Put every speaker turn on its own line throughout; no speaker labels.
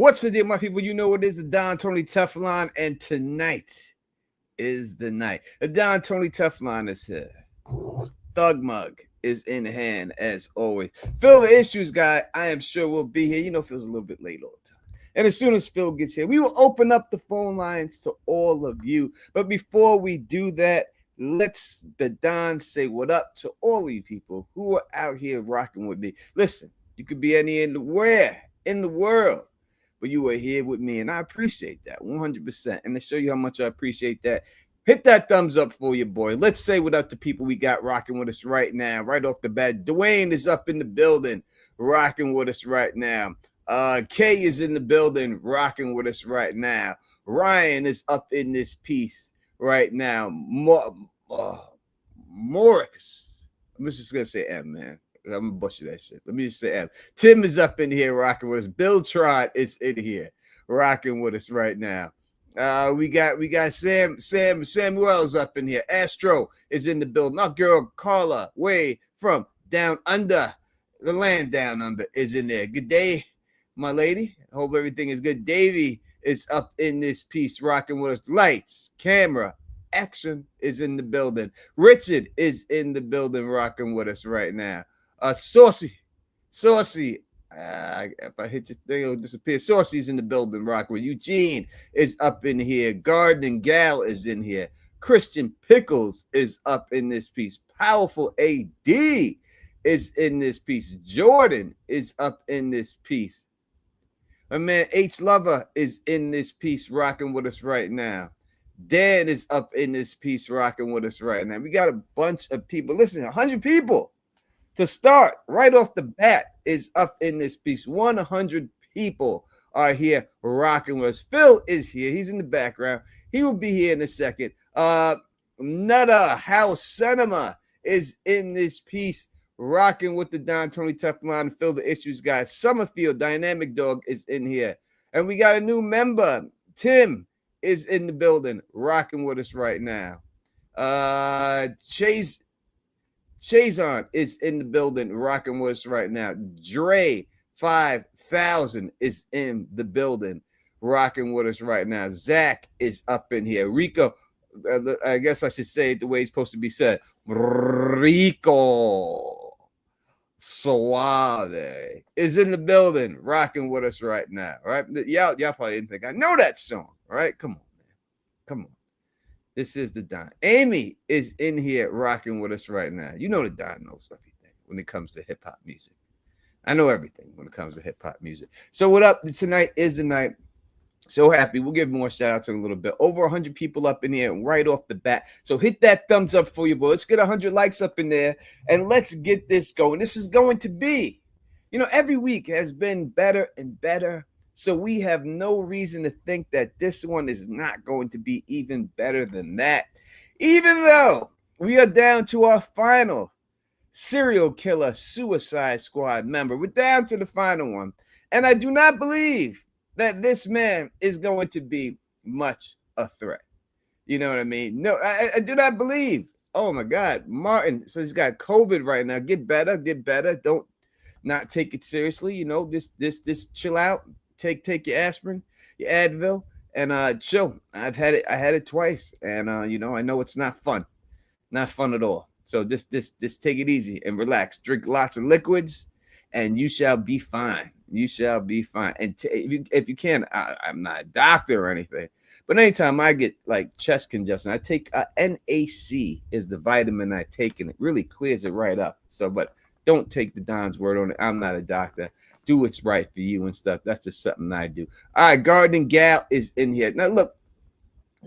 What's the deal, my people? You know it is the Don Tony Teflon, and tonight is the night. The Don Tony Teflon is here. Thug Mug is in hand, as always. Phil, the issues guy, I am sure will be here. You know, Phil's a little bit late all the time. And as soon as Phil gets here, we will open up the phone lines to all of you. But before we do that, let's the Don say what up to all of you people who are out here rocking with me. Listen, you could be anywhere in the world, but you are here with me, and I appreciate that 100%. And to show you how much I appreciate that, hit that thumbs up for your boy. Let's say what up to people we got rocking with us right now. Right off the bat, Dwayne is up in the building, rocking with us right now. Kay is in the building, rocking with us right now. Ryan is up in this piece right now. Morris, I'm just gonna say M, man. I'm gonna butcher that shit. Let me just say M. Tim is up in here rocking with us. Bill Trott is in here rocking with us right now. We got Samuel's up in here. Astro is in the building. Our girl Carla, way from down under, the land down under, is in there. Good day, my lady. Hope everything is good. Davey is up in this piece rocking with us. Lights, camera, action is in the building. Richard is in the building rocking with us right now. Saucy. If I hit your thing, it'll disappear. Saucy's in the building rocking with Eugene is up in here. Garden Gal is in here. Christian Pickles is up in this piece. Powerful AD is in this piece. Jordan is up in this piece. My man H Lover is in this piece rocking with us right now. Dan is up in this piece rocking with us right now. We got a bunch of people. Listen, 100 people to start right off the bat is up in this piece. 100 people are here rocking with us. Phil is here. He's in the background. He will be here in a second. Nutter House Cinema is in this piece rocking with the Don Tony Teflon. Phil the issues guy. Summerfield Dynamic Dog is in here. And we got a new member. Tim is in the building rocking with us right now. Chazon is in the building rocking with us right now. Dre 5000 is in the building rocking with us right now. Zach is up in here. Rico, I guess I should say it the way it's supposed to be said. Rico Suave is in the building rocking with us right now. Right? Y'all probably didn't think I know that song. Right? Come on, man. Come on. This is the Don. Amy is in here rocking with us right now. You know the Don knows everything when it comes to hip-hop music. I know everything when it comes to hip-hop music. So what up? Tonight is the night. So happy. We'll give more shout-outs in a little bit. Over 100 people up in here right off the bat. So hit that thumbs up for you, boy. Let's get 100 likes up in there, and let's get this going. This is going to be, every week has been better and better. So we have no reason to think that this one is not going to be even better than that. Even though we are down to our final serial killer Suicide Squad member. We're down to the final one. And I do not believe that this man is going to be much a threat. You know what I mean? No, I do not believe. Oh, my God. Martin, so he's got COVID right now. Get better. Don't not take it seriously. Just chill out. Take your aspirin, your Advil, and chill. I had it twice, and I know it's not fun at all. So just take it easy and relax. Drink lots of liquids, and you shall be fine. You shall be fine. And if you can, I'm not a doctor or anything, but anytime I get like chest congestion, I take NAC is the vitamin I take, and it really clears it right up. So, but don't take the Don's word on it. I'm not a doctor. Do what's right for you and stuff. That's just something I do. All right, Garden Gal is in here. Now, look,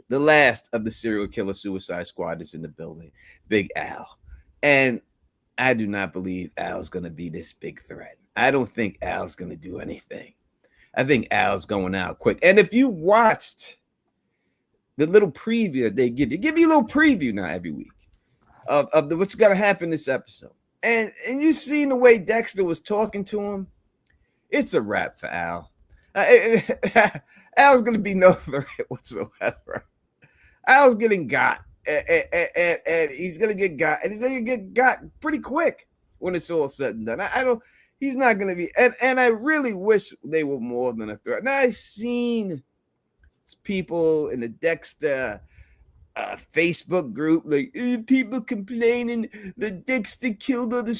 the last of the serial killer Suicide Squad is in the building, Big Al. And I do not believe Al's going to be this big threat. I don't think Al's going to do anything. I think Al's going out quick. And if you watched the little preview they give you a little preview now every week of what's going to happen this episode. And you seen the way Dexter was talking to him. It's a wrap for Al. Al's going to be no threat whatsoever. Al's getting got. And he's going to get got. And he's going to get got pretty quick when it's all said and done. I don't. He's not going to be. And I really wish they were more than a threat. Now, I've seen people in the DEXTER Facebook group, like people complaining that Dexter killed all the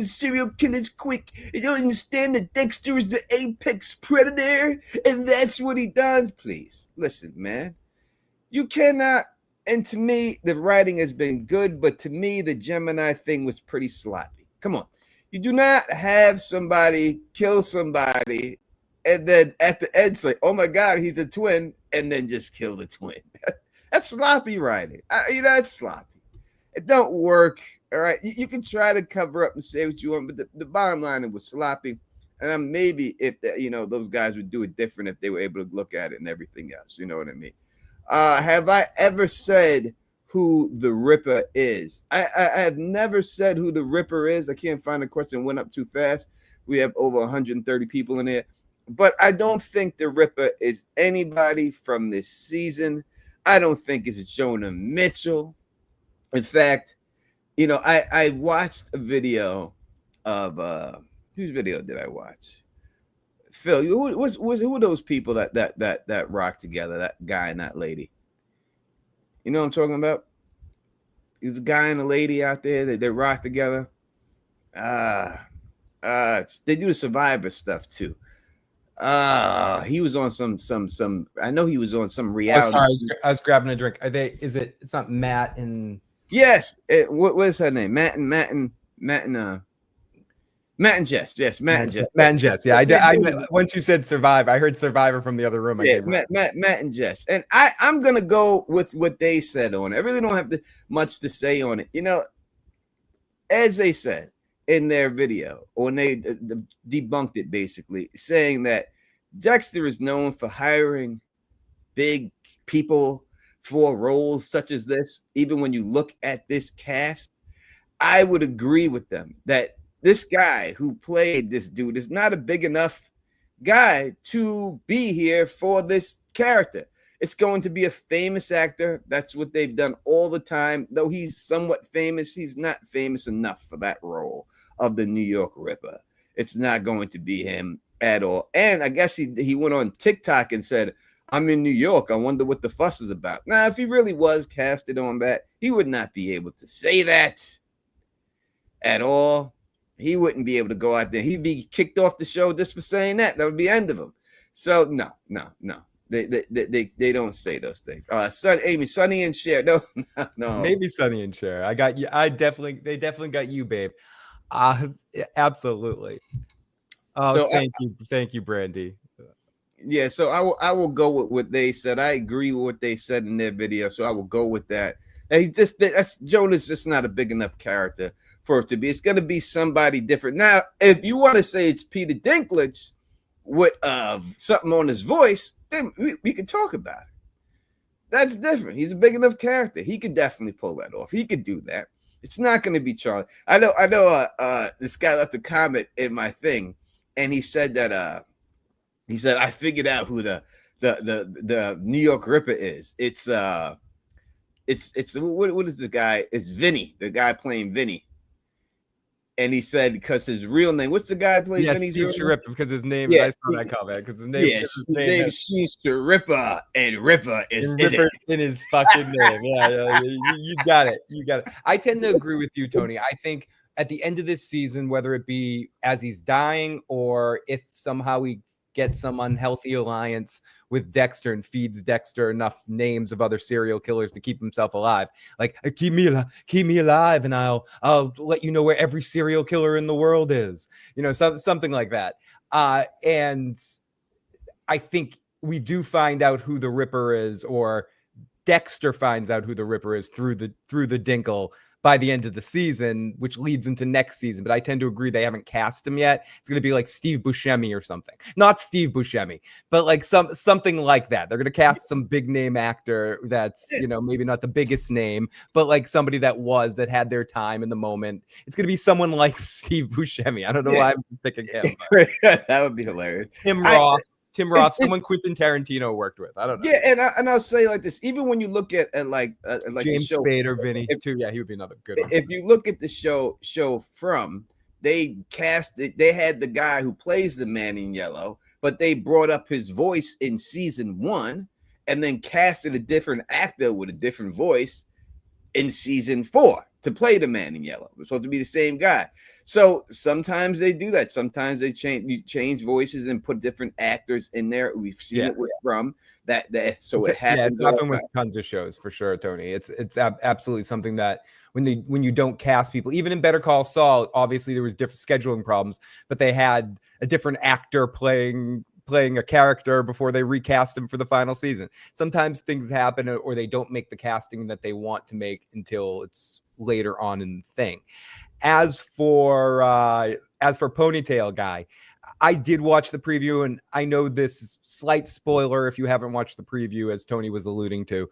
serial killers quick. They don't understand that Dexter is the apex predator, and that's what he does. Please listen, man. You cannot. And to me, the writing has been good, but to me, the Gemini thing was pretty sloppy. Come on, you do not have somebody kill somebody, and then at the end say, "Oh my God, he's a twin," and then just kill the twin. That's sloppy writing. It's sloppy. It don't work. All right. You can try to cover up and say what you want, but the bottom line, it was sloppy. And maybe if those guys would do it different if they were able to look at it and everything else. You know what I mean? Have I ever said who the Ripper is? I have never said who the Ripper is. I can't find the question. Went up too fast. We have over 130 people in here. But I don't think the Ripper is anybody from this season. I don't think it's Jonah Mitchell. In fact, I watched a video of whose video did I watch? Phil, who are those people that rock together? That guy and that lady. You know what I'm talking about? There's a guy and a lady out there that they rock together. They do the Survivor stuff too. He was on some. I know he was on some reality.
Oh, sorry, I was grabbing a drink. It's not Matt and.
Yes. What's her name? Matt and Jess. Yes, Matt and Jess.
Matt and Jess. Yeah, I once you said Survivor, I heard Survivor from the other room.
Yeah, Matt and Jess. And I'm gonna go with what they said on it. I really don't have much to say on it. As they said in their video, or they debunked it basically, saying that Dexter is known for hiring big people for roles such as this. Even when you look at this cast, I would agree with them that this guy who played this dude is not a big enough guy to be here for this character. It's going to be a famous actor. That's what they've done all the time. Though he's somewhat famous, he's not famous enough for that role of the New York Ripper. It's not going to be him at all. And I guess he went on TikTok and said, "I'm in New York. I wonder what the fuss is about." Now, if he really was casted on that, he would not be able to say that at all. He wouldn't be able to go out there. He'd be kicked off the show just for saying that. That would be the end of him. So no. They don't say those things. Sonny and Cher. No.
Maybe Sonny and Cher. I got you. They definitely got you, babe. Absolutely. Oh, so thank you, Brandy.
Yeah, so I will go with what they said. I agree with what they said in their video, so I will go with that. And Jonah's just not a big enough character for it to be. It's going to be somebody different. Now, if you want to say it's Peter Dinklage with something on his voice, then we can talk about it. That's different. He's a big enough character. He could definitely pull that off. He could do that. It's not going to be Charlie. I know. This guy left a comment in my thing, and he said that I figured out who the New York Ripper is. It's what is the guy? It's Vinny, the guy playing Vinny. And he said because his real name, what's the guy playing?
Yes, Steve Sharippa, because his name. Yeah, I saw that comment because his name.
His name is Steve Sharippa, and Ripper is
in his fucking name. Yeah, you got it. I tend to agree with you, Tony. I think at the end of this season, whether it be as he's dying or if somehow he gets some unhealthy alliance with Dexter and feeds Dexter enough names of other serial killers to keep himself alive, like keep me alive, and I'll let you know where every serial killer in the world is, something like that. And I think we do find out who the Ripper is, or Dexter finds out who the Ripper is through the Dinkle by the end of the season, which leads into next season. But I tend to agree they haven't cast him yet. It's going to be like Steve Buscemi or something. Not Steve Buscemi, but like something like that. They're going to cast some big name actor that's, maybe not the biggest name, but like somebody that had their time in the moment. It's going to be someone like Steve Buscemi. I don't know why I'm picking him.
That would be hilarious.
Tim Roth, someone Quentin Tarantino worked with. I don't know.
Yeah, and I'll say like this: even when you look at like
James Spade or Vinny too, he would be another good one.
If you look at the show from they had the guy who plays the man in yellow, but they brought up his voice in season 1 and then casted a different actor with a different voice in season 4 to play the man in yellow. It's supposed to be the same guy. So sometimes they do that. Sometimes they change voices and put different actors in there. We've seen it with From that. So it happens.
Yeah, it's happened with tons of shows for sure, Tony. It's absolutely something that when you don't cast people, even in Better Call Saul, obviously there was different scheduling problems, but they had a different actor playing a character before they recast him for the final season. Sometimes things happen, or they don't make the casting that they want to make until it's later on in the thing. As for Ponytail Guy, I did watch the preview, and I know this slight spoiler if you haven't watched the preview, as Tony was alluding to.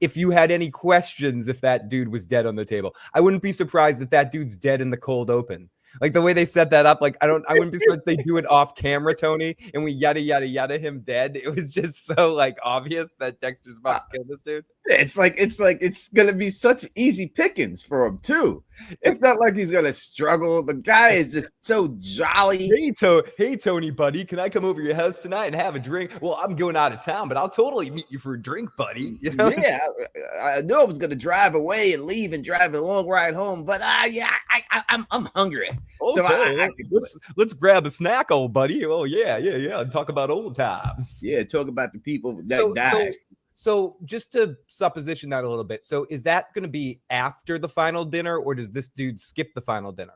If you had any questions if that dude was dead on the table, I wouldn't be surprised if that dude's dead in the cold open. Like the way they set that up, like I wouldn't be surprised if they do it off camera, Tony, and we yada him dead. It was just so like obvious that Dexter's about to kill this dude.
It's gonna be such easy pickings for him too. It's not like he's gonna struggle. The guy is just so jolly.
Hey Tony, buddy, can I come over to your house tonight and have a drink? Well, I'm going out of town, but I'll totally meet you for a drink, buddy. You know?
Yeah, I knew I was gonna drive away and leave and drive a long ride home, but I'm hungry.
Okay, so let's grab a snack, old buddy. Oh yeah, and talk about old times.
Yeah, talk about the people that died.
So just to supposition that a little bit. So is that going to be after the final dinner, or does this dude skip the final dinner?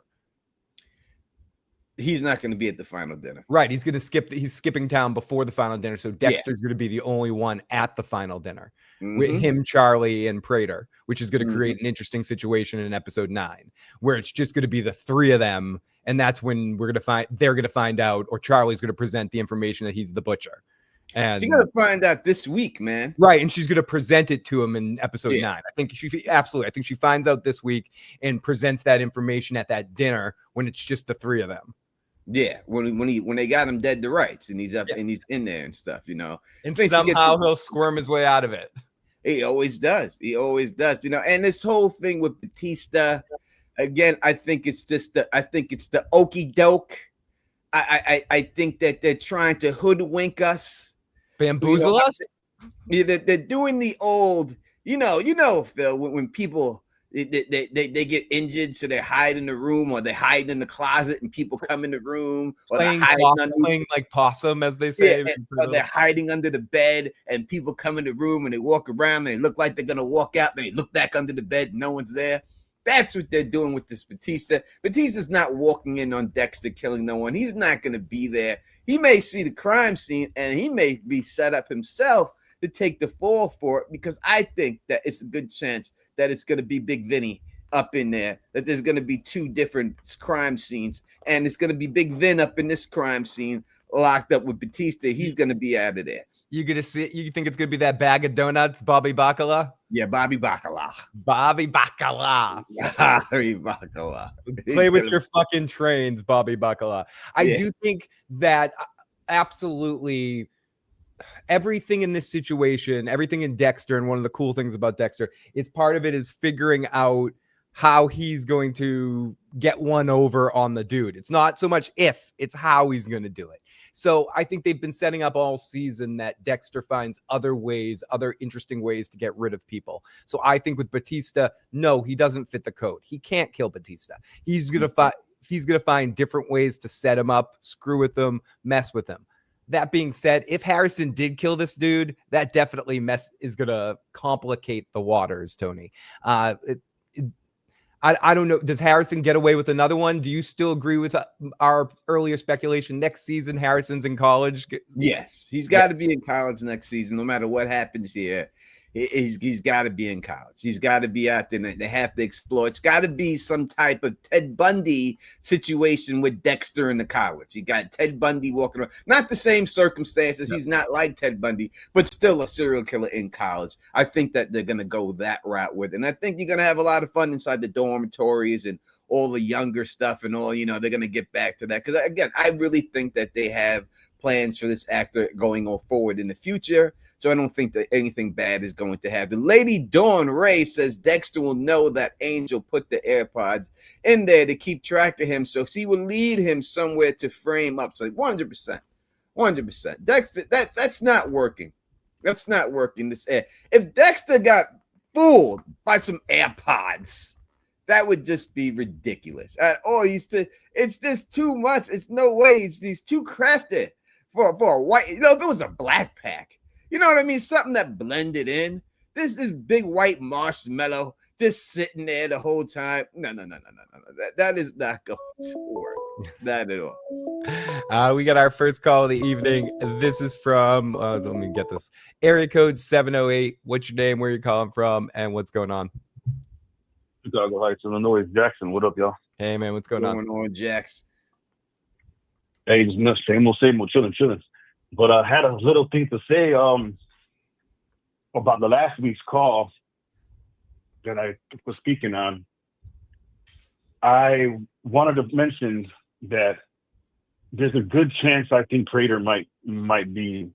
He's not going to be at the final dinner.
Right. He's going to he's skipping town before the final dinner. So Dexter's going to be the only one at the final dinner with him, Charlie, and Prater, which is going to create an interesting situation in episode 9, where it's just going to be the 3 of them. And that's when they're going to find out, or Charlie's going to present the information that he's the butcher. And
she's going to find out this week, man.
Right. And she's going to present it to him in episode 9. I think she finds out this week and presents that information at that dinner when it's just the 3 of them.
Yeah, when they got him dead to rights, and he's up and he's in there and stuff, you know.
And somehow he'll squirm his way out of it.
He always does, you know. And this whole thing with Batista, again, I think it's the okey doke. I think that they're trying to hoodwink us,
bamboozle us.
Yeah, they're doing the old, you know, Phil, when people. They get injured, so they hide in the room, or they hide in the closet, and people come in the room, or
playing like possum, as they say.
Yeah, or they're hiding under the bed, and people come in the room and they walk around, and they look like they're gonna walk out, and they look back under the bed, and no one's there. That's what they're doing with this Batista. Batista's not walking in on Dexter killing no one. He's not gonna be there. He may see the crime scene, and he may be set up himself to take the fall for it, because I think that it's a good chance that it's going to be Big Vinny up in there, that there's going to be 2 different crime scenes, and it's going to be Big Vin up in this crime scene locked up with Batista. He's going to be out of there.
You think it's going to be that bag of donuts, Bobby Bacala?
Yeah, Bobby Bacala.
Bobby Bacala.
Bobby Bacala.
Play with your fucking trains, Bobby Bacala. I do think that absolutely everything in this situation, everything in Dexter, and one of the cool things about Dexter is part of it is figuring out how he's going to get one over on the dude. It's not so much if, it's how he's going to do it. So I think they've been setting up all season that Dexter finds other interesting ways to get rid of people. So I think with Batista, no, he doesn't fit the code. He can't kill Batista. He's going to find different ways to set him up, screw with him, mess with him. That being said, if Harrison did kill this dude, that definitely is going to complicate the waters, Tony. I don't know. Does Harrison get away with another one? Do you still agree with our earlier speculation? Next season, Harrison's in college?
Yes, he's got to be in college next season, no matter what happens here. He's got to be in college. He's got to be out there. They have to explore. It's got to be some type of Ted Bundy situation with Dexter in the college. You got Ted Bundy walking around. Not the same circumstances. No. He's not like Ted Bundy, but still a serial killer in college. I think that they're going to go that route with it. And I think you're going to have a lot of fun inside the dormitories and all the younger stuff and all, they're going to get back to that. Because again, I really think that they have plans for this actor going on forward in the future. So I don't think that anything bad is going to happen. Lady Dawn Ray says Dexter will know that Angel put the AirPods in there to keep track of him. So she will lead him somewhere to frame up. So 100%. 100%. Dexter, that's not working. That's not working. If Dexter got fooled by some AirPods, that would just be ridiculous. It's just too much. It's no way. He's too crafty for a white. If it was a black pack, you know what I mean? Something that blended in. This big white marshmallow just sitting there the whole time. No. That is not going to work. Not at all.
We got our first call of the evening. This is from, let me get this. Area code 708. What's your name? Where you calling from? And what's going on?
Chicago Heights, Illinois. Jackson, what up, y'all?
Hey, man, what's going on,
Jax?
Hey, just same old, chilling. But I had a little thing to say about the last week's call that I was speaking on. I wanted to mention that there's a good chance I think Prater might be.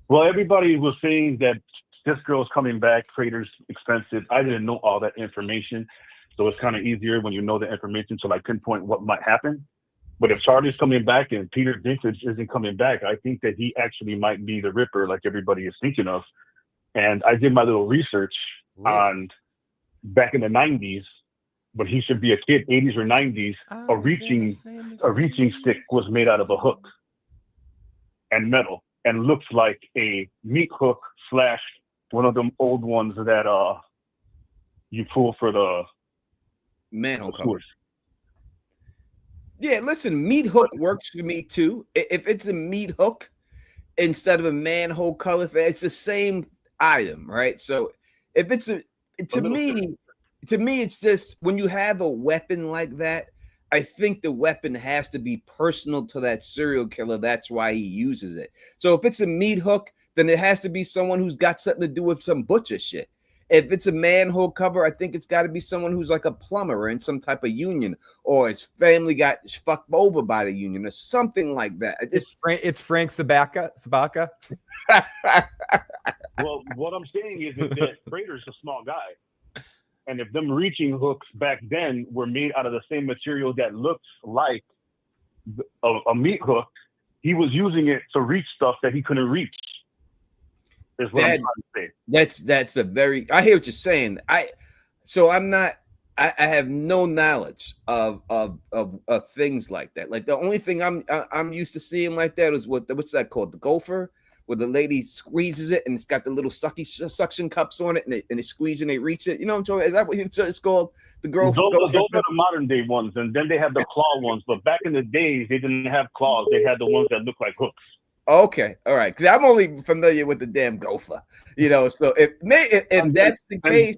Well, everybody was saying that this girl's coming back, Prater's expensive. I didn't know all that information, so it's kind of easier when you know the information to like pinpoint what might happen. But if Charlie's coming back and Peter Dinklage isn't coming back, I think that he actually might be the Ripper like everybody is thinking of. And I did my little research on back in the 90s, but he should be a kid, 80s or 90s, a reaching stick was made out of a hook and metal and looks like a meat hook / one of them old ones that you pull for the
manhole covers. Yeah, listen, meat hook works for me too. If it's a meat hook instead of a manhole cover, it's the same item, right? So if it's to me, it's just when you have a weapon like that, I think the weapon has to be personal to that serial killer. That's why he uses it. So if it's a meat hook, then it has to be someone who's got something to do with some butcher shit. If it's a manhole cover, I think it's got to be someone who's like a plumber or in some type of union, or his family got fucked over by the union or something like that.
It's Frank Sabaka.
Well, what I'm saying is that Prater's a small guy. And if them reaching hooks back then were made out of the same material that looks like a meat hook, he was using it to reach stuff that he couldn't reach. Is what I'm trying to say.
That's a very. I hear what you're saying. I have no knowledge of things like that. Like the only thing I'm used to seeing like that is what's that called? The gopher, where the lady squeezes it and it's got the little suction cups on it and they squeeze and they reach it. You know what I'm talking about? Is that what it's called? The girl.
Those are the modern day ones, and then they have the claw ones. But back in the days, they didn't have claws. They had the ones that look like hooks.
Okay, all right. Because I'm only familiar with the damn gopher, So if that's the case,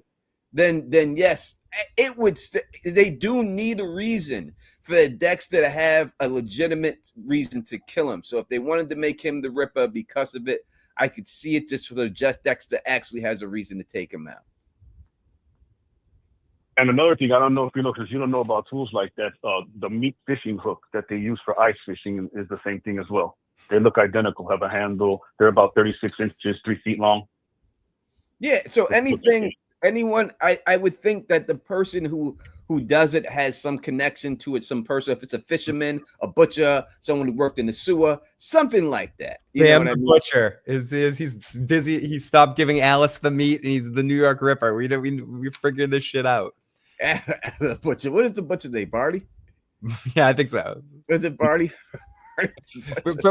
then yes, it would. They do need a reason for Dexter to have a legitimate reason to kill him. So if they wanted to make him the Ripper because of it, I could see it just for the Dexter actually has a reason to take him out.
And another thing, I don't know if you know, because you don't know about tools like that. The meat fishing hook that they use for ice fishing is the same thing as well. They look identical, have a handle. They're about 36 inches, 3 feet long.
Yeah. So anyone, I would think that the person who does it has some connection to it, some person, if it's a fisherman, a butcher, someone who worked in the sewer, something like that.
Sam the butcher he's busy. He stopped giving Alice the meat and he's the New York Ripper. We figured this shit out.
The butcher. What is the butcher's name? Barty?
Yeah, I think so.
Is it Barty?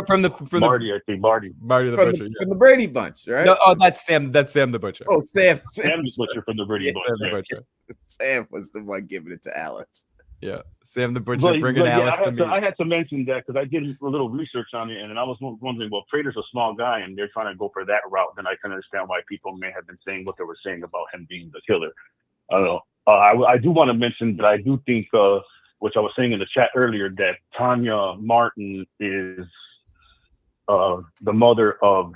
from the
Marty, I think Marty
the butcher
from the Brady Bunch, right?
No, that's Sam the butcher.
Oh, Sam
the butcher from the Brady Bunch.
Sam the butcher.
Sam was the one giving it to Alex.
Yeah, Sam the butcher bringing Alice the meat.
I had to mention that because I did a little research on it, and I was wondering, well, Prater's a small guy, and they're trying to go for that route. Then I can understand why people may have been saying what they were saying about him being the killer. I don't know. I do want to mention that I do think, which I was saying in the chat earlier, that Tanya Martin is the mother of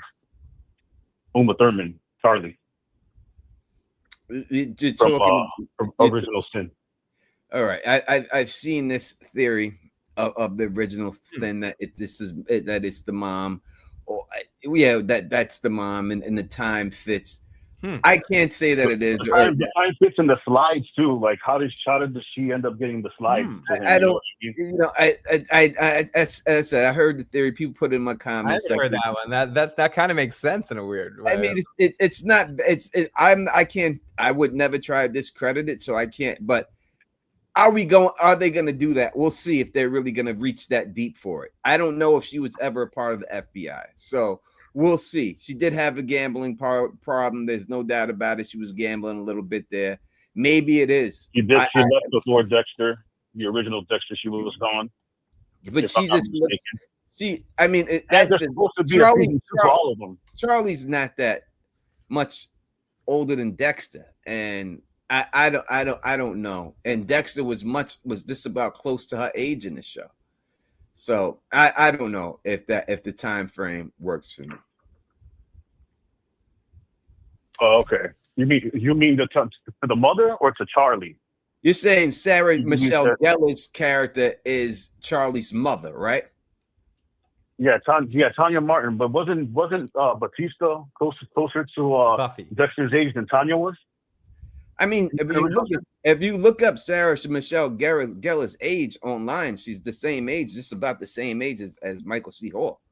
Uma Thurman, Charlie, from Original Sin.
All right, I've seen this theory of the original thing that that it's the mom, or yeah, that's the mom, and the time fits. I can't say that it is.
The time fits in the slides too. Like how did she end up getting the slides?
I don't. As I said, I heard the theory. People put it in my comments.
I heard that one. That kind of makes sense in a weird way.
I mean, it's not. I can't. I would never try to discredit it, so I can't. But are they going to do that? We'll see if they're really going to reach that deep for it. I don't know if she was ever a part of the FBI, so we'll see. She did have a gambling problem. There's no doubt about it. She was gambling a little bit there. Maybe it is.
She left before Dexter, the original Dexter. She was gone.
But she just. I mean, that's supposed to be Charlie, for all of them. Charlie's not that much older than Dexter, and I don't know. And Dexter was just about close to her age in the show, so I don't know if the time frame works for me.
Oh, okay. You mean the mother or to Charlie?
You're saying Sarah Michelle Gellar's character is Charlie's mother, right?
Yeah, Tanya Martin, but wasn't Batista closer to
Buffy.
Dexter's age than Tanya was?
I mean, if you look up Sarah Michelle Gellar's age online, she's the same age, just about the same age as Michael C. Hall.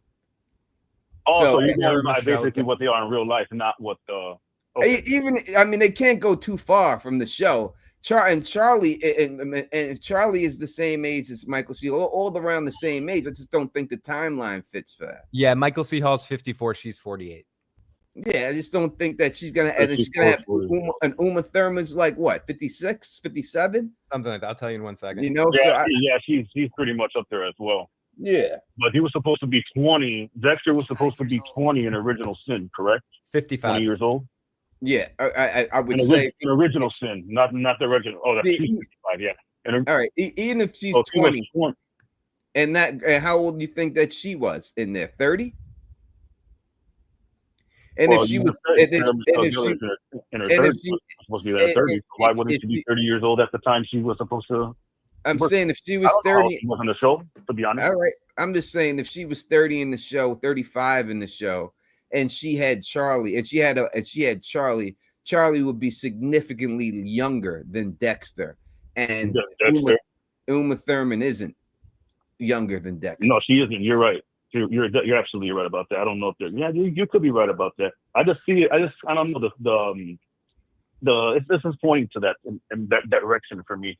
Oh, so you're going by basically what they are in real life, not what the. Okay.
Even they can't go too far from the show. Charlie is the same age as Michael C. all around the same age. I just don't think the timeline fits for that.
Yeah, Michael C. Hall's 54. She's 48.
Yeah, I just don't think that she's gonna have Uma Thurman's like what, 56, 57?
Something like that. I'll tell you in 1 second.
You know,
she's pretty much up there as well.
Yeah,
but he was supposed to be 20. Dexter was supposed to be 20 in Original Sin, correct?
55
20 years old.
Yeah, I would say
in Original Sin, not the original. Oh, that's 55. Yeah.
All right, even if she's 20, and how old do you think that she was in there? 30. And if she was,
in her 30s, supposed to be there 30. So why wouldn't she be 30 years old at the time she was supposed to?
I'm saying if she was 30,
she was in the show. To be honest,
all right. I'm just saying if she was 30 in the show, 35 in the show, and she had Charlie, and she had Charlie, Charlie would be significantly younger than Dexter, and Uma Thurman isn't younger than Dexter.
No, she isn't. You're right. You're absolutely right about that. I don't know if you could be right about that. I just see it. I don't know this is pointing to that in that direction for me.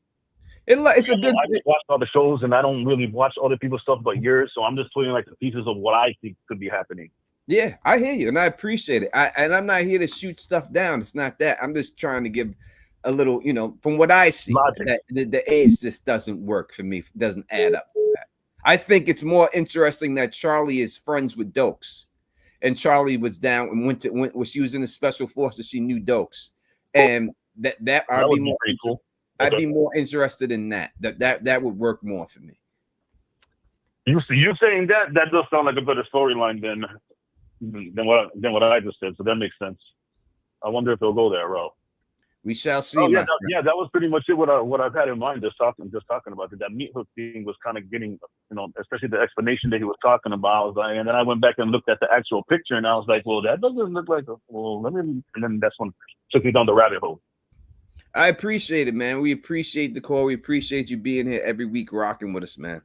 It's a good.
I just watch all the shows and I don't really watch other people's stuff but yours, so I'm just putting like the pieces of what I think could be happening.
Yeah, I hear you and I appreciate it. And I'm not here to shoot stuff down. It's not that. I'm just trying to give a little, from what I see, that the age just doesn't work for me. It doesn't add up to that. I think it's more interesting that Charlie is friends with Dokes, and Charlie was down and went when she was in the special forces. She knew Dokes, and that would be more pretty cool. Okay. I'd be more interested in that. That would work more for me.
You saying that does sound like a better storyline than what I just said. So that makes sense. I wonder if they'll go that route.
We shall see.
Oh, that was pretty much it. What I've had in mind just talking about it. That meat hook thing was kind of getting, especially the explanation that he was talking about. I was like, and then I went back and looked at the actual picture, and I was like, well, that doesn't look like and then that's when took me down the rabbit hole.
I appreciate it, man. We appreciate the call. We appreciate you being here every week, rocking with us, man.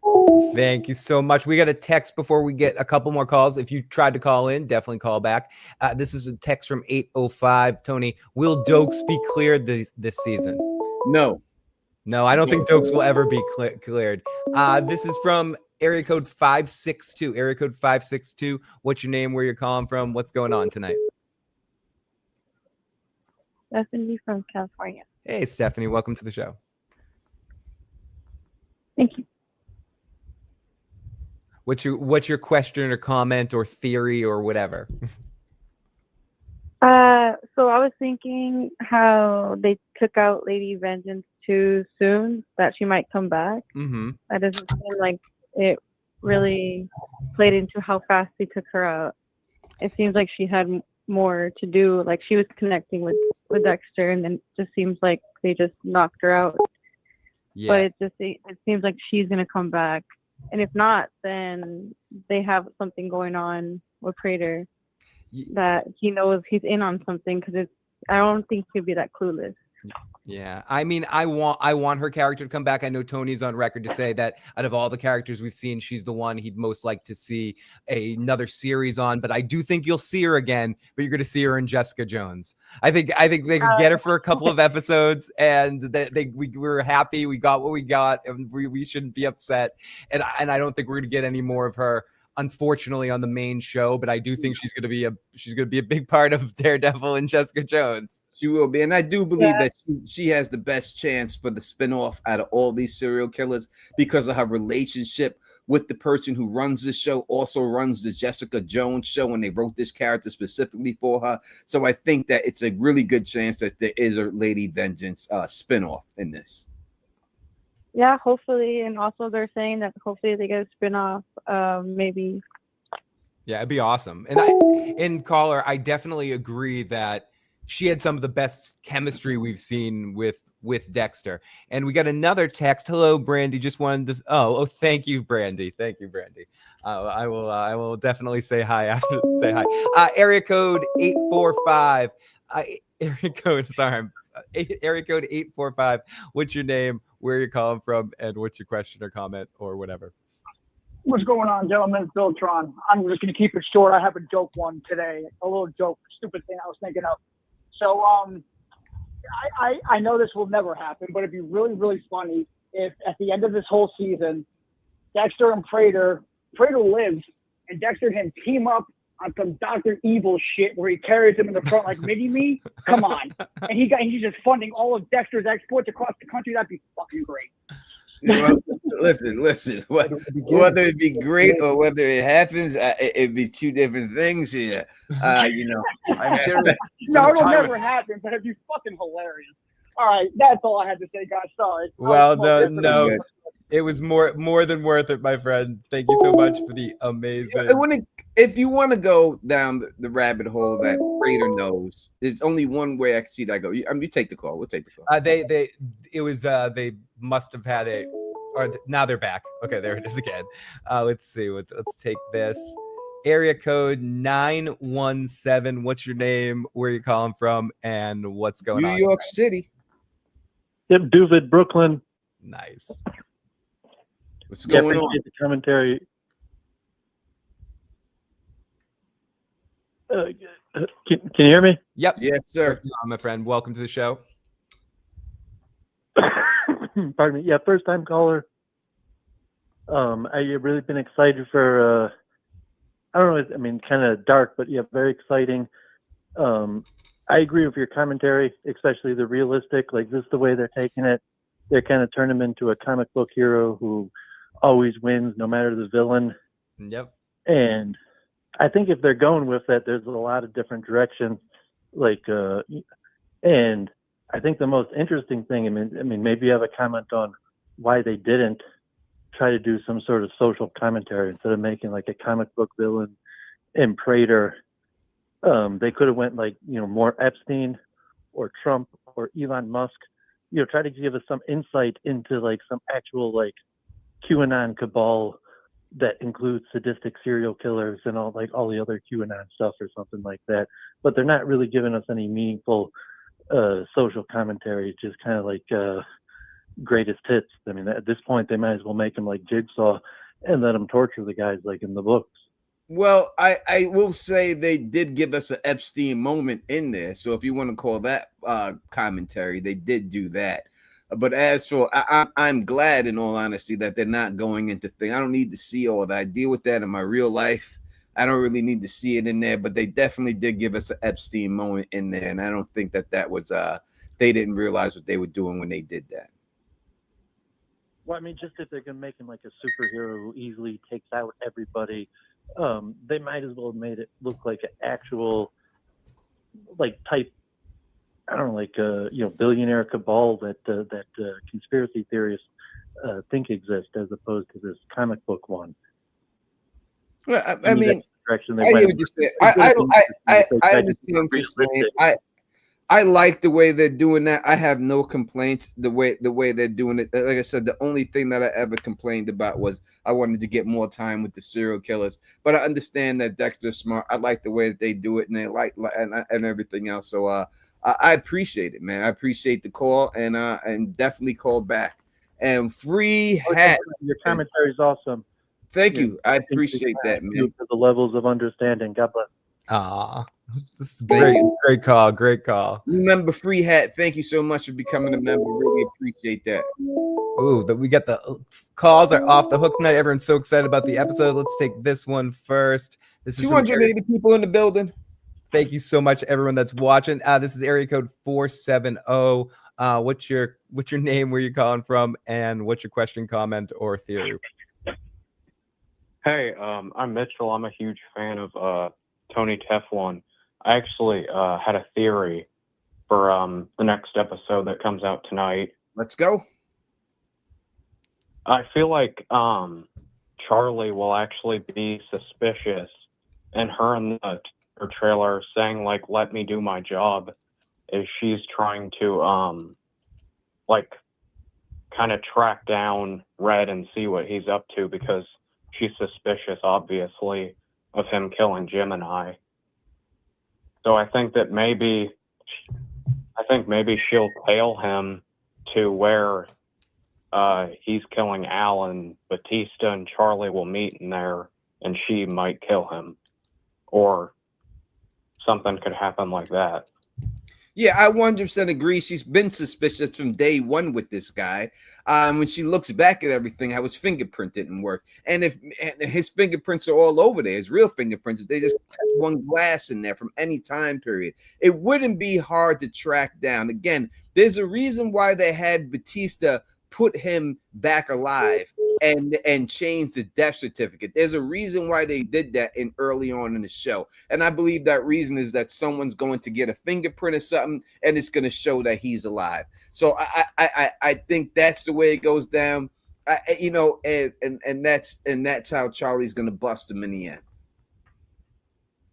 Thank you so much. We got a text before we get a couple more calls. If you tried to call in, definitely call back. This is a text from 805. Tony, will Dokes be cleared this season?
No,
I don't think Dokes will ever be cleared. This is from area code 562. Area code 562. What's your name? Where you're calling from? What's going on tonight?
Stephanie from California.
Hey, Stephanie. Welcome to the show.
Thank you.
What's your question or comment or theory or whatever?
So I was thinking how they took out Lady Vengeance too soon, that she might come back.
Mm-hmm.
That doesn't seem like it really played into how fast they took her out. It seems like she had more to do. Like she was connecting with Dexter, and then it just seems like they just knocked her out. But it seems like she's gonna come back, and if not, then they have something going on with Prater that he knows he's in on something, because I don't think he'd be that clueless.
Yeah, I mean, I want her character to come back. I know Tony's on record to say that out of all the characters we've seen, she's the one he'd most like to see another series on. But I do think you'll see her again. But you're going to see her in Jessica Jones. I think they could get her for a couple of episodes, and we were happy. We got what we got, and we shouldn't be upset. And I don't think we're going to get any more of her, unfortunately, on the main show. But I do think she's going to be a big part of Daredevil and Jessica Jones.
She will be, and I do believe that she has the best chance for the spinoff out of all these serial killers because of her relationship with the person who runs the show, also runs the Jessica Jones show, and they wrote this character specifically for her. So I think that it's a really good chance that there is a Lady Vengeance spinoff in this.
Yeah, hopefully, and also they're saying that hopefully they get a spinoff, maybe.
Yeah, it'd be awesome. And caller, I definitely agree that she had some of the best chemistry we've seen with Dexter. And we got another text. Hello, Brandy. Just wanted to. Oh, thank you, Brandy. Thank you, Brandy. I will definitely say hi after. Say hi. Area code 845. Area code 845. What's your name? Where you calling from? And what's your question or comment or whatever?
What's going on, gentlemen? Philtron. I'm just going to keep it short. I have a joke one today. A little joke, stupid thing I was thinking of. So I know this will never happen, but it'd be really, really funny if at the end of this whole season, Dexter and Prater lives, and Dexter and him team up on some Dr. Evil shit where he carries him in the front like Mini-Me. Come on. And he's just funding all of Dexter's exports across the country. That'd be fucking great.
Well, listen. Whether it be great or whether it happens, it'd be two different things here. I'm sure.
No, it'll never happen, but it'd be fucking hilarious. All right, that's all I had to say, guys. Sorry.
Well, no, it was more than worth it, my friend. Thank you so much for the amazing.
If you want to go down the rabbit hole that Prater knows, there's only one way I can see that go. You take the call. We'll take the call.
They must have had now they're back. Okay, there it is again. Let's see. Let's take this. Area code 917. What's your name? Where are you calling from? And what's going on?
New York City.
Yep, Duvid, Brooklyn.
Nice.
What's going on?
The commentary. Can you hear me?
Yep.
Yes, sir.
My friend, welcome to the show.
Pardon me. Yeah, first time caller. I've really been excited for. I don't know. I mean, kind of dark, but yeah, very exciting. I agree with your commentary, especially the realistic. Like this, is the way they're taking it. They kind of turn him into a comic book hero who always wins, no matter the villain.
Yep.
And I think if they're going with that, there's a lot of different directions. And I think the most interesting thing, I mean, maybe you have a comment on why they didn't try to do some sort of social commentary instead of making like a comic book villain in Prater. They could have went more Epstein or Trump or Elon Musk, try to give us some insight into like some actual like QAnon cabal that includes sadistic serial killers and all the other QAnon stuff or something like that. But they're not really giving us any meaningful social commentary. It's just kind of like greatest hits. I mean, at this point, they might as well make them like Jigsaw and let them torture the guys like in the books.
Well, I will say they did give us an Epstein moment in there. So if you want to call that commentary, they did do that. But as for, I'm glad, in all honesty, that they're not going into things. I don't need to see all that. I deal with that in my real life. I don't really need to see it in there. But they definitely did give us an Epstein moment in there. And I don't think that was, they didn't realize what they were doing when they did that.
Well, I mean, just if they're going to make him like a superhero who easily takes out everybody, they might as well have made it look like an actual, like type, I don't know, like billionaire cabal that conspiracy theorists think exist, as opposed to this comic book one.
Well, I mean, I understand what you're saying. I like the way they're doing that. I have no complaints the way they're doing it. Like I said, the only thing that I ever complained about was I wanted to get more time with the serial killers. But I understand that Dexter's smart. I like the way that they do it, and they like and everything else. So I appreciate it, man. I appreciate the call, and definitely call back. And free hat.
Your commentary is awesome.
Thank you. I appreciate that, man.
For the levels of understanding. God bless.
Ah, this is great. Great call. Great call.
Remember, free hat. Thank you so much for becoming a member. Really appreciate that.
Ooh, that we got the calls are off the hook tonight. Everyone's so excited about the episode. Let's take this one first. This is
280 people in the building.
Thank you so much, everyone that's watching. This is area code 470. What's your name? Where you calling from? And what's your question, comment, or theory?
Hey, I'm Mitchell. I'm a huge fan of Tony Teflon. I actually had a theory for the next episode that comes out tonight.
Let's go.
I feel like Charlie will actually be suspicious, and her in the trailer saying, like, let me do my job, is she's trying to like kind of track down Red and see what he's up to, because she's suspicious, obviously, of him killing Gemini. So I think maybe she'll tail him to where he's killing Alan, Batista and Charlie will meet in there, and she might kill him, or something could happen like that.
Yeah, I 100% agree. She's been suspicious from day one with this guy. When she looks back at everything, how his fingerprint didn't work, and his fingerprints are all over there, his real fingerprints. They just have one glass in there from any time period. It wouldn't be hard to track down. Again, there's a reason why they had Batista put him back alive and change the death certificate. There's a reason why they did that in early on in the show. And I believe that reason is that someone's going to get a fingerprint or something, and it's going to show that he's alive. So I think that's the way it goes down. And that's how Charlie's going to bust him in the end.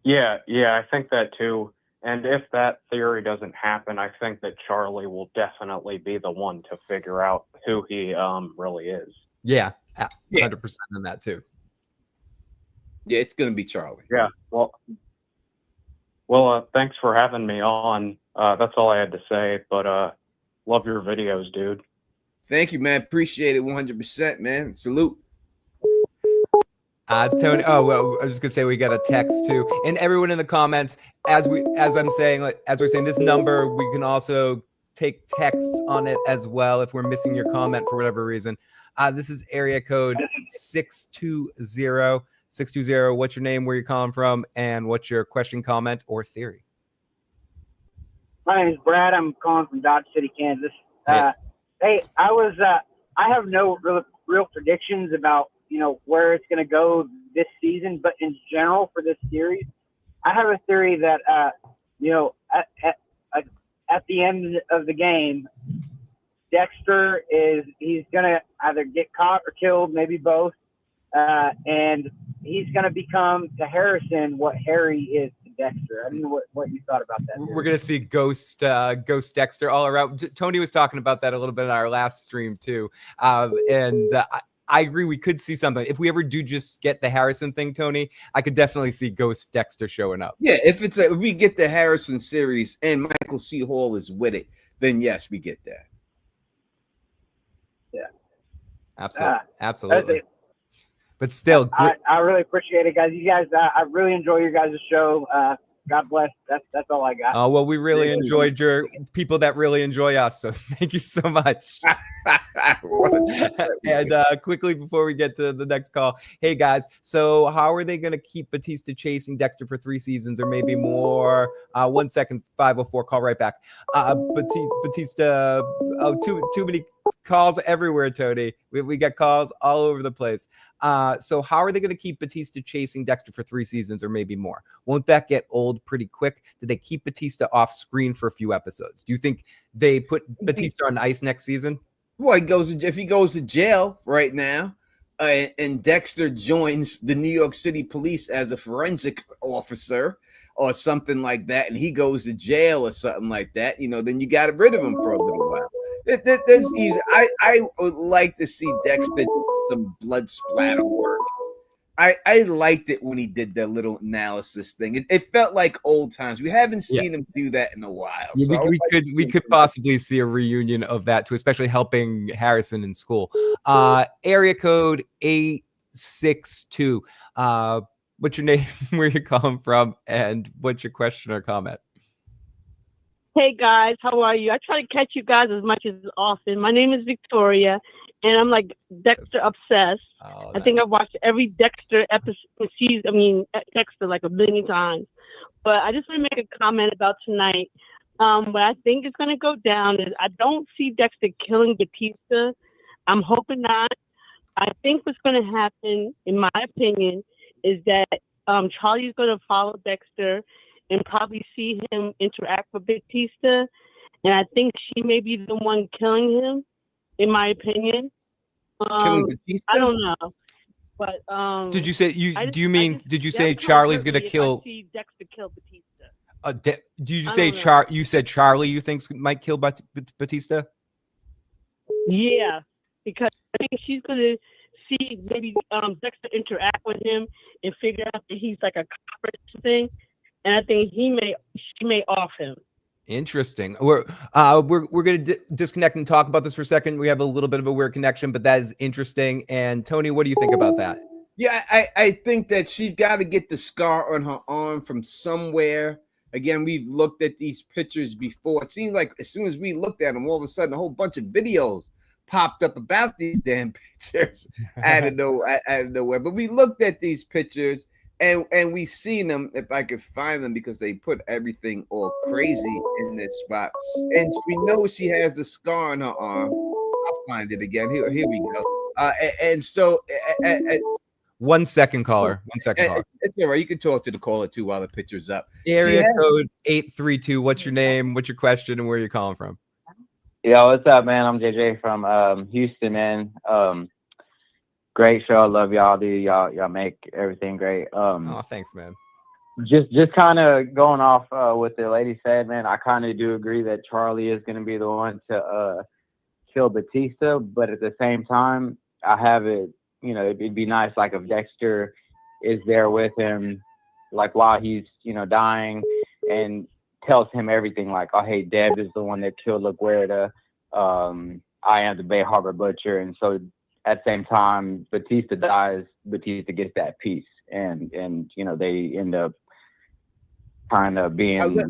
Yeah, I think that too. And if that theory doesn't happen, I think that Charlie will definitely be the one to figure out who he really is.
Yeah, 100% in that too.
Yeah, it's going to be Charlie.
Yeah, well, thanks for having me on. That's all I had to say, but love your videos, dude.
Thank you, man. Appreciate it 100%, man. Salute.
Tony. Oh, well, I was just gonna say we got a text too, and everyone in the comments, as we're saying this number, we can also take texts on it as well if we're missing your comment for whatever reason. This is area code 620. 620. What's your name? Where you calling from? And what's your question, comment, or theory?
My name is Brad. I'm calling from Dodge City, Kansas. Hey, I have no real predictions about where it's going to go this season, but in general for this series, I have a theory that at the end of the game, Dexter he's going to either get caught or killed, maybe both, and he's going to become to Harrison what Harry is to Dexter. I don't know what you thought about that.
We're going to see Ghost Dexter all around. Tony was talking about that a little bit in our last stream too, I agree. We could see something. If we ever do just get the Harrison thing, Tony, I could definitely see Ghost Dexter showing up.
Yeah, if we get the Harrison series and Michael C. Hall is with it, then yes, we get that.
Yeah,
absolutely. But still,
I really appreciate it, guys. You guys, I really enjoy your guys' show. God bless. That's all I got.
Oh, well, we really enjoyed your people that really enjoy us. So thank you so much. And quickly before we get to the next call, hey guys, so how are they going to keep Batista chasing Dexter for 3 seasons or maybe more? 1 second, 504, call right back. Batista, too many calls everywhere, Tony. We got calls all over the place. So how are they going to keep Batista chasing Dexter for 3 seasons or maybe more? Won't that get old pretty quick? Do they keep Batista off screen for a few episodes? Do you think they put Batista on ice next season?
Well, if he goes to jail right now, and Dexter joins the New York City police as a forensic officer or something like that, and he goes to jail or something like that, then you got rid of him for a little while. There's easy. I would like to see Dexter do some blood splatter work. I liked it when he did that little analysis thing. It felt like old times. We haven't seen him do that in a while.
Yeah,
So
we could possibly see a reunion of that too, especially helping Harrison in school. Area code 862. What's your name, where you're calling from, and what's your question or comment?
Hey guys, how are you? I try to catch you guys as much as often. My name is Victoria, and I'm like Dexter obsessed. I think I've watched every Dexter episode. Dexter like a billion times. But I just want to make a comment about tonight. What I think is going to go down is I don't see Dexter killing Batista. I'm hoping not. I think what's going to happen, in my opinion, is that Charlie's going to follow Dexter and probably see him interact with Batista. And I think she may be the one killing him, in my opinion.
Killing Batista?
I don't know. But
did you say did you say Charlie's gonna kill?
I see Dexter kill Batista.
Did you say you said Charlie you think might kill Batista?
Yeah, because I think she's gonna see maybe Dexter interact with him and figure out that he's like a cop or something. And I think she may off him.
Interesting. We're going to disconnect and talk about this for a second. We have a little bit of a weird connection, but that is interesting. And Tony, what do you think about that?
Yeah, I think that she's got to get the scar on her arm from somewhere. Again, we've looked at these pictures before. It seems like as soon as we looked at them, all of a sudden a whole bunch of videos popped up about these damn pictures out of nowhere. But we looked at these pictures. And we've seen them, if I could find them, because they put everything all crazy in this spot. And we know she has the scar on her arm. I'll find it again. Here we go. And so...
1 second, caller. 1 second, caller.
It's all right. You can talk to the caller, too, while the picture's up.
Area code 832. What's your name? What's your question? And where are you calling from?
Yo, what's up, man? I'm JJ from Houston, man. Great show. I love y'all, dude. Y'all make everything great.
Oh, thanks, man.
Just kind of going off what the lady said, man. I kind of do agree that Charlie is going to be the one to kill Batista, but at the same time, I have it. It'd be nice, like if Dexter is there with him, like while he's dying, and tells him everything, like, oh, hey, Deb is the one that killed LaGuardia. I am the Bay Harbor Butcher, and so. At the same time, Batista dies. Batista gets that piece, and they end up kind of being.
Let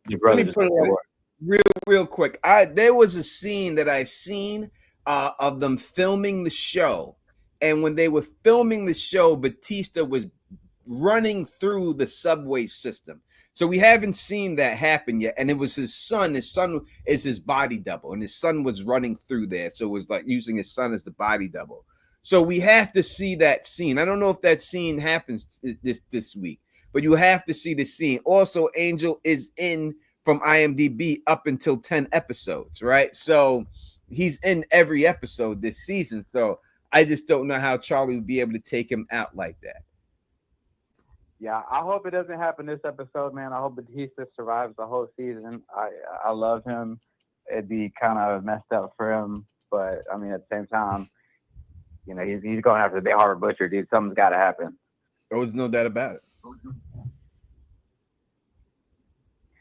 me put it real quick. There was a scene that I seen of them filming the show, and when they were filming the show, Batista was running through the subway system. So we haven't seen that happen yet. And it was his son. His son is his body double, and his son was running through there. So it was like using his son as the body double. So we have to see that scene. I don't know if that scene happens this week, but you have to see the scene. Also, Angel is in from IMDb up until 10 episodes, right? So he's in every episode this season. So I just don't know how Charlie would be able to take him out like that.
Yeah, I hope it doesn't happen this episode, man. I hope Batista survives the whole season. I love him. It'd be kind of messed up for him, but I mean, at the same time, he's going after the Bay Harbor Butcher, dude. Something's got to happen.
There's no doubt about it.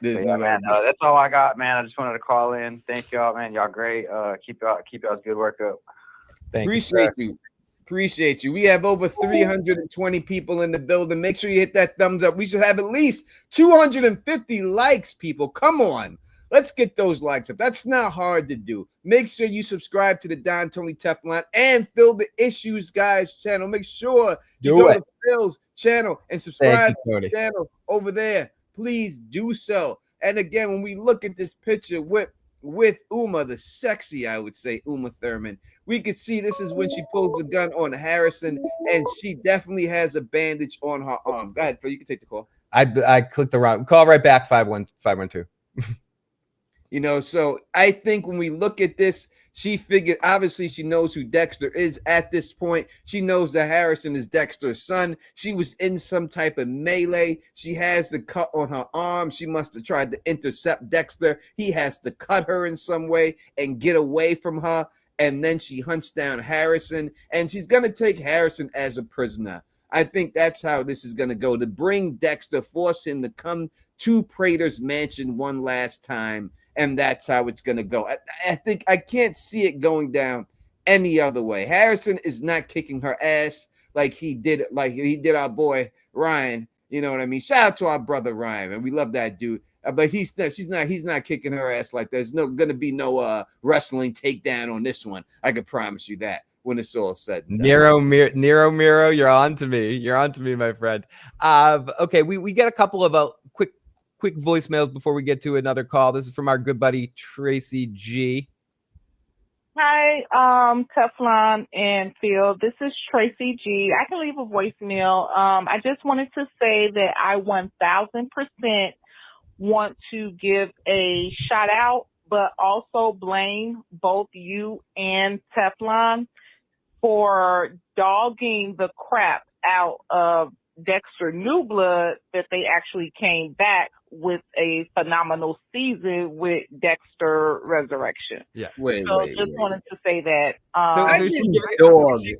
Man, that's all I got, man. I just wanted to call in. Thank y'all, man. Y'all great. Keep y'all's good work up.
Appreciate you. We have over 320 people in the building. Make sure you hit that thumbs up. We should have at least 250 likes, people. Come on. Let's get those likes up. That's not hard to do. Make sure you subscribe to the Don Tony Teflon and Phil the Issues Guys channel. Make sure you go to Phil's channel and subscribe to the channel over there. Please do so. And again, when we look at this picture with Uma, the sexy, I would say, Uma Thurman, we could see this is when she pulls the gun on Harrison, and she definitely has a bandage on her arm. Go ahead, Phil. You can take the call.
I clicked the wrong call. Right back. 512.
So I think when we look at this, She figured, obviously, she knows who Dexter is at this point. She knows that Harrison is Dexter's son. She was in some type of melee. She has the cut on her arm. She must have tried to intercept Dexter. He has to cut her in some way and get away from her. And then she hunts down Harrison, and she's going to take Harrison as a prisoner. I think that's how this is going to go, to bring Dexter, force him to come to Prater's mansion one last time. And that's how it's going to go. I think I can't see it going down any other way. Harrison is not kicking her ass like he did our boy Ryan. You know what I mean? Shout out to our brother Ryan, and we love that dude. But he's not kicking her ass like that. There's going to be no wrestling takedown on this one. I can promise you that when it's all said and done.
Nero Miro, you're on to me. You're on to me, my friend. Okay, we get a couple of quick voicemails before we get to another call. This is from our good buddy Tracy G.
Hi, Teflon and Phil. This is Tracy G. I can leave a voicemail. I just wanted to say that I 1000% want to give a shout out, but also blame both you and Teflon for dogging the crap out of Dexter New Blood, that they actually came back with a phenomenal season with Dexter Resurrection.
Yeah.
Wanted to say that.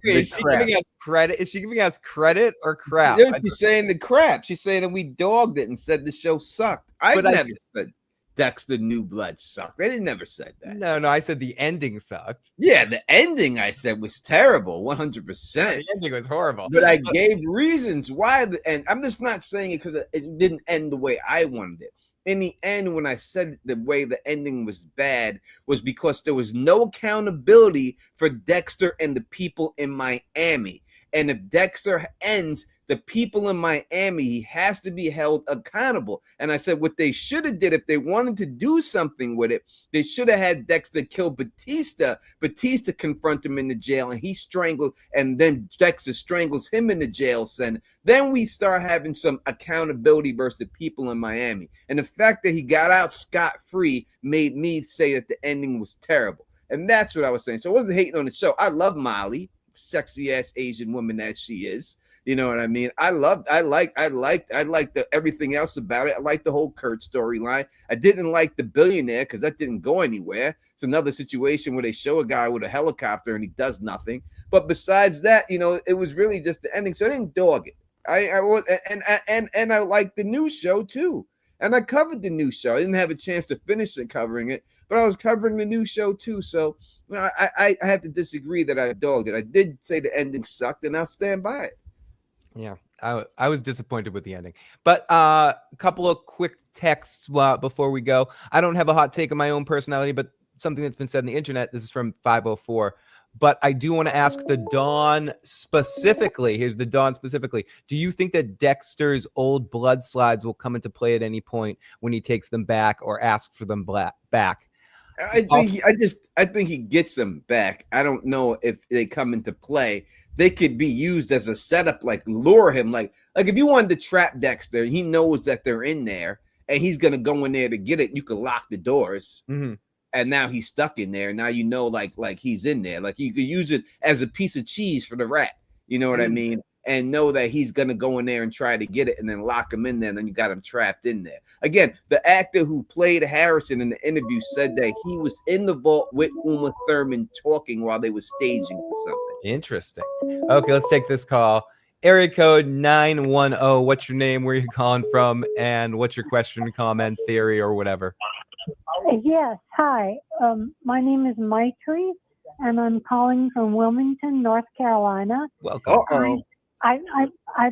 Is she giving us credit? Is she giving us credit or crap?
She's saying the crap. She's saying that we dogged it and said the show sucked. I never said Dexter New Blood sucked. They never said that.
No, I said the ending sucked.
Yeah, the ending I said was terrible, 100%.
The ending was horrible.
But I gave reasons why and I'm just not saying it because it didn't end the way I wanted it. In the end, when I said the way the ending was bad was because there was no accountability for Dexter and the people in Miami. And if Dexter ends, the people in Miami has to be held accountable. And I said what they should have did, if they wanted to do something with it, they should have had Dexter kill Batista. Batista confront him in the jail, and he strangled, and then Dexter strangles him in the jail cell. Then we start having some accountability versus the people in Miami. And the fact that he got out scot-free made me say that the ending was terrible. And that's what I was saying. So I wasn't hating on the show. I love Molly, sexy ass Asian woman that she is. You know what I mean? I liked everything else about it. I liked the whole Kurt storyline. I didn't like the billionaire because that didn't go anywhere. It's another situation where they show a guy with a helicopter and he does nothing. But besides that, it was really just the ending. So I didn't dog it. I liked the new show too. And I covered the new show. I didn't have a chance to finish it covering it, but I was covering the new show too. So I have to disagree that I dogged it. I did say the ending sucked, and I'll stand by it.
Yeah, I was disappointed with the ending. But a couple of quick texts before we go. I don't have a hot take of my own personality, but something that's been said on the internet. This is from 504. But I do want to ask the Dawn specifically. Here's the Dawn specifically. Do you think that Dexter's old blood slides will come into play at any point when he takes them back or asks for them back?
I think he gets them back. I don't know if they come into play. They could be used as a setup, like lure him. Like if you wanted to trap Dexter, he knows that they're in there and he's gonna go in there to get it. You could lock the doors, and now he's stuck in there. Now like he's in there. Like you could use it as a piece of cheese for the rat. You know what I mean? And know that he's going to go in there and try to get it and then lock him in there. And then you got him trapped in there. Again, the actor who played Harrison in the interview said that he was in the vault with Uma Thurman talking while they were staging for something.
Interesting. Okay, let's take this call. Area code 910. What's your name? Where are you calling from? And what's your question, comment, theory, or whatever?
Yes. Hi. My name is Maitri, and I'm calling from Wilmington, North Carolina.
Welcome.
I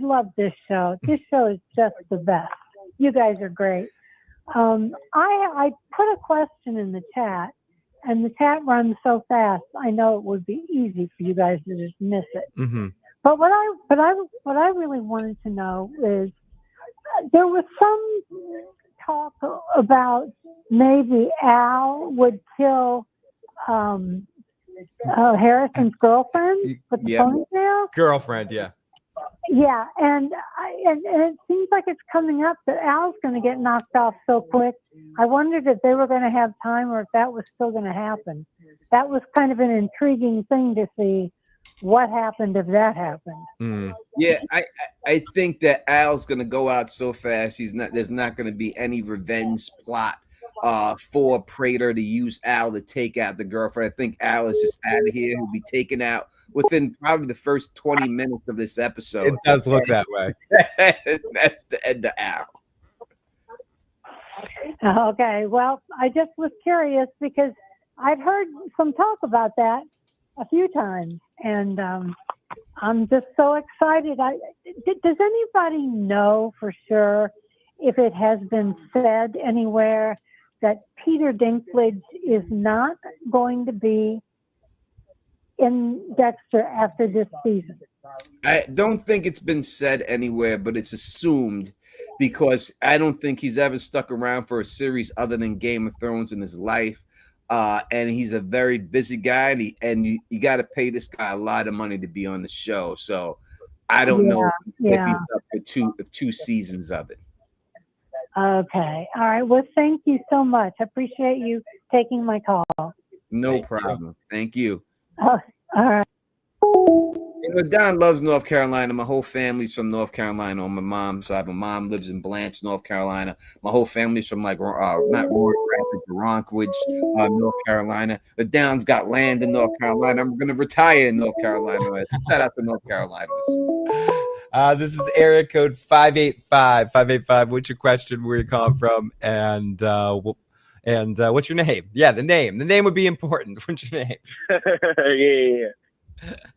love this show. This show is just the best. You guys are great. I put a question in the chat, and the chat runs so fast. I know it would be easy for you guys to just miss it.
Mm-hmm.
But what I really wanted to know is there was some talk about maybe Al would kill Harrison's girlfriend with the ponytail.
Girlfriend, yeah.
Yeah, and it seems like it's coming up that Al's going to get knocked off so quick. I wondered if they were going to have time or if that was still going to happen. that was kind of an intriguing thing to see what happened if that happened.
Yeah, I think that Al's gonna go out so fast. There's not gonna be any revenge plot for Prater to use Al to take out the girlfriend. I think Al is just out of here. He'll be taken out within probably the first 20 minutes of this episode.
It does look that way.
That's the end of Al.
Okay, well, I just was curious because I've heard some talk about that a few times, and I'm just so excited. Does anybody know for sure if it has been said anywhere that Peter Dinklage is not going to be in Dexter after this season?
I don't think it's been said anywhere, but it's assumed because I don't think he's ever stuck around for a series other than Game of Thrones in his life. And he's a very busy guy, and you got to pay this guy a lot of money to be on the show. So I don't know if he's up for two seasons of it.
Okay. All right. Well, thank you so much. I appreciate you taking my call.
No problem. Thank you.
All right.
You know, Don loves North Carolina. My whole family's from North Carolina on my mom's side. My mom lives in Blanche, North Carolina. My whole family's from not Roaring Rapids, Rockwood, North Carolina. The Downs got land in North Carolina. I'm going to retire in North Carolina. Shout out to North Carolina.
This is area code 585. 585. What's your question? Where you calling from? And what's your name? Yeah, the name. The name would be important. What's your name?
Yeah.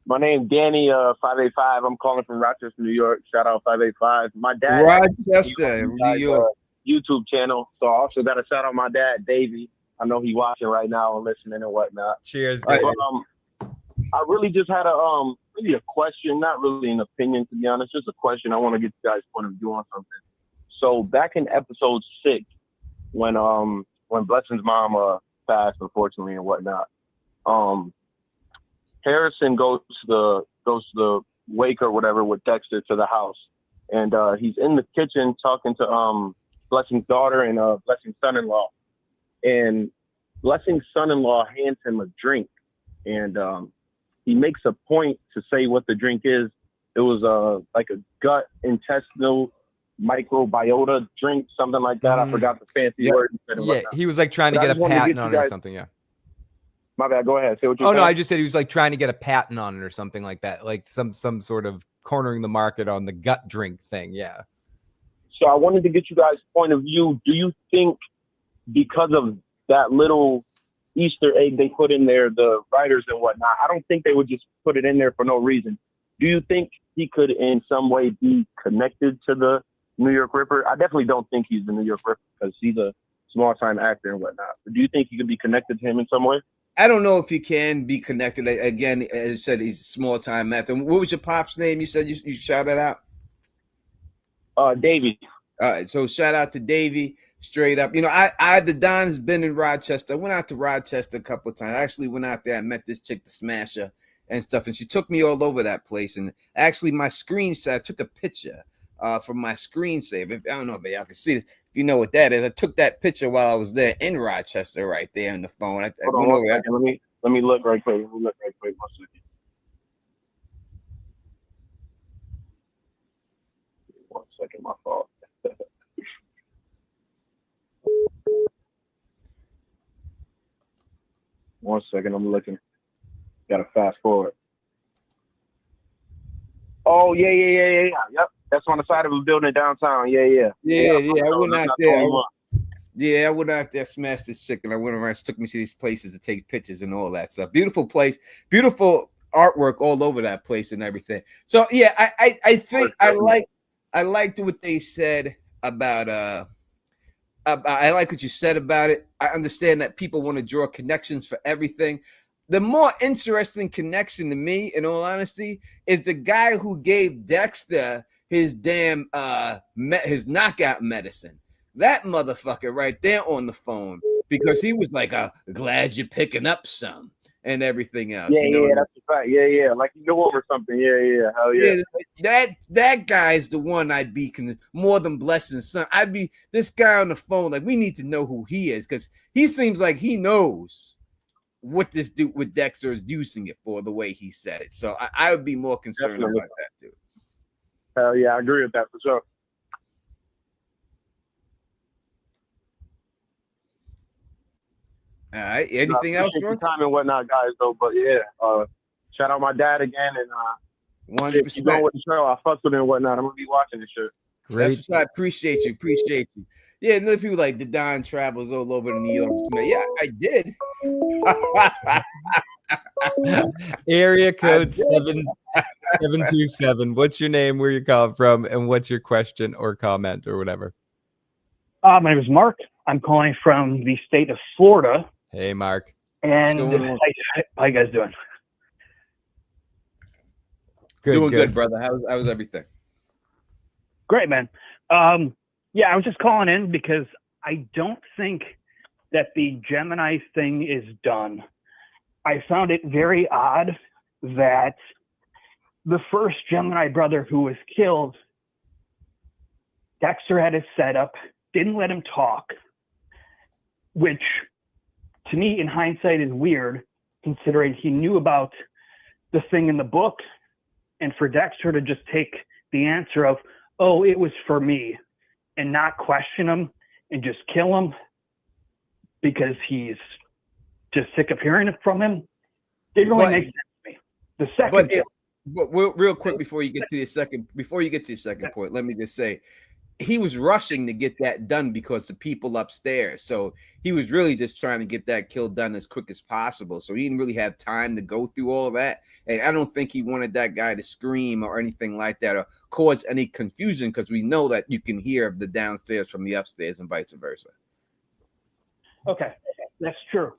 My name's Danny, 585. I'm calling from Rochester, New York. Shout out 585. My dad,
Rochester, New York.
YouTube channel. So I also got to shout out my dad, Davey. I know he's watching right now and listening and whatnot.
Cheers,
But,
Davey.
I really just had a question, not really an opinion, to be honest. Just a question. I want to get you guys' point of view on something. So back in episode 6, when Blessing's mom passed, unfortunately, and whatnot, Harrison goes to the wake or whatever with Dexter to the house, and he's in the kitchen talking to Blessing's daughter and Blessing's son-in-law, and Blessing's son-in-law hands him a drink, and he makes a point to say what the drink is. It was like a gut intestinal microbiota drink, something like that. I forgot the fancy word.
Yeah, he was like trying to get a patent on it or something. Yeah.
My bad. Go ahead. Say what you're
Oh
saying.
no, I just said he was like trying to get a patent on it or something like that, like some sort of cornering the market on the gut drink thing. Yeah.
So I wanted to get you guys' point of view. Do you think because of that little Easter egg they put in there, the writers and whatnot, I don't think they would just put it in there for no reason. Do you think he could in some way be connected to the New York Ripper? I definitely don't think he's the New York Ripper because he's a small-time actor and whatnot. But do you think he could be connected to him in some way?
I don't know if he can be connected. Again, as I said, he's a small-time actor. What was your pop's name? You said you shouted out?
Davey.
All right, so shout out to Davey, straight up. You know, the Don's been in Rochester. I went out to Rochester a couple of times. I actually went out there. I met this chick, the Smasher, and stuff, and she took me all over that place. And actually, my screensaver, I took a picture from my screensaver. I don't know if y'all can see this. If you know what that is, I took that picture while I was there in Rochester, right there on the phone.
Hold on one second. Let me look right quick. One second. One second, my fault. One second, I'm looking. Gotta fast forward. Oh yeah. Yep. That's on the side of a building downtown. Yeah.
I went out there. I went out there, smashed this chicken. I went around, she took me to these places to take pictures and all that stuff. Beautiful place, beautiful artwork all over that place and everything. So yeah, I think I liked what they said about I like what you said about it. I understand that people want to draw connections for everything. The more interesting connection to me, in all honesty, is the guy who gave Dexter his damn his knockout medicine. That motherfucker right there on the phone, because he was like, glad you're picking up some and everything else.
Yeah,
you know?
that's a fact. Yeah. Like you know him or something. Yeah. Hell yeah.
That guy's the one I'd be more than Blessing's son. I'd be this guy on the phone. Like, we need to know who he is, because he seems like he knows what Dexter is using it for, the way he said it. So I would be more concerned
Definitely.
about that too.
Hell yeah, I agree with that for sure.
All right. Anything else,
Appreciate your
George?
time and whatnot, guys. Though, but yeah, shout out my dad again, and
100%.
keep going with the show. I fucked with it and whatnot. I'm gonna be watching this shit.
Great.
That's what I appreciate you. Appreciate you. Yeah, and other people like the Don travels all over to New York. Yeah, I did.
Area code 7727. What's your name, where you calling from, and what's your question or comment or whatever?
My name is Mark. I'm calling from the state of Florida.
Hey, Mark.
And how you guys doing?
Doing good, brother. How's everything?
Great, man. Yeah, I was just calling in because I don't think that the Gemini thing is done. I found it very odd that the first Gemini brother who was killed, Dexter had his setup, didn't let him talk, which to me in hindsight is weird, considering he knew about the thing in the book, and for Dexter to just take the answer of, oh, it was for me, and not question him and just kill him because he's just sick of hearing it from him, didn't really make sense to me. The second,
but real quick before you get to your second point, let me just say, he was rushing to get that done because the people upstairs. So he was really just trying to get that kill done as quick as possible. So he didn't really have time to go through all of that. And I don't think he wanted that guy to scream or anything like that or cause any confusion, because we know that you can hear the downstairs from the upstairs and vice versa.
Okay, that's true.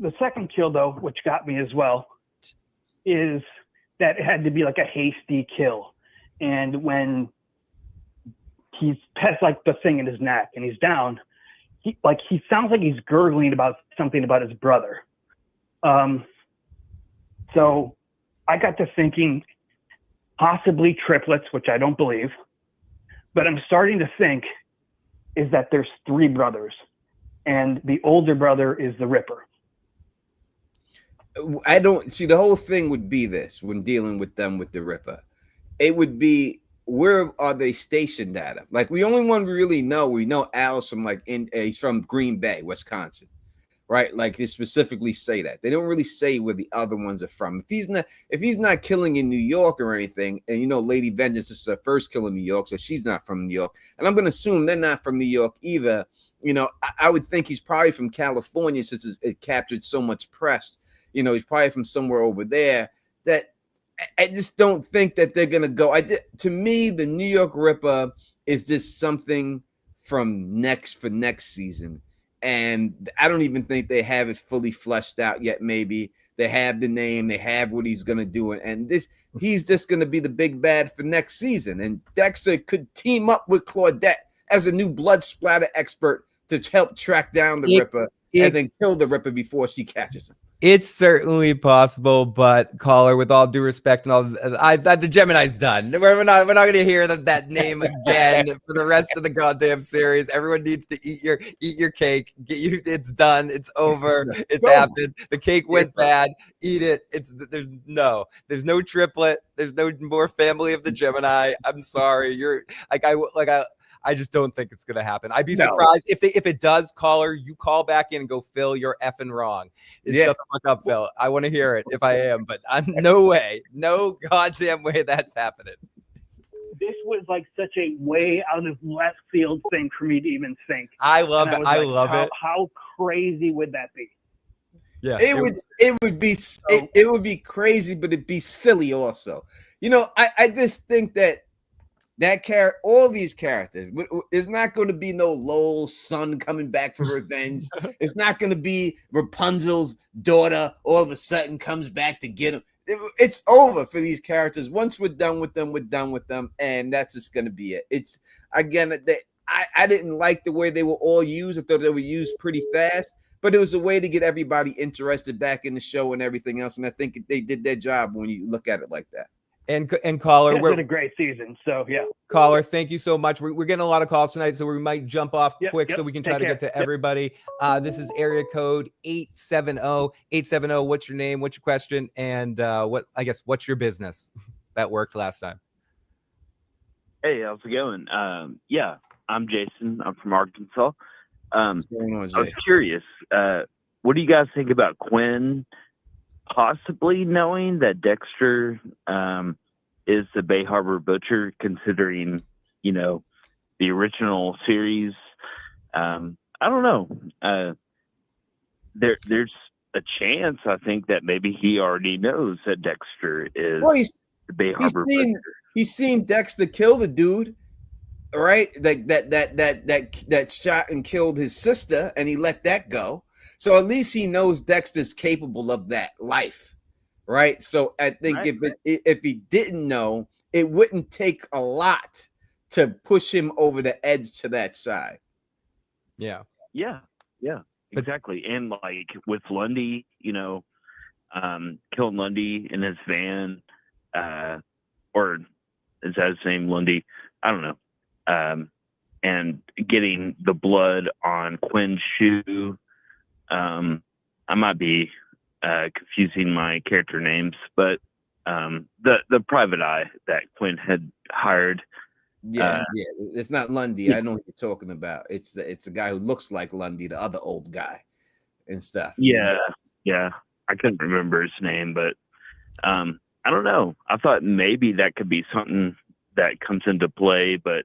The second kill, though, which got me as well, is that it had to be like a hasty kill. And when he has like the thing in his neck and he's down, he sounds like he's gurgling about something about his brother. So I got to thinking possibly triplets, which I don't believe, but I'm starting to think is that there's three brothers and the older brother is the Ripper.
I don't see, the whole thing would be this when dealing with them with the Ripper. It would be, where are they stationed at? Like, we only one we really know. We know Al's from he's from Green Bay, Wisconsin, right? Like, they specifically say that. They don't really say where the other ones are from. If he's not killing in New York or anything, and you know, Lady Vengeance is her first kill in New York, so she's not from New York. And I'm gonna assume they're not from New York either. You know, I would think he's probably from California since it captured so much press. You know, he's probably from somewhere over there. That I just don't think that they're gonna go. To me, the New York Ripper is just something from next season, and I don't even think they have it fully fleshed out yet. Maybe they have the name, they have what he's gonna do, and he's just gonna be the big bad for next season. And Dexter could team up with Claudette as a new blood splatter expert to help track down the Ripper and then kill the Ripper before she catches him.
It's certainly possible, but caller, with all due respect and all, the Gemini's done. We're not going to hear that name again for the rest of the goddamn series. Everyone needs to eat your cake. It's done. It's over. It's happened. The cake went bad. Eat it. There's no triplet. There's no more family of the Gemini. I'm sorry. I just don't think it's gonna happen. I'd be surprised if it does. Caller, you call back in and go, Phil, you're effing wrong. Shut the fuck up, Phil. I want to hear it if I am, but I'm no goddamn way that's happening.
This was like such a way out of left field thing for me to even think.
I love it. I love it.
How crazy would that be?
Yeah,
it would be crazy, but it'd be silly also. You know, I just think that all these characters, there's not going to be no Lowell's son coming back for revenge. It's not going to be Rapunzel's daughter all of a sudden comes back to get him. It's over for these characters. Once we're done with them, and that's just going to be it. It's, again, I didn't like the way they were all used. I thought they were used pretty fast, but it was a way to get everybody interested back in the show and everything else, and I think they did their job when you look at it like that.
And caller,
it's been a great season. So yeah,
caller, thank you so much. We're getting a lot of calls tonight, so we might jump off quick so we can try
Take
to
care.
get to everybody. This is area code 870. What's your name? What's your question? And what's your business? That worked last time.
Hey, how's it going? Yeah, I'm Jason. I'm from Arkansas. I was curious. What do you guys think about Quinn possibly knowing that Dexter is the Bay Harbor Butcher, considering, the original series? I don't know. There's a chance, I think, that maybe he already knows that Dexter is the Bay Harbor Butcher.
He's seen Dexter kill the dude, right? Like that shot and killed his sister, and he let that go. So at least he knows Dexter's capable of that life, right? So I think if he didn't know, it wouldn't take a lot to push him over the edge to that side.
Yeah,
exactly. And like with Lundy, killing Lundy in his van, or is that his name, Lundy? I don't know. And getting the blood on Quinn's shoe. I might be confusing my character names, but the private eye that Quinn had hired.
It's not Lundy.
Yeah.
I know what you're talking about. It's a guy who looks like Lundy, the other old guy, and stuff.
Yeah. I couldn't remember his name, but I don't know. I thought maybe that could be something that comes into play, but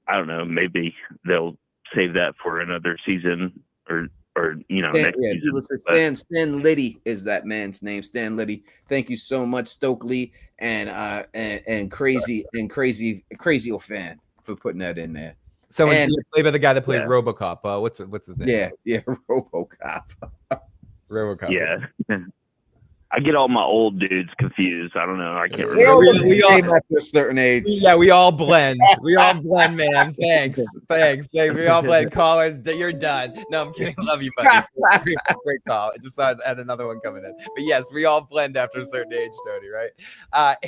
I don't know. Maybe they'll save that for another season or next season.
Stan Liddy is that man's name. Stan Liddy. Thank you so much, Stokely and crazy fan for putting that in there.
Someone played by the guy that played RoboCop. What's his name?
Yeah, RoboCop.
RoboCop.
Yeah. I get all my old dudes confused. I don't know. I can't remember.
We all after a certain age.
Yeah, we all blend. We all blend, man. Thanks. We all blend. Callers, you're done. No, I'm kidding. Love you, buddy. Great call. I just saw I had another one coming in. But yes, we all blend after a certain age, Tony, right?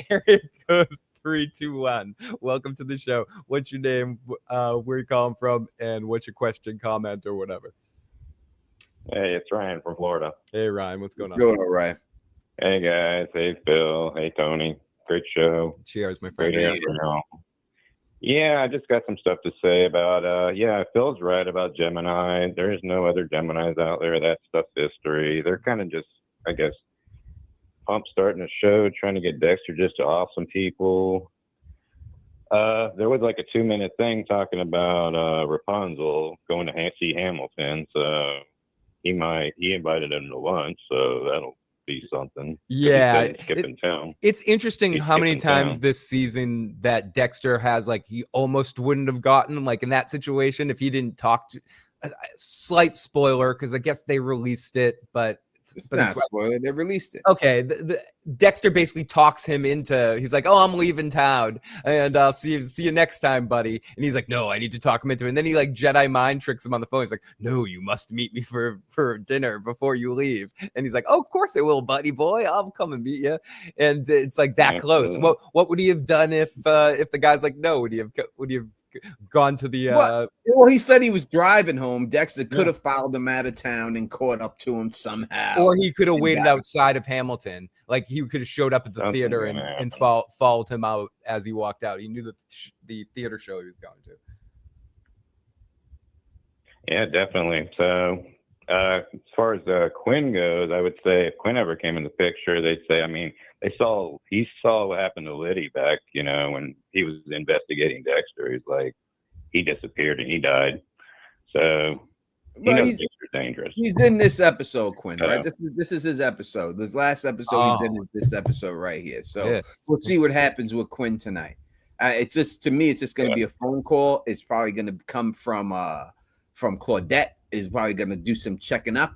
Area code 321. Welcome to the show. What's your name? Where you calling from? And what's your question, comment, or whatever?
Hey, it's Ryan from Florida.
Hey, Ryan. What's going on?
Going all right.
Hey, guys. Hey, Phil. Hey, Tony. Great show.
Cheers, my friend.
Yeah, I just got some stuff to say about, Phil's right about Gemini. There is no other Geminis out there. That stuff's history. They're kind of just, I guess, pump starting a show, trying to get Dexter just to off some people. There was like a 2-minute thing talking about Rapunzel going to see Hamilton. So he invited him to lunch. So that'll be something.
Yeah,
skipping town.
It's interesting how many times this season that Dexter has, like, he almost wouldn't have gotten, like, in that situation if he didn't talk to. Slight spoiler, because I guess they released it, but
it's not spoiler. They released it.
Okay, the Dexter basically talks him into. He's like, "Oh, I'm leaving town, and I'll see you next time, buddy." And he's like, "No, I need to talk him into it." And then he like Jedi mind tricks him on the phone. He's like, "No, you must meet me for dinner before you leave." And he's like, "Oh, of course I will, buddy boy. I'll come and meet you." And it's like that close. What would he have done if the guy's like, "No"? Would he have gone to the
well, he said he was driving home. Dexter could have followed him out of town and caught up to him somehow,
or he could have waited outside of Hamilton. Like he could have showed up at the theater and followed him out as he walked out. He knew the theater show he was going to.
Yeah, definitely. So as far as Quinn goes, I would say if Quinn ever came in the picture, they'd say, I mean, he saw what happened to Liddy back, when he was investigating Dexter. He's like, he disappeared and he died. So he knows Dexter's dangerous.
He's in this episode, Quinn, right? This is his episode. This last episode he's in this episode right here. So we'll see what happens with Quinn tonight. It's just, to me, it's just going to be a phone call. It's probably going to come from Claudette. Is probably going to do some checking up.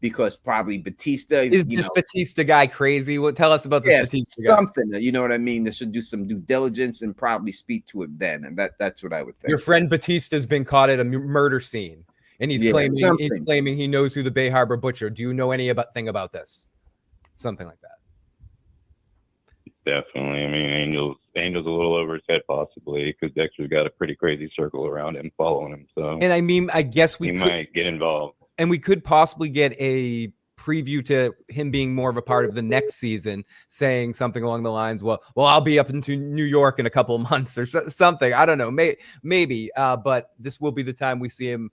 Because probably Batista
is this Batista guy crazy? Well, tell us about this Batista guy.
Something, you know what I mean? They should do some due diligence and probably speak to it then, and that's what I would think.
Your friend Batista's been caught at a murder scene, and he's claiming he knows who the Bay Harbor Butcher. Do you know anything about this? Something like that.
Definitely. I mean, Angel's a little over his head possibly because Dexter's got a pretty crazy circle around him following him. So,
And I mean, I guess
he might get involved.
And we could possibly get a preview to him being more of a part of the next season, saying something along the lines, well, I'll be up into New York in a couple of months or something. I don't know. Maybe. But this will be the time we see him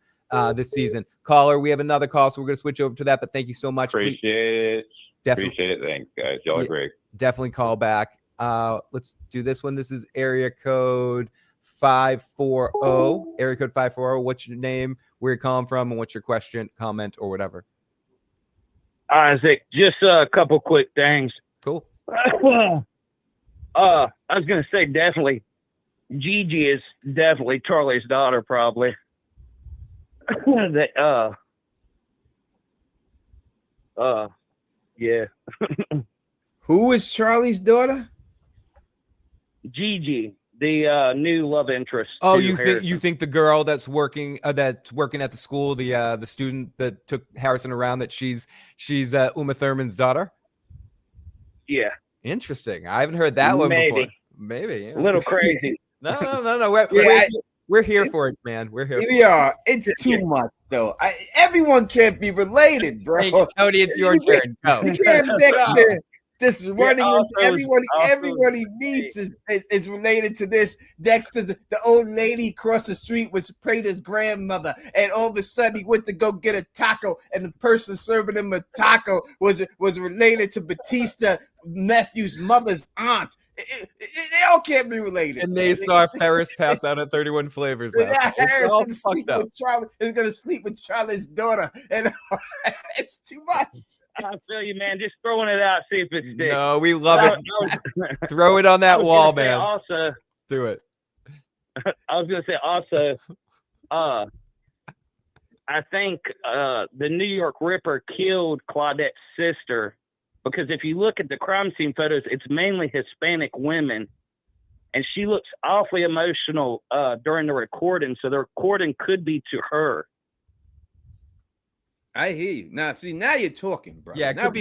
this season. Caller, we have another call, so we're going to switch over to that. But thank you so much.
Appreciate it.
Definitely.
Appreciate it. Thanks, guys. Y'all are great.
Definitely call back. Let's do this one. This is area code 540. Area code 540. What's your name? Where you're calling from, and what's your question, comment, or whatever?
Isaac, just a couple quick things.
Cool.
I was gonna say definitely, Gigi is definitely Charlie's daughter, probably. Yeah.
Who is Charlie's daughter?
Gigi, the new love interest.
Oh,
to
you
Harrison.
think the girl that's working at the school, the student that took Harrison around, that she's Uma Thurman's daughter?
Yeah.
Interesting. I haven't heard that one before. Maybe. Yeah.
A little crazy.
No. We're here for it, man. We're here.
We are. It's too much, though. Everyone can't be related, bro.
Hey, Tony, it's your turn. Go.
You can't Dexter. This running into everybody meets is related to this. Dexter, the old lady across the street was Prater's grandmother, and all of a sudden he went to go get a taco, and the person serving him a taco was related to Batista Nephew's mother's aunt. They all can't be related.
And they saw Ferris pass out at 31 Flavors.
Yeah,
It's all
Harris
fucked up.
is gonna sleep with Charlie's daughter, and it's too much.
I feel you, man. Just throwing it out, see if it's dick.
No, we love it. Throw it on that wall, man.
Also,
do it.
I was gonna say also, I think the New York Ripper killed Claudette's sister, because if you look at the crime scene photos, it's mainly Hispanic women, and she looks awfully emotional during the recording. So the recording could be to her.
I hear you. Now, see, now you're talking, bro.
Yeah, it
now,
could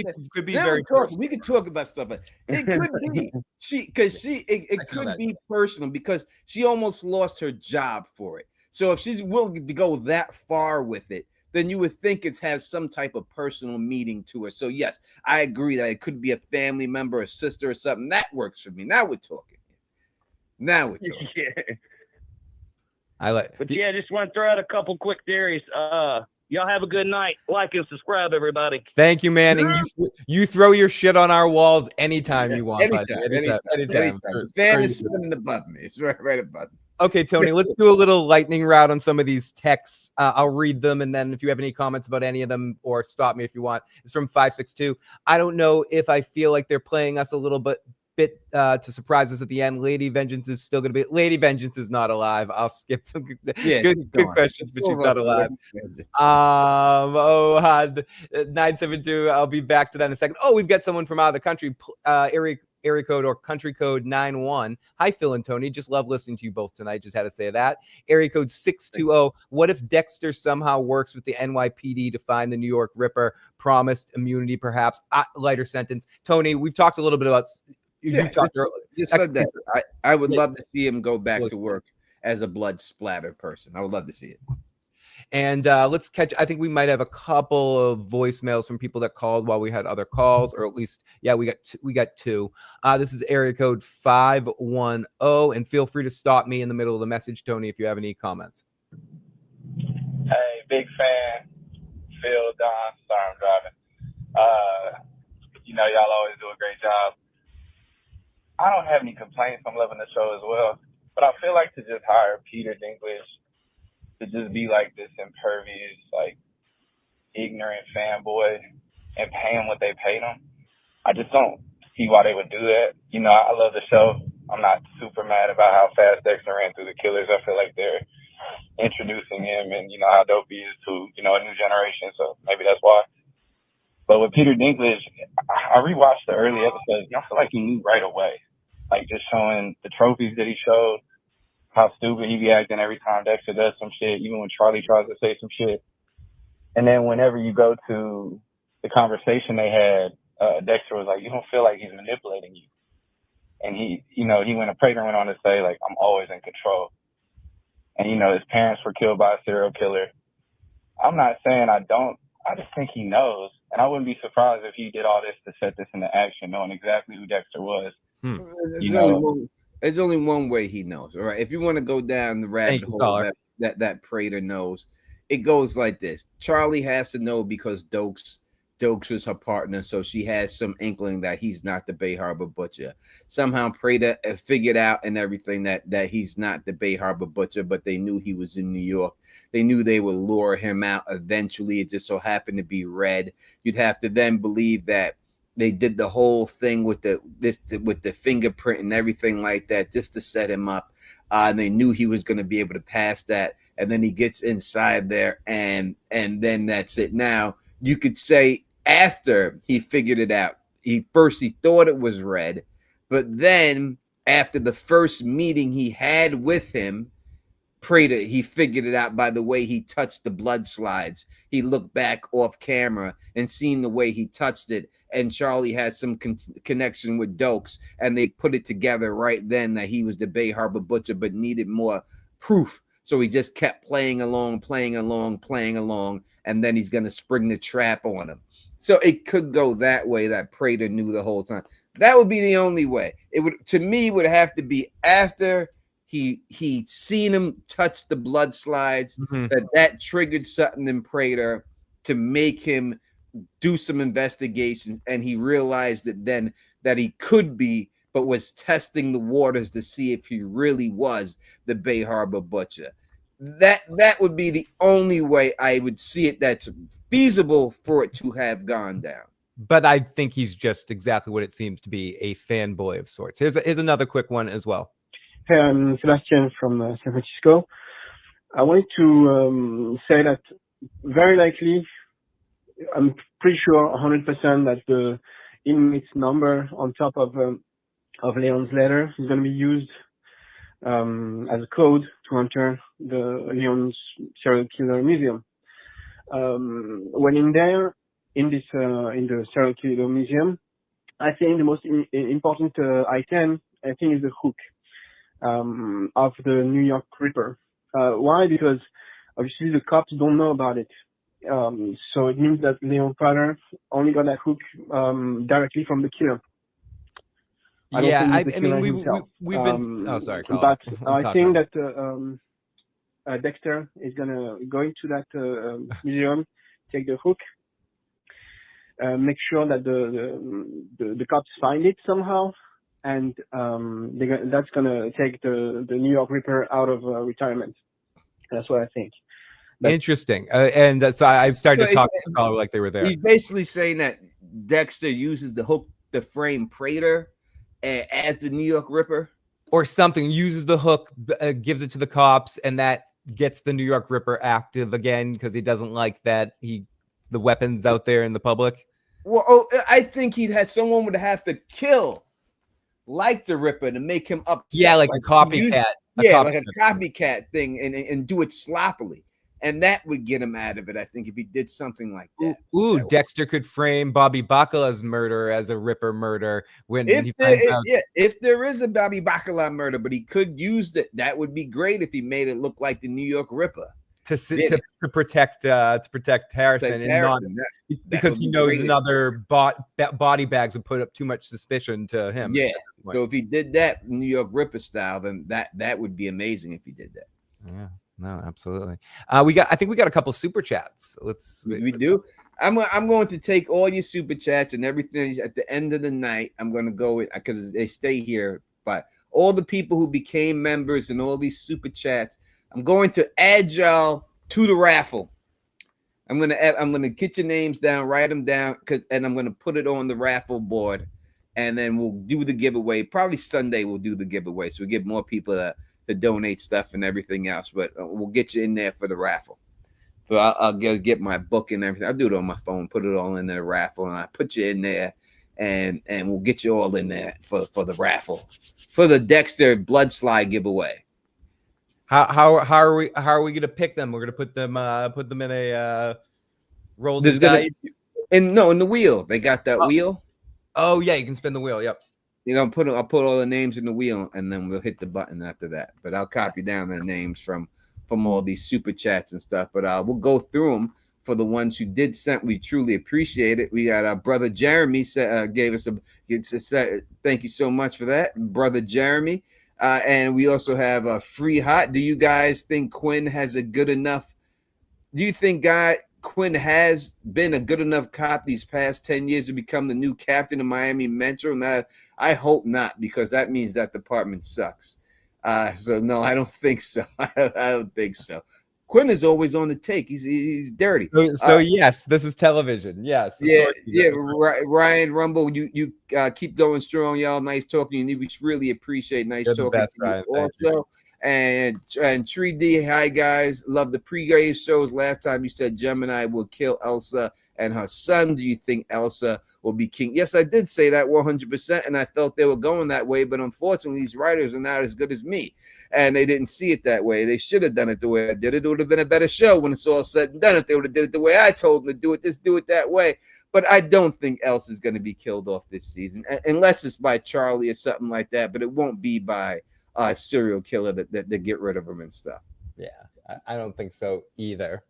be
now
very
we're talking. We could talk about stuff, but it could be it could be personal, because she almost lost her job for it. So if she's willing to go that far with it, then you would think it has some type of personal meaning to her. So yes, I agree that it could be a family member, a sister, or something. That works for me. Now we're talking. Now we're talking.
Yeah.
But
yeah, just want to throw out a couple quick theories. Y'all have a good night. Like and subscribe, everybody.
Thank you, man. And you throw your shit on our walls anytime you want. Anytime.
Fan is sitting above me. It's right above me.
Okay, Tony, let's do a little lightning round on some of these texts. I'll read them, and then if you have any comments about any of them, or stop me if you want. It's from 562. I don't know if I feel like they're playing us a little bit to surprise us at the end. Lady Vengeance is still going to be. Lady Vengeance is not alive. I'll skip them.
Yeah,
good questions, but she's not alive. 972. I'll be back to that in a second. Oh, we've got someone from out of the country. Area code or country code 91. Hi, Phil and Tony. Just love listening to you both tonight. Just had to say that. Area code 620. What if Dexter somehow works with the NYPD to find the New York Ripper? Promised immunity, perhaps. Lighter sentence. Tony, we've talked a little bit about. You
said that. I would love to see him go back to work as a blood splatter person. I would love to see it.
And let's catch. I think we might have a couple of voicemails from people that called while we had other calls, or at least, yeah, we got two. This is area code 510, and feel free to stop me in the middle of the message, Tony, if you have any comments.
Hey, big fan, Phil, Don. Sorry, I'm driving. Y'all always do a great job. I don't have any complaints. I'm loving the show as well, but I feel like to just hire Peter Dinklage to just be like this impervious, like ignorant fanboy and pay him what they paid him. I just don't see why they would do that. I love the show. I'm not super mad about how fast Dexter ran through the killers. I feel like they're introducing him and how dope he is to, a new generation. So maybe that's why. But with Peter Dinklage, I rewatched the early episodes and I feel like he knew right away. Like just showing the trophies that he showed, how stupid he be acting every time Dexter does some shit, even when Charlie tries to say some shit. And then whenever you go to the conversation they had, Dexter was like, you don't feel like he's manipulating you. And he Prater went on to say, like, I'm always in control. And, his parents were killed by a serial killer. I'm not saying I don't. I just think he knows. And I wouldn't be surprised if he did all this to set this into action, knowing exactly who Dexter was.
There's only one way he knows. All right. If you want to go down the rabbit hole that Prater knows, it goes like this. Charlie has to know because Dokes was her partner, so she has some inkling that he's not the Bay Harbor Butcher. Somehow Prater figured out and everything that he's not the Bay Harbor Butcher, but they knew he was in New York. They knew they would lure him out eventually. It just so happened to be Red. You'd have to then believe that they did the whole thing with the fingerprint and everything like that just to set him up. And they knew he was going to be able to pass that. And then he gets inside there, and then that's it. Now you could say after he figured it out, he thought it was Red, but then after the first meeting he had with him, Prater, he figured it out by the way he touched the blood slides. He looked back off camera and seen the way he touched it, and Charlie had some connection with Dokes, and they put it together right then that he was the Bay Harbor Butcher, but needed more proof. So he just kept playing along, and then he's going to spring the trap on him. So it could go that way that Prater knew the whole time. That would be the only way. It would have to be after he seen him touch the blood slides, that triggered something in Prater to make him do some investigation, and he realized that then that he could be, but was testing the waters to see if he really was the Bay Harbor Butcher. That would be the only way I would see it that's feasible for it to have gone down.
But I think he's just exactly what it seems to be, a fanboy of sorts. Here's another quick one as well.
Hey, I'm Sebastian from San Francisco. I wanted to say that very likely, I'm pretty sure 100% that the inmate's number on top of Leon's letter is going to be used as a code to enter the Leon's serial killer museum. When in there, in the serial killer museum, I think the most important item, I think, is the hook of the New York Ripper. Why? Because obviously the cops don't know about it. So it means that Leon Prater only got that hook directly from the killer.
We've been. Oh, sorry, Carl.
But I think that Dexter is gonna go into that museum, take the hook, make sure that the cops find it somehow, and that's gonna take the New York Ripper out of retirement. That's what I think.
Interesting. And so I've started to talk to the caller like they were there.
He's basically saying that Dexter uses the hook to frame Prater as the New York Ripper,
or something. Uses the hook, gives it to the cops, and that gets the New York Ripper active again because he doesn't like that the weapons out there in the public.
Well, I think someone would have to kill like the Ripper to make him upset.
Yeah, like a copycat.
Like a copycat thing, and do it sloppily. And that would get him out of it, I think, if he did something like that.
Dexter could frame Bobby Bacala's murder as a Ripper murder when he finds out.
Yeah, if there is a Bobby Bacala murder, but he could use that. That would be great if he made it look like the New York Ripper
to protect Harrison, because he knows another body bags would put up too much suspicion to him.
Yeah, so if he did that New York Ripper style, then that would be amazing if he did that.
Yeah. No, absolutely. I think we got a couple super chats.
We do. I'm going to take all your super chats and everything at the end of the night. I'm going to go with, because they stay here, but all the people who became members and all these super chats, I'm going to add y'all to the raffle. I'm gonna get your names down, write them down, and I'm gonna put it on the raffle board, and then we'll do the giveaway. Probably Sunday we'll do the giveaway, so we get more people to donate stuff and everything else, but we'll get you in there for the raffle. So I'll get my book and everything. I'll do it on my phone, put it all in the raffle, and I put you in there, and we'll get you all in there for the raffle, for the Dexter blood slide giveaway.
How are we gonna pick them? We're gonna put them in a roll the dice.
In the wheel. They got that wheel.
Oh yeah, you can spin the wheel. Yep.
I'll put all the names in the wheel, and then we'll hit the button after that. But I'll copy down the names from all these super chats and stuff. But we'll go through them for the ones who did send. We truly appreciate it. We got our brother Jeremy gave us thank you so much for that, brother Jeremy. And we also have a free hot. Do you guys think Quinn has a good enough? Do you think Quinn has been a good enough cop these past 10 years to become the new captain of Miami Metro? Now, I hope not, because that means that department sucks. So no, I don't think so. I don't think so. Quinn is always on the take. He's dirty.
So yes, this is television. Yes.
Yeah. Ryan Rumble, you keep going strong, y'all. Nice talking to you. We really appreciate nice
You're
talking
the best,
to you
Ryan.
also. And Tree D, hi guys. Love the pre-game shows. Last time you said Gemini will kill Elsa and her son. Do you think Elsa will be king? Yes, I did say that 100%, and I felt they were going that way, but unfortunately, these writers are not as good as me, and they didn't see it that way. They should have done it the way I did it. It would have been a better show when it's all said and done. If they would have did it the way I told them to do it, just do it that way. But I don't think Elsa is going to be killed off this season, unless it's by Charlie or something like that. But it won't be by serial killer that get rid of him and stuff.
Yeah, I don't think so either.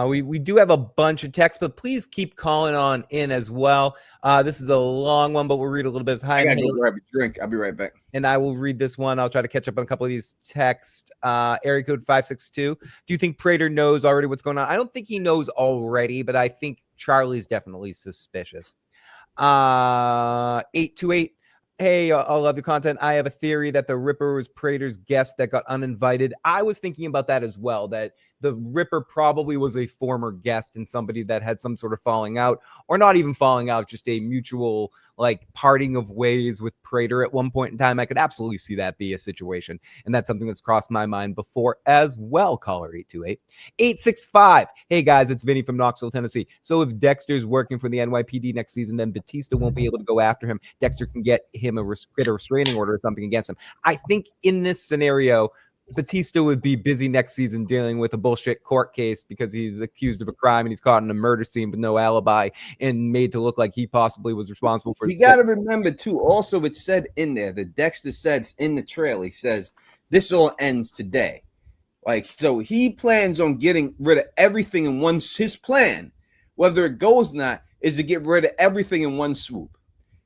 We do have a bunch of texts, but please keep calling on in as well. This is a long one, but we'll read a little bit of time.
I gotta go grab a drink. I'll be right back.
And I will read this one. I'll try to catch up on a couple of these texts. Area code 562. Do you think Prater knows already what's going on? I don't think he knows already, but I think Charlie's definitely suspicious. 828. Hey, I love the content. I have a theory that the Ripper was Prater's guest that got uninvited. I was thinking about that as well, that the Ripper probably was a former guest and somebody that had some sort of falling out, or not even falling out, just a mutual like parting of ways with Prater at one point in time. I could absolutely see that be a situation. And that's something that's crossed my mind before as well. Caller 828. 865. Hey guys, it's Vinny from Knoxville, Tennessee. So if Dexter's working for the NYPD next season, then Batista won't be able to go after him. Dexter can get him a restraining order or something against him. I think in this scenario, Batista would be busy next season dealing with a bullshit court case because he's accused of a crime and he's caught in a murder scene with no alibi and made to look like he possibly was responsible for it.
You got to remember too, also it said in there that Dexter says in the trailer, he says this all ends today. Like, so he plans on getting rid of everything in one. His plan, whether it goes or not, is to get rid of everything in one swoop.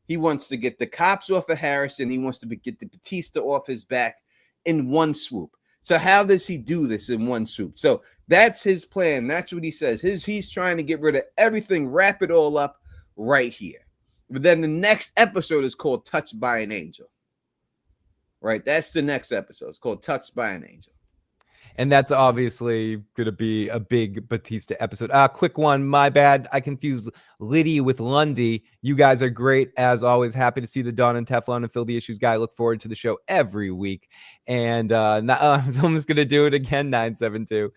He wants to get the cops off of Harrison. He wants to get the Batista off his back in one swoop. So how does he do this in one swoop? So that's his plan. That's what he says. He's trying to get rid of everything, wrap it all up right here. But then the next episode is called Touched by an Angel. Right? That's the next episode. It's called Touched by an Angel.
And that's obviously going to be a big Batista episode. Quick one. My bad. I confused Liddy with Lundy. You guys are great. As always, happy to see the Dawn and Teflon and Fill the Issues guy. Look forward to the show every week. And someone's going to do it again, 972.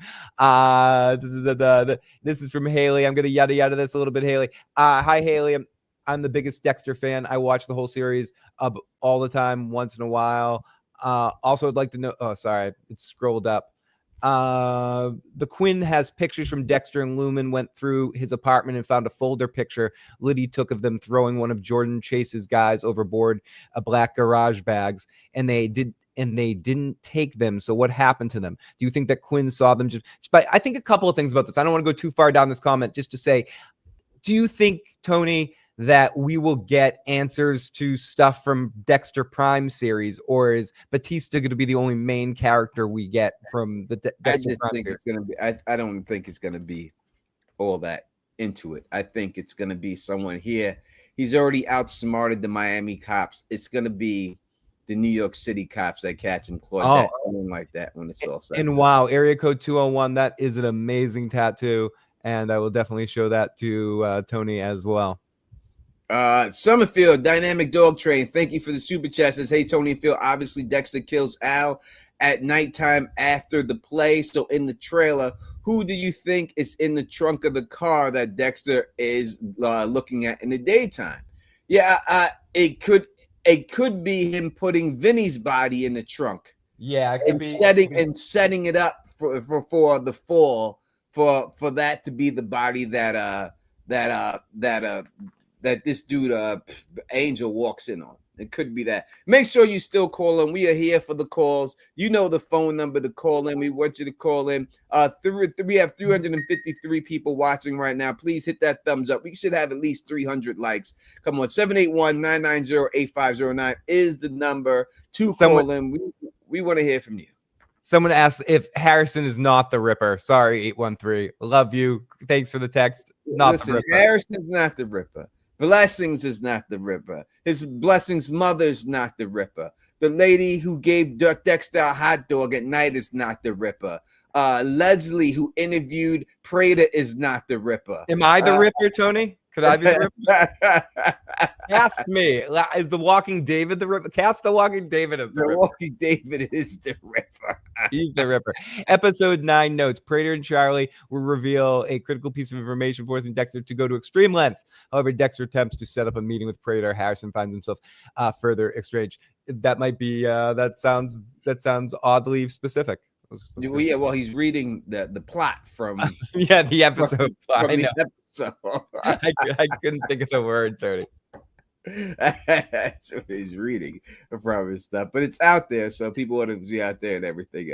This is from Haley. I'm going to yada yada this a little bit, Haley. Hi, Haley. I'm the biggest Dexter fan. I watch the whole series all the time, once in a while. Also, I'd like to know. Oh, sorry. It's scrolled up. The Quinn has pictures from Dexter and Lumen went through his apartment and found a folder picture Liddy took of them throwing one of Jordan Chase's guys overboard a black garage bags, and they didn't take them. So what happened to them? Do you think that Quinn saw them? But I think a couple of things about this. I don't want to go too far down this comment, just to say, do you think, Tony, that we will get answers to stuff from Dexter Prime series, or is Batista going to be the only main character we get from the Dexter Prime series?
It's going to be. I don't think it's going to be all that into it. I think it's going to be someone here. He's already outsmarted the Miami cops. It's going to be the New York City cops that catch him, Claudette, something like that when it's all set.
And wow, area code 201. That is an amazing tattoo, and I will definitely show that to Tony as well.
Summerfield, Dynamic Dog Train, thank you for the super chat. Says, hey, Tony and Phil, obviously Dexter kills Al at nighttime after the play. So in the trailer, who do you think is in the trunk of the car that Dexter is looking at in the daytime? Yeah, it could be him putting Vinny's body in the trunk.
Yeah, it could
and setting it up for the fall for that to be the body that that this dude Angel walks in on. It could be that. Make sure you still call in. We are here for the calls. You know the phone number to call in. We want you to call in. We have 353 people watching right now. Please hit that thumbs up. We should have at least 300 likes. Come on, 781-990-8509 is the number to call in. We want to hear from you.
Someone asked if Harrison is not the Ripper. Sorry, 813. Love you. Thanks for the text. Not the Ripper.
Harrison's not the Ripper. Blessings is not the Ripper. His Blessings' mother's not the Ripper. The lady who gave Dexter a hot dog at night is not the Ripper. Leslie, who interviewed Prater, is not the Ripper.
Am I the Ripper, Tony? Could I be the Ripper? Ask me. Is the Walking David the Ripper? Cast the Walking David as the Ripper.
Walking David is the Ripper.
He's the Ripper. Episode 9 notes. Prater and Charlie will reveal a critical piece of information forcing Dexter to go to extreme lengths. However, Dexter attempts to set up a meeting with Prater. Harrison finds himself further estranged. That might be that sounds oddly specific.
Yeah, well, he's reading the plot from
the episode plot.
From
I know.
episode.
I couldn't think of the word, Tony.
That's what he's reading from his stuff, but it's out there, so people want to be out there and everything.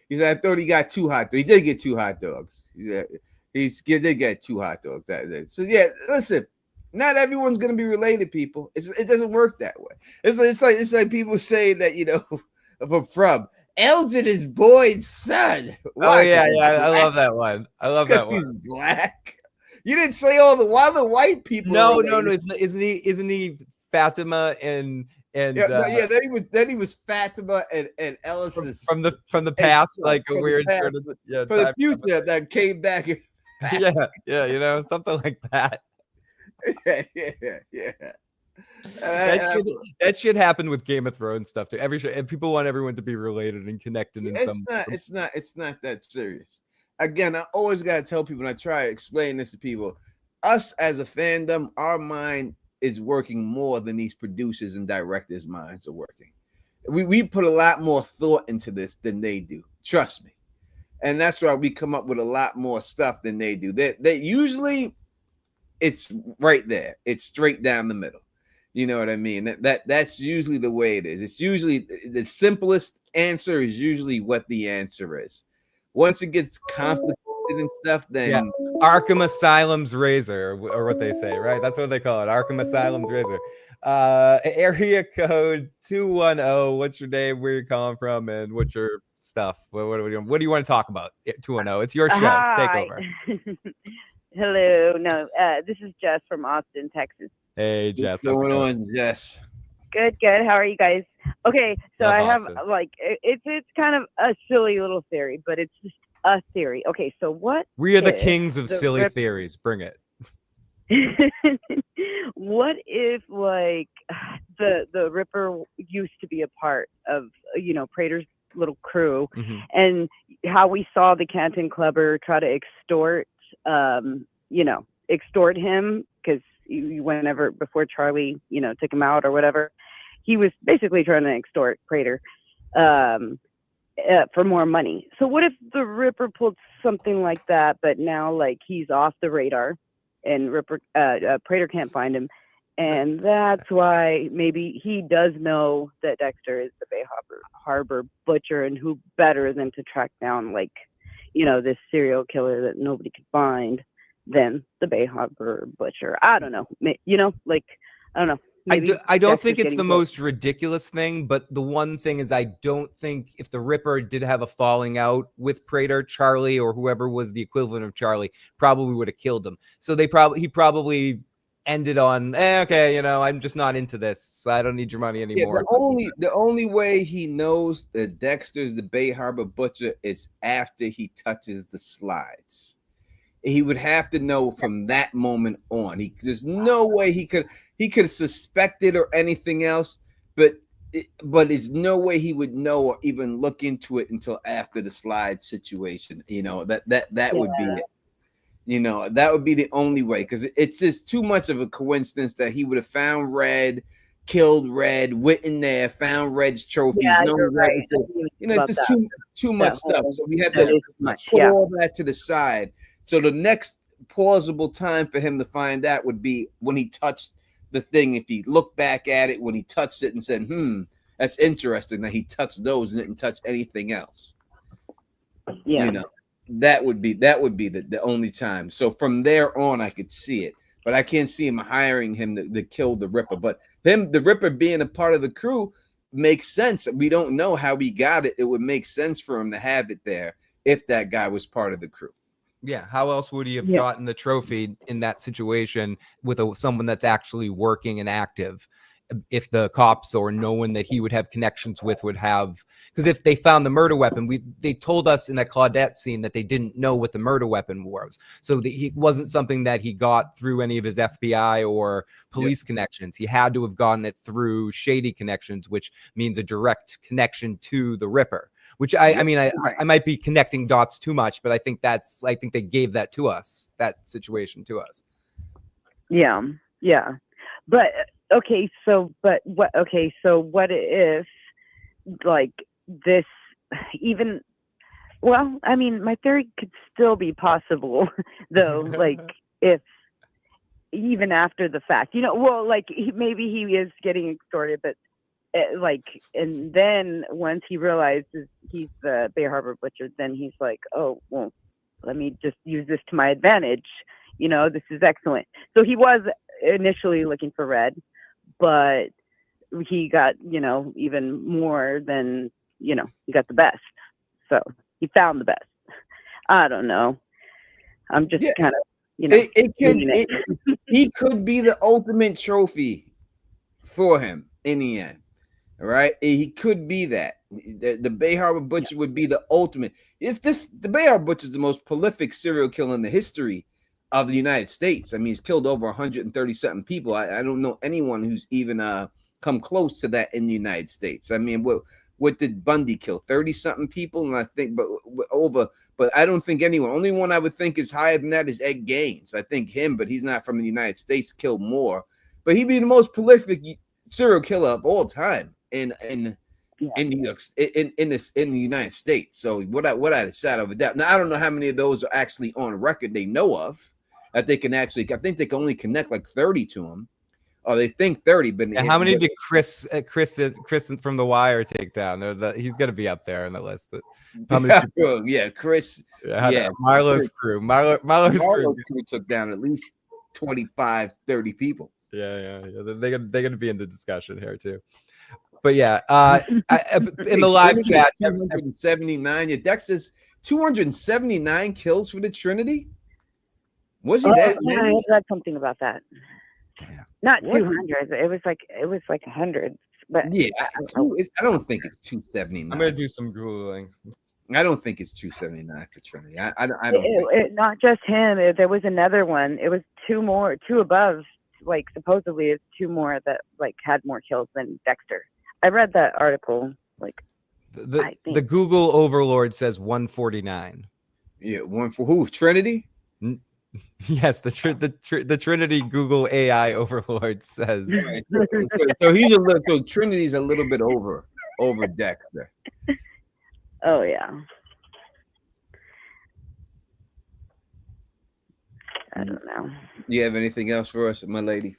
He said, I thought he got 2 hot dogs. He did get 2 hot dogs. He did get 2 hot dogs that day. So yeah, listen, not everyone's gonna be related, people. It doesn't work that way. It's like people say that, you know, from Eldon is Boyd's son.
Why? Oh yeah, I love that one. I love that one.
He's black. You didn't say all the white people.
No. Isn't he Fatima and
then he was Fatima and Ellis's
from the past, like a weird
past,
sort of
for the future that came back.
yeah, you know, something like that.
yeah.
That should happen with Game of Thrones stuff too. And people want everyone to be related and connected in some.
It's not that serious. Again, I always gotta tell people, and I try to explain this to people. Us as a fandom, our mind is working more than these producers and directors' minds are working. We put a lot more thought into this than they do. Trust me, and that's why we come up with a lot more stuff than they do. They usually, it's right there. It's straight down the middle. You know what I mean? That's usually the way it is. It's usually the simplest answer is usually what the answer is. Once it gets complicated and stuff, then
Arkham Asylum's razor, or what they say, right? That's what they call it, Arkham Asylum's razor. Area code 210. What's your name? Where you calling from? And what's your stuff? What do you want to talk about? 210. It's your show.
Hi.
Take over.
Hello. No, this is Jess from Austin, Texas.
Hey, Jess.
What's going on, Jess?
Good. How are you guys? Okay, so
Love
I have
Austin.
it's kind of a silly little theory, but it's just a theory. Okay, so what?
We are the
if
kings of
the
silly theories. Bring it.
What if like the Ripper used to be a part of Prater's little crew, and how we saw the Canton Clubber try to extort him because whenever before Charlie took him out or whatever, he was basically trying to extort Prater for more money. So what if the Ripper pulled something like that, but now like he's off the radar and Prater can't find him, and that's why maybe he does know that Dexter is the Bay Harbor butcher, and who better than to track down this serial killer that nobody could find than the Bay Harbor butcher. I don't know. I don't know.
I don't think it's the most ridiculous thing, but the one thing is I don't think if the Ripper did have a falling out with Prater, Charlie, or whoever was the equivalent of Charlie, probably would have killed him. So he probably ended on, okay, I'm just not into this. So I don't need your money anymore.
Yeah, the only way he knows that Dexter's the Bay Harbor butcher is after he touches the slides. He would have to know from that moment on. There's no way he could suspect it or anything else, but it's no way he would know or even look into it until after the slide situation. That would be it. That would be the only way, because it's just too much of a coincidence that he would have found Red, killed Red, went in there, found Red's trophies.
Yeah, you're right.
It's just too much stuff. So we had to put all that to the side. So the next plausible time for him to find out would be when he touched the thing. If he looked back at it when he touched it and said, that's interesting that he touched those and didn't touch anything else.
Yeah.
You know, that would be the only time. So from there on, I could see it, but I can't see him hiring him to kill the Ripper. But the Ripper being a part of the crew makes sense. We don't know how he got it. It would make sense for him to have it there if that guy was part of the crew.
Yeah, how else would he have gotten the trophy in that situation with someone that's actually working and active? If the cops or no one that he would have connections with would have, because if they found the murder weapon, they told us in that Claudette scene that they didn't know what the murder weapon was. So it wasn't something that he got through any of his FBI or police connections. He had to have gotten it through shady connections, which means a direct connection to the Ripper. Which I mean, I might be connecting dots too much, but I think they gave that to us, that situation to us.
Yeah. But okay, so what if like this even, well, I mean, my theory could still be possible though, like if even after the fact, like maybe he is getting extorted, but and then once he realizes he's the Bay Harbor Butcher, then he's like, oh, well, let me just use this to my advantage. This is excellent. So he was initially looking for Red, but he got, even more than, he got the best. So he found the best. I don't know. I'm just kind of,
he could be the ultimate trophy for him in the end. All right, he could be that. The Bay Harbor Butcher would be the ultimate. The Bay Harbor Butcher is the most prolific serial killer in the history of the United States. I mean, he's killed over 130-something people. I don't know anyone who's even come close to that in the United States. I mean, what did Bundy kill? 30-something people, and I think, but I don't think anyone. Only one I would think is higher than that is Ed Gaines. I think him, but he's not from the United States. Killed more, but he'd be the most prolific serial killer of all time in New York, in the United States. So without a shadow of a doubt. Now I don't know how many of those are actually on record they know of that they can actually. I think they can only connect like 30 to them, or they think 30. But
how many did Chris from The Wire take down? He's going to be up there on the list. How many
Chris.
Marlo's crew. Marlo's crew
took down at least 25, 30 people.
Yeah. They're gonna be in the discussion here too. But yeah, in the live chat,
279. Yeah, Dexter's 279 kills for the Trinity. Was he that?
I read something about that. Not 200. It was like 100. But
yeah, I don't think it's 279.
I'm gonna do some Googling.
I don't think it's 279 for Trinity. I don't.
Not just him. There was another one. It was two above. Like supposedly it's two more that like had more kills than Dexter. I read that article. Like
the Google overlord says 149.
Yeah, one for who? Trinity?
Yes, the Trinity Google AI overlord says.
So he's a little. So Trinity's a little bit over Dexter.
Oh yeah. I don't know.
You have anything else for us, my lady?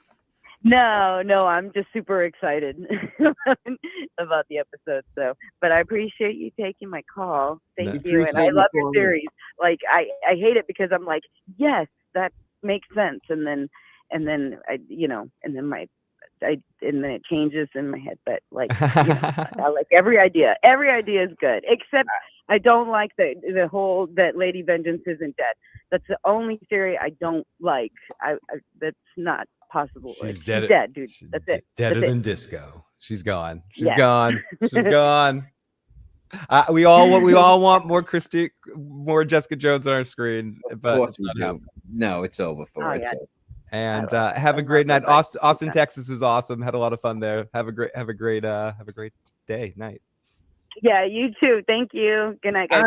No, I'm just super excited about the episode. So, but I appreciate you taking my call. Thank you, and I love your series. Like, I hate it because I'm like, yes, that makes sense, and then and then it changes in my head. But like, I like every idea. Every idea is good, except I don't like the whole that Lady Vengeance isn't dead. That's the only theory I don't like. That's not possible.
She's
dead, dude. That's it.
Deader than disco. She's gone. She's
Yeah.
gone. She's gone. We all want more Jessica Jones on our screen, but it's not happening.
No, it's over for it.
And have a great night. Austin, Texas is awesome. Had a lot of fun there. Have a great day, night.
Yeah, you too. Thank you. Good night, guys.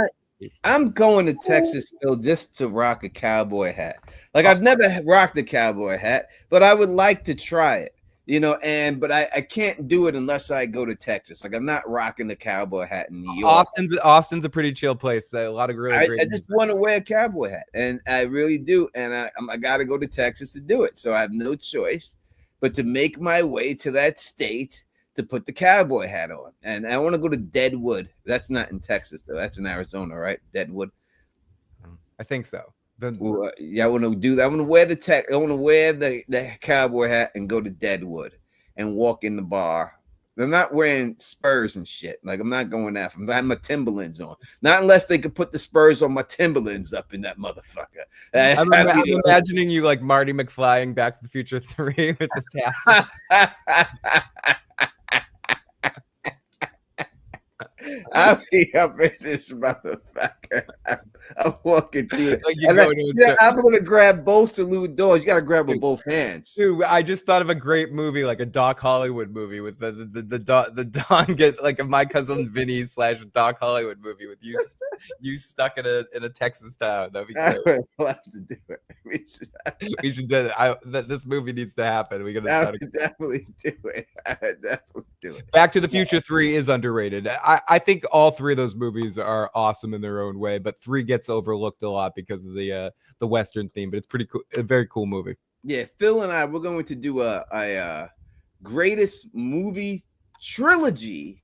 I'm going to Texas, Phil, just to rock a cowboy hat. Like I've never rocked a cowboy hat, but I would like to try it. You know, but I can't do it unless I go to Texas. Like I'm not rocking the cowboy hat in New York.
Austin's a pretty chill place. A lot of really great.
I just want to wear a cowboy hat, and I really do. And I got to go to Texas to do it. So I have no choice but to make my way to that state to put the cowboy hat on. And I want to go to Deadwood. That's not in Texas though. That's in Arizona, right? Deadwood.
I think so.
Yeah, I want to do that. I want to wear I want to wear the cowboy hat and go to Deadwood and walk in the bar. I'm not wearing Spurs and shit. Like I'm not going that. I have my Timberlands on. Not unless they could put the Spurs on my Timberlands up in that motherfucker.
I'm imagining you like Marty McFly in Back to the Future 3 with the tassels.
I'll be up in this motherfucker. I'm walking through it.
Like
I'm gonna grab both salute doors. You gotta grab with both hands.
Dude, I just thought of a great movie, like a Doc Hollywood movie with the Don get like a My Cousin Vinny / Doc Hollywood movie with you stuck in a Texas town. That'd be great.
We'll have to do it.
We should do it. This movie needs to happen. We gotta
definitely do it. Definitely do it.
Back to the Future 3 is underrated. I think all three of those movies are awesome in their own way, but 3 gets overlooked a lot because of the Western theme. But it's pretty cool, a very cool movie.
Yeah, Phil and I, we're going to do a greatest movie trilogy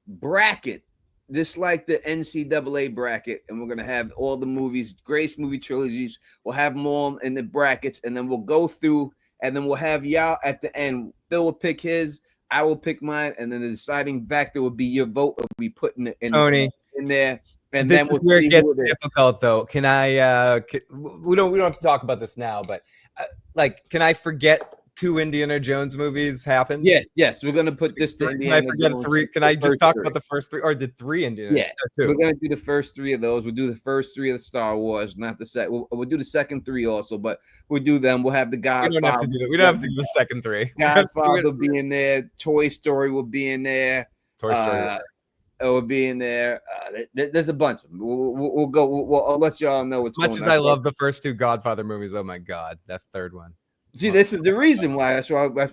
bracket, just like the NCAA bracket, and we're gonna have all the movies, greatest movie trilogies. We'll have them all in the brackets, and then we'll go through, and then we'll have y'all at the end. Phil will pick his, I will pick mine, and then the deciding factor will be your vote. Will be putting it in,
Tony,
in there. And
this
then
is where it gets difficult, though. Can I? We don't have to talk about this now, but like, can I forget 2 Indiana Jones movies happened?
Yeah, yes, we're gonna put this.
Can I forget 3? Can I just talk about the first 3, or did 3 Indiana?
Yeah,
2.
We're gonna do the first 3 of those. We'll do the first 3 of the Star Wars, not the second. We'll do the second 3 also, but we'll do them. We'll have the Godfather.
We don't have to do that. We don't have to do the second 3.
Godfather will be in there. Toy Story will be in there.
Toy Story.
It will be in there. There's a bunch of them. We'll go. I'll let y'all know.
As much as I love the first 2 Godfather movies, oh my god, that third one.
See, this is the reason why. That's why we're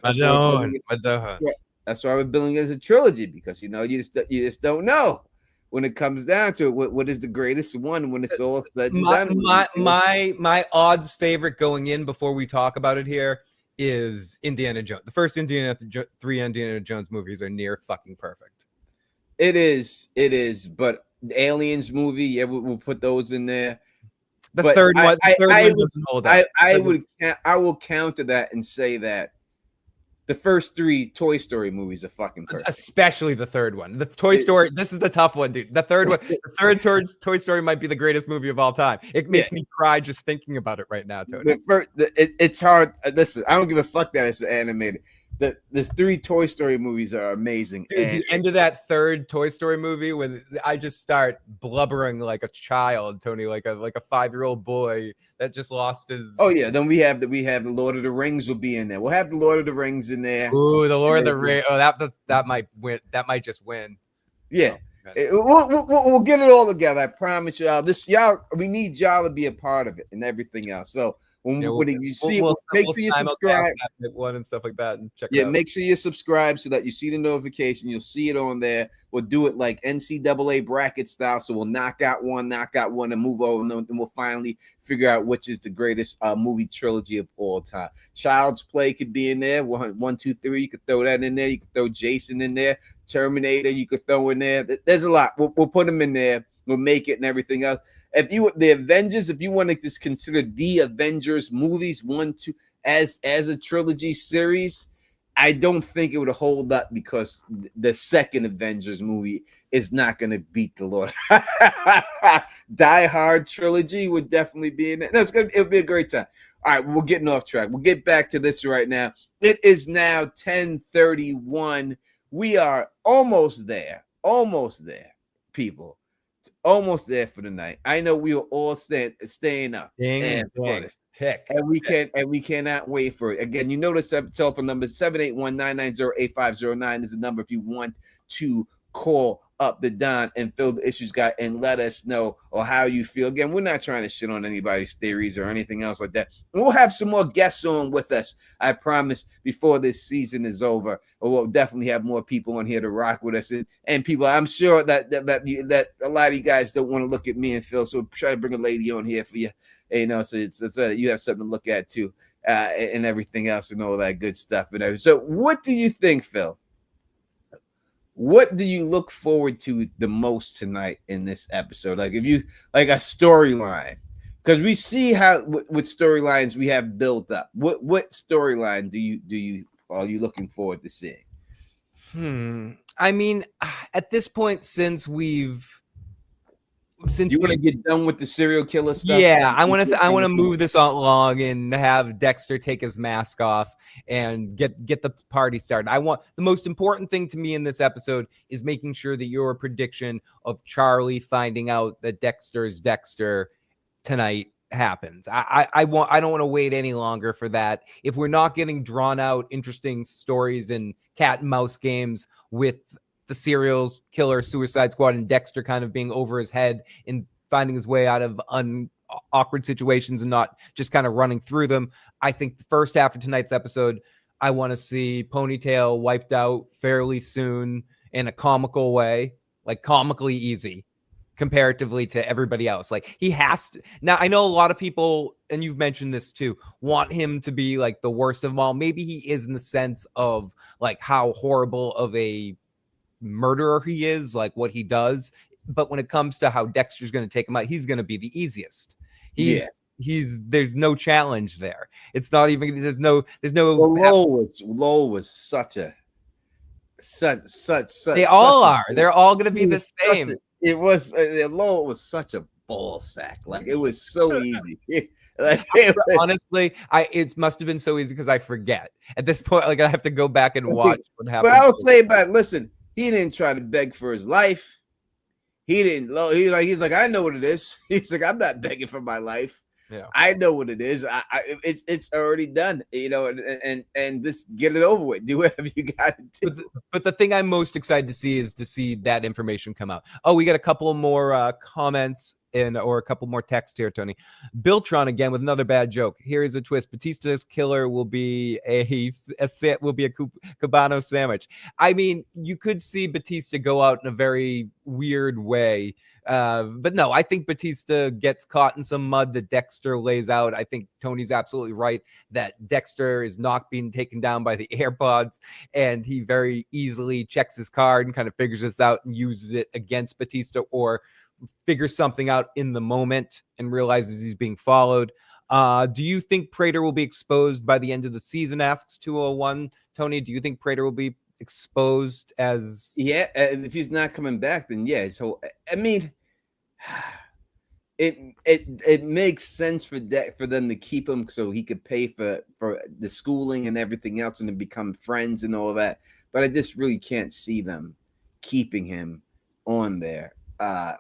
billing it as a trilogy, because you just don't know when it comes down to it. What is the greatest one when it's all said and done?
My odds favorite going in before we talk about it here is Indiana Jones. The first 3 Indiana Jones movies are near fucking perfect.
It is, but the Aliens movie, yeah, we'll put those in there.
The third one doesn't hold up.
I will counter that and say that the first 3 Toy Story movies are fucking perfect.
Especially the third one. The Toy Story, this is the tough one, dude. The third one, Toy Story might be the greatest movie of all time. It makes me cry just thinking about it right now, Tony.
It's hard. Listen, I don't give a fuck that it's animated. The 3 Toy Story movies are amazing.
Dude, the end of that third Toy Story movie, when I just start blubbering like a child, Tony, like a 5-year-old boy that just lost his.
Oh yeah, then we have the Lord of the Rings will be in there. We'll have the Lord of the Rings in there.
Ooh, the Lord of the Rings. Oh, that might win. That might just win.
Yeah. We'll get it all together. I promise y'all. We need y'all to be a part of it and everything else. So make sure you subscribe
one and stuff like that and check.
Make sure you subscribe so that you see the notification. You'll see it on there. We'll do it like NCAA bracket style. So we'll knock out one, and move over, and we'll finally figure out which is the greatest movie trilogy of all time. Child's Play could be in there. 1, 2, 3. You could throw that in there. You could throw Jason in there. Terminator, you could throw in there. There's a lot. We'll put them in there. We'll make it and everything else. The Avengers, if you want to just consider the Avengers movies 1, 2 as a trilogy series, I don't think it would hold up, because the second Avengers movie is not going to beat the Lord. Die Hard trilogy would definitely be in it. No, it'll be a great time. All right, we're getting off track. We'll get back to this right now. It is now 10:31. We are almost there, people. Almost there for the night. I know we are all staying up, and we cannot wait for it. Again, you know the telephone number 781-990-8509 is the number if you want to call up the Don and Phil the Issues Guy and let us know or how you feel. Again, we're not trying to shit on anybody's theories or anything else like that. And we'll have some more guests on with us, I promise, before this season is over. Or we'll definitely have more people on here to rock with us. And people, I'm sure that a lot of you guys don't want to look at me and Phil, so try to bring a lady on here for you. You know, so it's you have something to look at too, and everything else and all that good stuff. And everything. So what do you think, Phil? What do you look forward to the most tonight in this episode? Like, if you like a storyline, because we see how what storylines we have built up. What storyline are you looking forward to seeing?
I mean, at this point, since you
want to get done with the serial killer stuff.
Yeah, I want to move this along and have Dexter take his mask off and get the party started. The most important thing to me in this episode is making sure that your prediction of Charlie finding out that Dexter is Dexter tonight happens. I don't want to wait any longer for that. If we're not getting drawn out interesting stories and cat and mouse games with the serial killer Suicide Squad and Dexter kind of being over his head and finding his way out of awkward situations and not just kind of running through them, I think the first half of tonight's episode, I want to see Ponytail wiped out fairly soon in a comical way, like comically easy comparatively to everybody else. Like, he has to. Now, I know a lot of people, and you've mentioned this too, want him to be like the worst of them all. Maybe he is in the sense of like how horrible of a murderer he is, like what he does, but when it comes to how Dexter's going to take him out, he's going to be the easiest. There's no challenge there. It's not even there's no
Lowell was such
they all are. They're all going to be the same.
Lowell was such a ball sack. Like, it was so easy.
Honestly, it must have been so easy because I forget at this point. Like, I have to go back and watch what happened.
But I'll say about listen. He didn't try to beg for his life. He didn't. He's like, I know what it is. He's like, I'm not begging for my life.
Yeah,
I know what it is. It's already done. You know, and just get it over with. Do whatever you got to do.
But the thing I'm most excited to see is to see that information come out. Oh, we got a couple more comments or a couple more text here, Tony. Biltron again with another bad joke. Here is a twist. Batista's killer will be a Cabano sandwich. I mean, you could see Batista go out in a very weird way. But no, I think Batista gets caught in some mud that Dexter lays out. I think Tony's absolutely right that Dexter is not being taken down by the AirPods, and he very easily checks his card and kind of figures this out and uses it against Batista, or figures something out in the moment and realizes he's being followed. Do you think Prater will be exposed by the end of the season? Asks 201. Tony, do you think Prater will be exposed as...
Yeah, if he's not coming back, then yeah. So, I mean, it makes sense for them to keep him so he could pay for the schooling and everything else and to become friends and all that. But I just really can't see them keeping him on there. I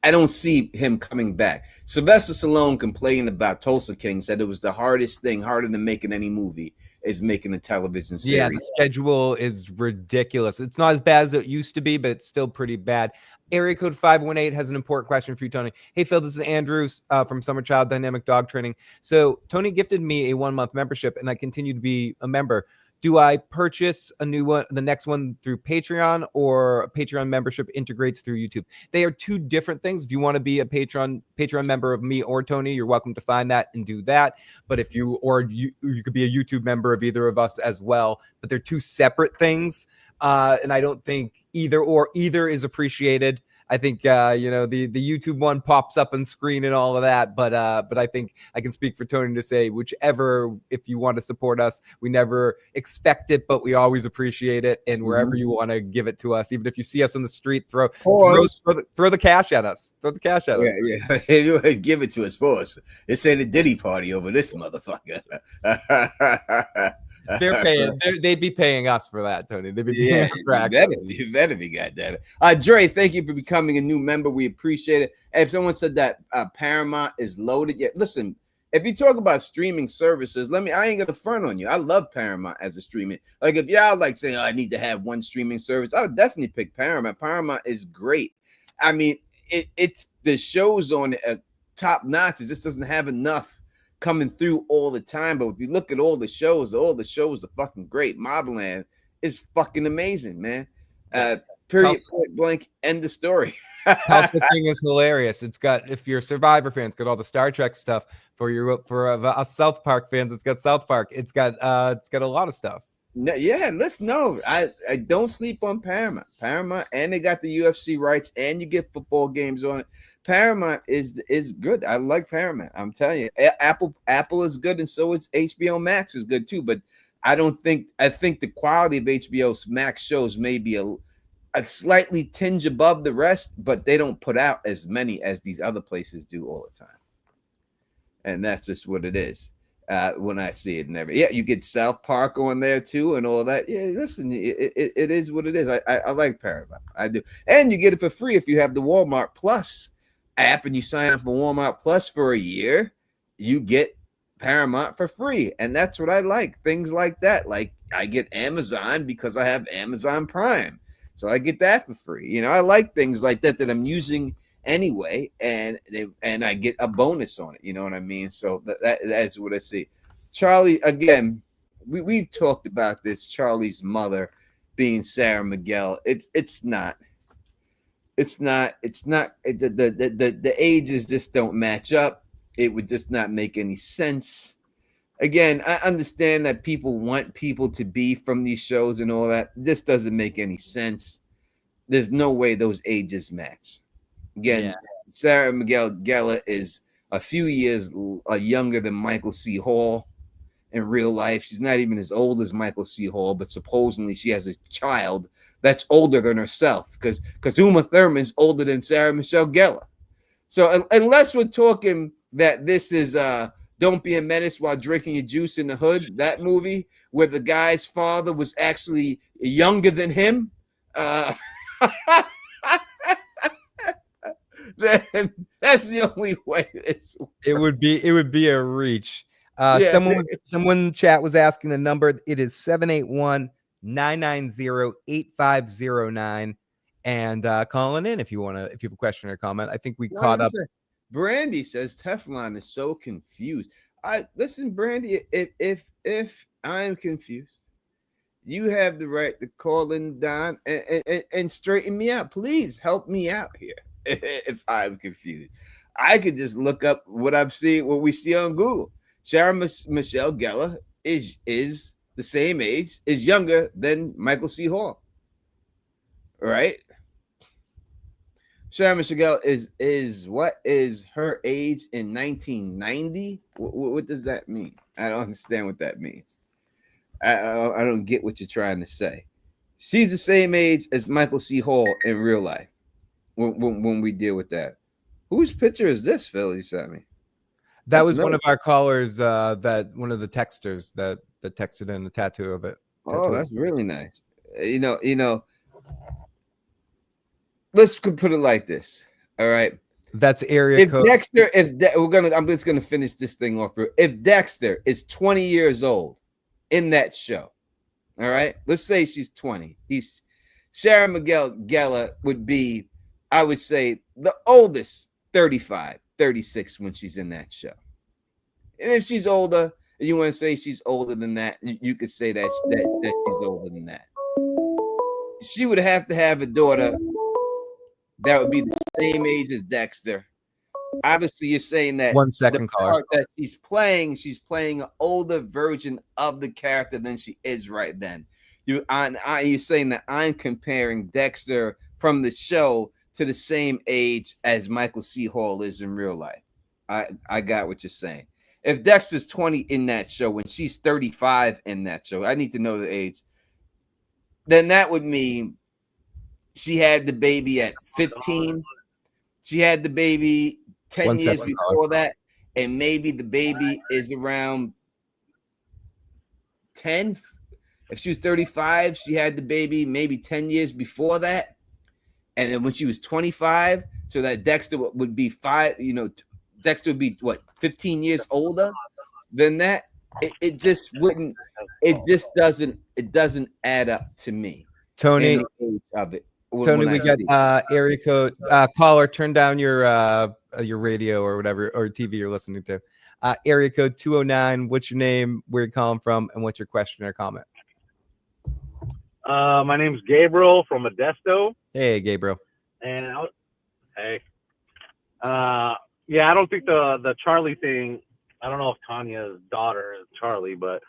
don't see him coming back. Sylvester Stallone complained about Tulsa King, said it was the hardest thing, harder than making any movie, is making a television series.
Yeah, the schedule is ridiculous. It's not as bad as it used to be, but it's still pretty bad. Area code 518 has an important question for you, Tony. Hey, Phil, this is Andrew from Summer Child Dynamic Dog Training. So Tony gifted me a 1-month membership, and I continue to be a member. Do I purchase a new one, the next one through Patreon, or a Patreon membership integrates through YouTube? They are two different things. If you want to be a Patreon member of me or Tony, you're welcome to find that and do that. But if you could be a YouTube member of either of us as well. But they're two separate things, and I don't think either is appreciated. I think the YouTube one pops up on screen and all of that, but I think I can speak for Tony to say whichever, if you want to support us, we never expect it, but we always appreciate it, and wherever you want to give it to us, even if you see us on the street, throw the cash at us. Throw the cash at us.
Yeah, give it to us, boys. It's a Diddy party over this motherfucker.
They're paying. They'd be paying us for that, Tony. They'd be paying us for
you better be, goddammit. Dre, thank you for becoming a new member. We appreciate it. And if someone said that Paramount is loaded, yet listen, if you talk about streaming services, I ain't gonna front on you. I love Paramount as a streaming. Like if y'all like saying, I need to have one streaming service, I would definitely pick Paramount. Paramount is great. I mean, it's the shows on it top notch. It just doesn't have enough coming through all the time. But if you look at all the shows are fucking great. Mobland is fucking amazing, man. Period, point blank, end the story.
Tulsa King is hilarious. It's got, if you're Survivor fans, it's got all the Star Trek stuff. For us South Park fans, it's got South Park. It's got a lot of stuff.
No, yeah, I don't sleep on Paramount. Paramount, and they got the UFC rights, and you get football games on it. Paramount is good. I like Paramount. I'm telling you, Apple is good, and so is HBO Max is good too. But I think the quality of HBO Max shows may be a slightly tinge above the rest, but they don't put out as many as these other places do all the time. And that's just what it is. When I see it, you get South Park on there too and all that. Yeah, listen, it is what it is. I like Paramount. I do. And you get it for free if you have the Walmart Plus app and you sign up for Walmart Plus for a year, you get Paramount for free. And that's what I like. Things like that. Like I get Amazon because I have Amazon Prime. So I get that for free. I like things like that I'm using anyway, and I get a bonus on it. You know what I mean? So that's what I see. Charlie, again, we've talked about this. Charlie's mother being Sarah Miguel. It's not. The ages just don't match up. It would just not make any sense. Again, I understand that people want people to be from these shows and all that. This doesn't make any sense. There's no way those ages match. Again, Sarah Miguel Gellar is a few years younger than Michael C. Hall in real life. She's not even as old as Michael C. Hall, but supposedly she has a child that's older than herself because Uma Thurman's older than Sarah Michelle Gellar. So unless we're talking that this is Don't Be a Menace While Drinking Your Juice in the Hood, that movie where the guy's father was actually younger than him, then that's the only way this works.
It would be a reach. Someone in the chat was asking the number. It is 781-990-8509. And calling in if you have a question or comment. I think we caught up.
Brandy says Teflon is so confused. Listen, Brandy, if I'm confused, you have the right to call in Don and straighten me out. Please help me out here. If I'm confused, I could just look up what we see on Google. Sarah Michelle Gellar is the same age, is younger than Michael C. Hall. Right? Sarah Michelle is what is her age in 1990? What does that mean? I don't understand what that means. I don't get what you're trying to say. She's the same age as Michael C. Hall in real life. When we deal with that, whose picture is this, Phil? You sent me.
That was one of our callers. That one of the texters that texted in the tattoo of it.
Oh, that's really nice. Let's put it like this. All right.
That's area code.
Dexter, I'm just gonna finish this thing off. If Dexter is 20 years old in that show, all right. Let's say she's 20. Sarah Miguel Gellar would be, I would say, the oldest, 35, 36 when she's in that show. And if she's older, and you want to say she's older than that, you could say that she's older than that. She would have to have a daughter that would be the same age as Dexter. Obviously, you're saying that
1 second,
the part that she's playing an older version of the character than she is right then. You're saying that I'm comparing Dexter from the show to the same age as Michael C. Hall is in real life. I got what you're saying. If Dexter's 20 in that show and she's 35 in that show, I need to know the age. Then that would mean she had the baby at 15. She had the baby 10 years before that, and maybe the baby is around 10. If she was 35, she had the baby maybe 10 years before that. And then when she was 25, so that Dexter would be Dexter would be what 15 years older than that. It just wouldn't. It just doesn't. It doesn't add up to me.
Tony,
in the age of it.
Tony, we got area code caller. Turn down your radio or whatever or TV you're listening to. Area code 209. What's your name? Where you calling from? And what's your question or comment?
My name's Gabriel from Modesto.
Hey, Gabriel.
And hey, yeah, I don't think the Charlie thing. I don't know if Tanya's daughter is Charlie, but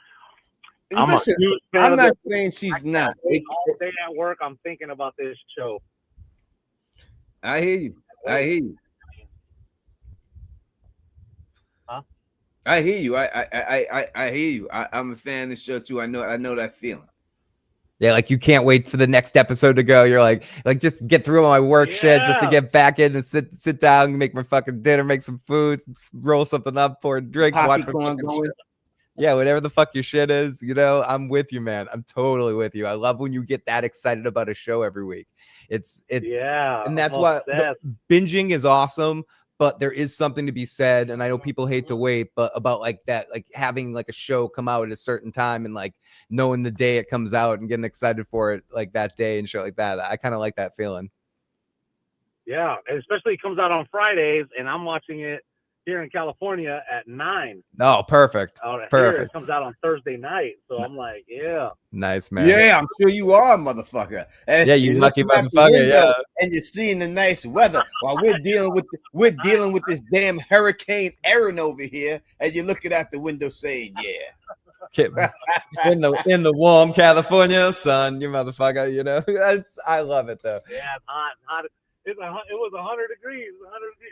Listen,
I'm a huge fan.
I'm not saying she's not.
All day at work, I'm thinking about this show.
I hear you. I hear you.
Huh?
I hear you. I hear you. I'm a fan of the show too. I know that feeling.
Yeah, like you can't wait for the next episode to go. You're like just get through all my work shit just to get back in and sit down, make my fucking dinner, make some food, roll something up, pour a drink, watch my fucking shit. Yeah, whatever the fuck your shit is, I'm with you, man. I'm totally with you. I love when you get that excited about a show every week. It's and that's why binging is awesome. But there is something to be said, and I know people hate to wait, but about like that, like having like a show come out at a certain time and like knowing the day it comes out and getting excited for it like that day and shit like that. I kind of like that feeling.
Yeah, and especially it comes out on Fridays, and I'm watching it here in California at 9.
Oh, perfect.
Here
Perfect.
it comes out on Thursday night, so I'm like, yeah.
Nice, man.
Yeah, I'm sure you are, motherfucker. And
yeah, you
you're
lucky
looking out the
motherfucker.
window
Yeah.
And you're seeing the nice weather while we're dealing with this damn Hurricane Aaron over here, and you're looking out the window saying, "Yeah."
in the warm California sun, you motherfucker. I love it though.
Yeah, it's hot. It was 100 degrees,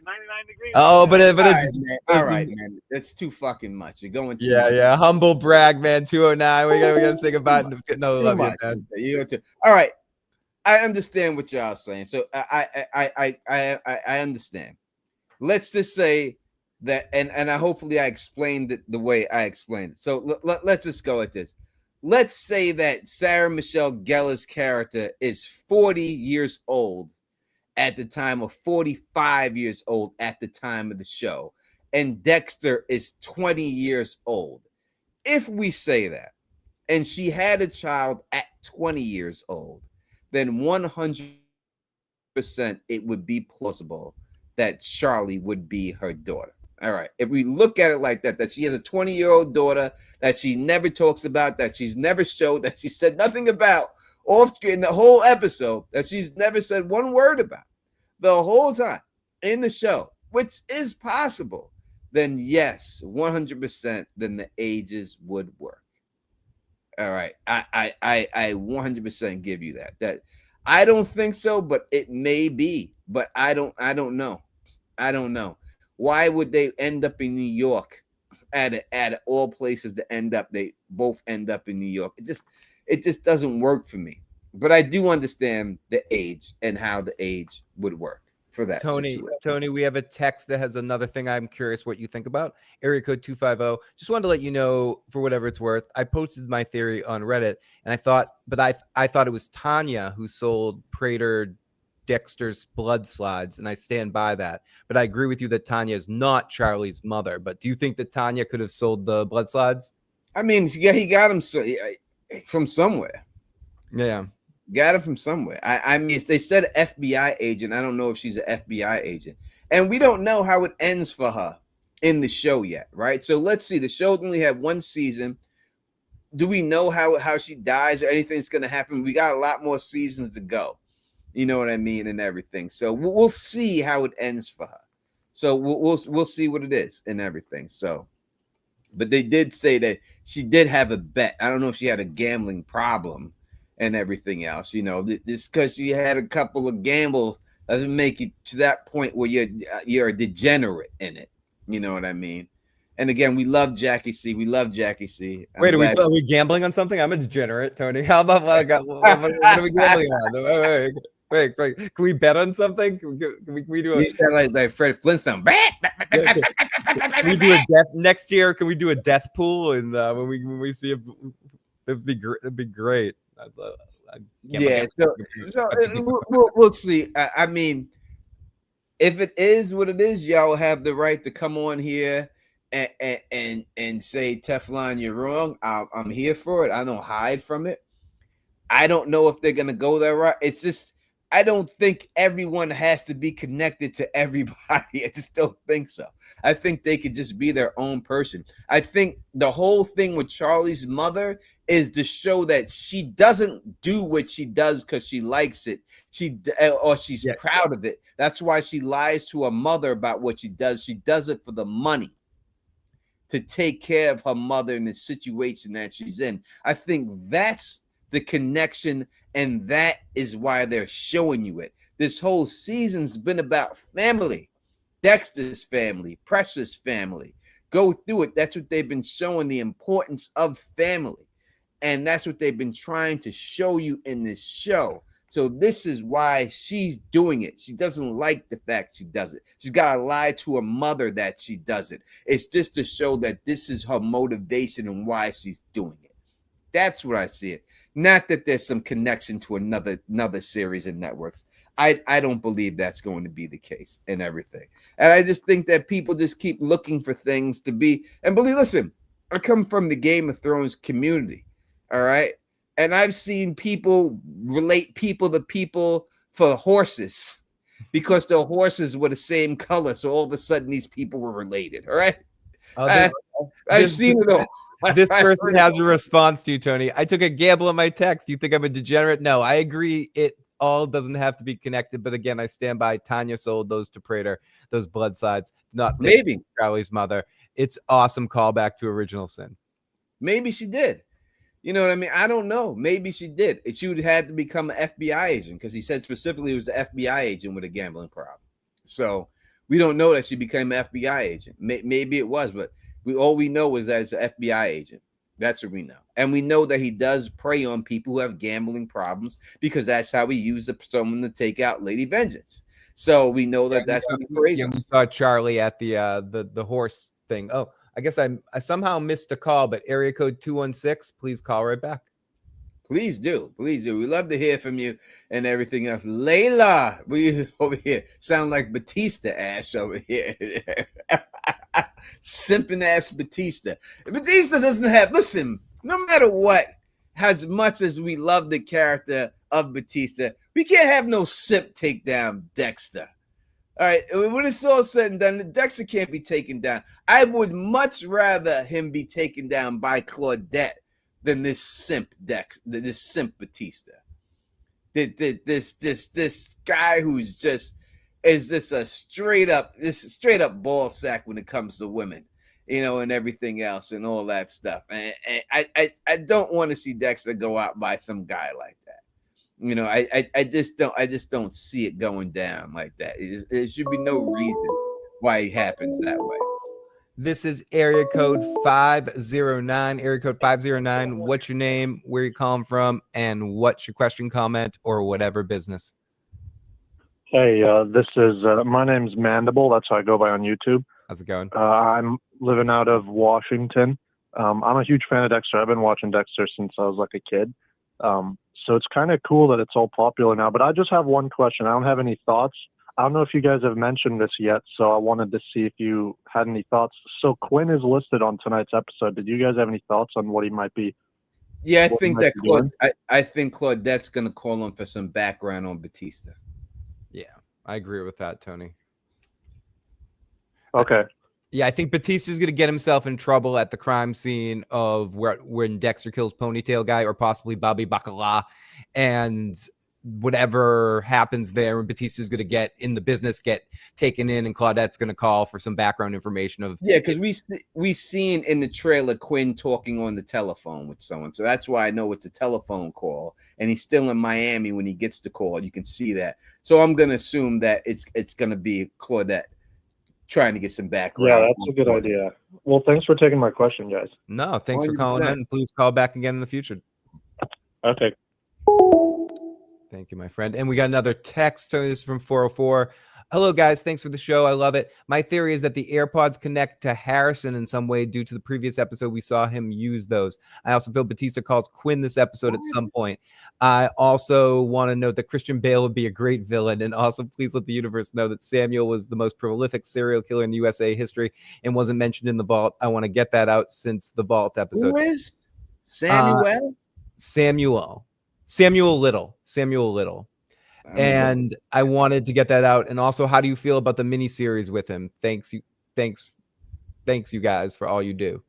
99 degrees.
Oh, but it's
all right, man. That's too fucking much. You're going too much.
Yeah. Humble brag, man. 209. We gotta sing about no love you, man.
All right. I understand what y'all saying. So I understand. Let's just say that, and I hopefully I explained it the way I explained it. So let's just go at this. Let's say that Sarah Michelle Gellar's character is 40 years old at the time, of 45 years old at the time of the show, and Dexter is 20 years old. If we say that, and she had a child at 20 years old, then 100% it would be plausible that Charlie would be her daughter. All right. If we look at it like that, that she has a 20-year-old daughter that she never talks about, that she's never showed, that she said nothing about off screen the whole episode, that she's never said one word about the whole time in the show, which is possible, then yes, 100%, then the ages would work. All right. I 100% give you that I don't think so, but it may be, but I don't know. I don't know. Why would they end up in New York at all places to end up? They both end up in New York. It just doesn't work for me. But I do understand the age and how the age would work for that.
Tony, we have a text that has another thing I'm curious what you think about. Area code 250. Just wanted to let you know, for whatever it's worth, I posted my theory on Reddit, and I thought it was Tanya who sold Prater Dexter's blood slides, and I stand by that. But I agree with you that Tanya is not Charlie's mother. But do you think that Tanya could have sold the blood slides?
I mean, yeah, he got them from somewhere.
Yeah.
Got him from somewhere. I mean, they said FBI agent. I don't know if she's an FBI agent. And we don't know how it ends for her in the show yet, right? So let's see. The show only had one season. Do we know how she dies or anything's going to happen? We got a lot more seasons to go. You know what I mean? And everything. So we'll see how it ends for her. So we'll see what it is and everything. So, but they did say that she did have a bet. I don't know if she had a gambling problem and everything else, this because she had a couple of gambles doesn't make it to that point where you're a degenerate in it. You know what I mean? And again, we love Jackie C. Wait,
are we gambling on something? I'm a degenerate, Tony. How about what are we gambling on? Wait. Can we bet on something? Can we do a
like Fred Flintstone?
Can we do a death next year? Can we do a death pool? And when we see it'd be great.
Yeah, so we'll see. I mean, if it is what it is, y'all have the right to come on here and say, Teflon, you're wrong. I'm here for it. I don't hide from it. I don't know if they're gonna go that route. It's just I don't think everyone has to be connected to everybody. I just don't think so. I think they could just be their own person. I think the whole thing with Charlie's mother is to show that she doesn't do what she does because she likes it. Or she's proud of it. That's why she lies to her mother about what she does. She does it for the money, to take care of her mother in the situation that she's in. I think that's the connection, and that is why they're showing you it. This whole season's been about family. Dexter's family, Precious family. Go through it. That's what they've been showing, the importance of family. And that's what they've been trying to show you in this show. So this is why she's doing it. She doesn't like the fact she does it. She's got to lie to her mother that she does it. It's just to show that this is her motivation and why she's doing it. That's what I see it. Not that there's some connection to another series and networks. I don't believe that's going to be the case and everything. And I just think that people just keep looking for things to be. And listen, I come from the Game of Thrones community, all right? And I've seen people relate people to people for horses because the horses were the same color. So all of a sudden, these people were related, all right? I've seen it all.
This person has a response to you, Tony. I took a gamble on my text. You think I'm a degenerate? No, I agree. It all doesn't have to be connected. But again, I stand by Tanya sold those to Prater, those blood sides. Not
maybe
Crowley's mother. It's awesome callback to Original Sin.
Maybe she did. You know what I mean? I don't know. Maybe she did. She would have had to become an FBI agent because he said specifically it was the FBI agent with a gambling problem. So we don't know that she became an FBI agent. Maybe it was, but all we know is that it's an FBI agent. That's what we know. And we know that he does prey on people who have gambling problems because that's how he used someone to take out Lady Vengeance. So we know that that's what he prays on.
We saw Charlie at the horse thing. Oh, I guess I somehow missed a call, but area code 216, please call right back.
Please do. Please do. We love to hear from you and everything else. Layla, we over here sound like Batista ass over here. Simping ass Batista. Batista doesn't have, listen, no matter what, as much as we love the character of Batista, we can't have no simp take down Dexter. All right, when it's all said and done, Dexter can't be taken down. I would much rather him be taken down by Claudette than this simp this simp Batista. This guy who's just is just a straight up ball sack when it comes to women, and everything else and all that stuff. And I don't want to see Dexter go out by some guy like that. I just don't see it going down like that. There should be no reason why it happens that way.
This is area code 509. Area code 509. What's your name? Where you calling from? And what's your question, comment, or whatever business?
Hey, this is my name's Mandible. That's how I go by on YouTube.
How's it going?
I'm living out of Washington. I'm a huge fan of Dexter. I've been watching Dexter since I was like a kid. So it's kind of cool that it's all popular now. But I just have one question. I don't have any thoughts. I don't know if you guys have mentioned this yet, so I wanted to see if you had any thoughts. So Quinn is listed on tonight's episode. Did you guys have any thoughts on what he might be?
Yeah, I think Claudette's going to call him for some background on Batista.
Yeah, I agree with that, Tony.
Okay.
Yeah, I think Batista's going to get himself in trouble at the crime scene of when Dexter kills Ponytail Guy or possibly Bobby Bacala. And whatever happens there, when Batista's going to get taken in, and Claudette's going to call for some background information of.
Yeah, because we seen in the trailer Quinn talking on the telephone with someone. So that's why I know it's a telephone call. And he's still in Miami when he gets the call. You can see that. So I'm going to assume that it's going to be Claudette trying to get some background.
Yeah, that's a good idea. Well, thanks for taking my question, guys.
No, thanks for calling in. Please call back again in the future.
Okay.
Thank you, my friend. And we got another text. So this is from 404. Hello, guys. Thanks for the show. I love it. My theory is that the AirPods connect to Harrison in some way due to the previous episode. We saw him use those. I also feel Batista calls Quinn this episode at some point. I also want to note that Christian Bale would be a great villain. And also, please let the universe know that Samuel was the most prolific serial killer in USA history and wasn't mentioned in the vault. I want to get that out since the vault episode.
Who is Samuel?
Samuel Little. And I wanted to get that out. And also, how do you feel about the miniseries with him? Thanks you guys for all you do.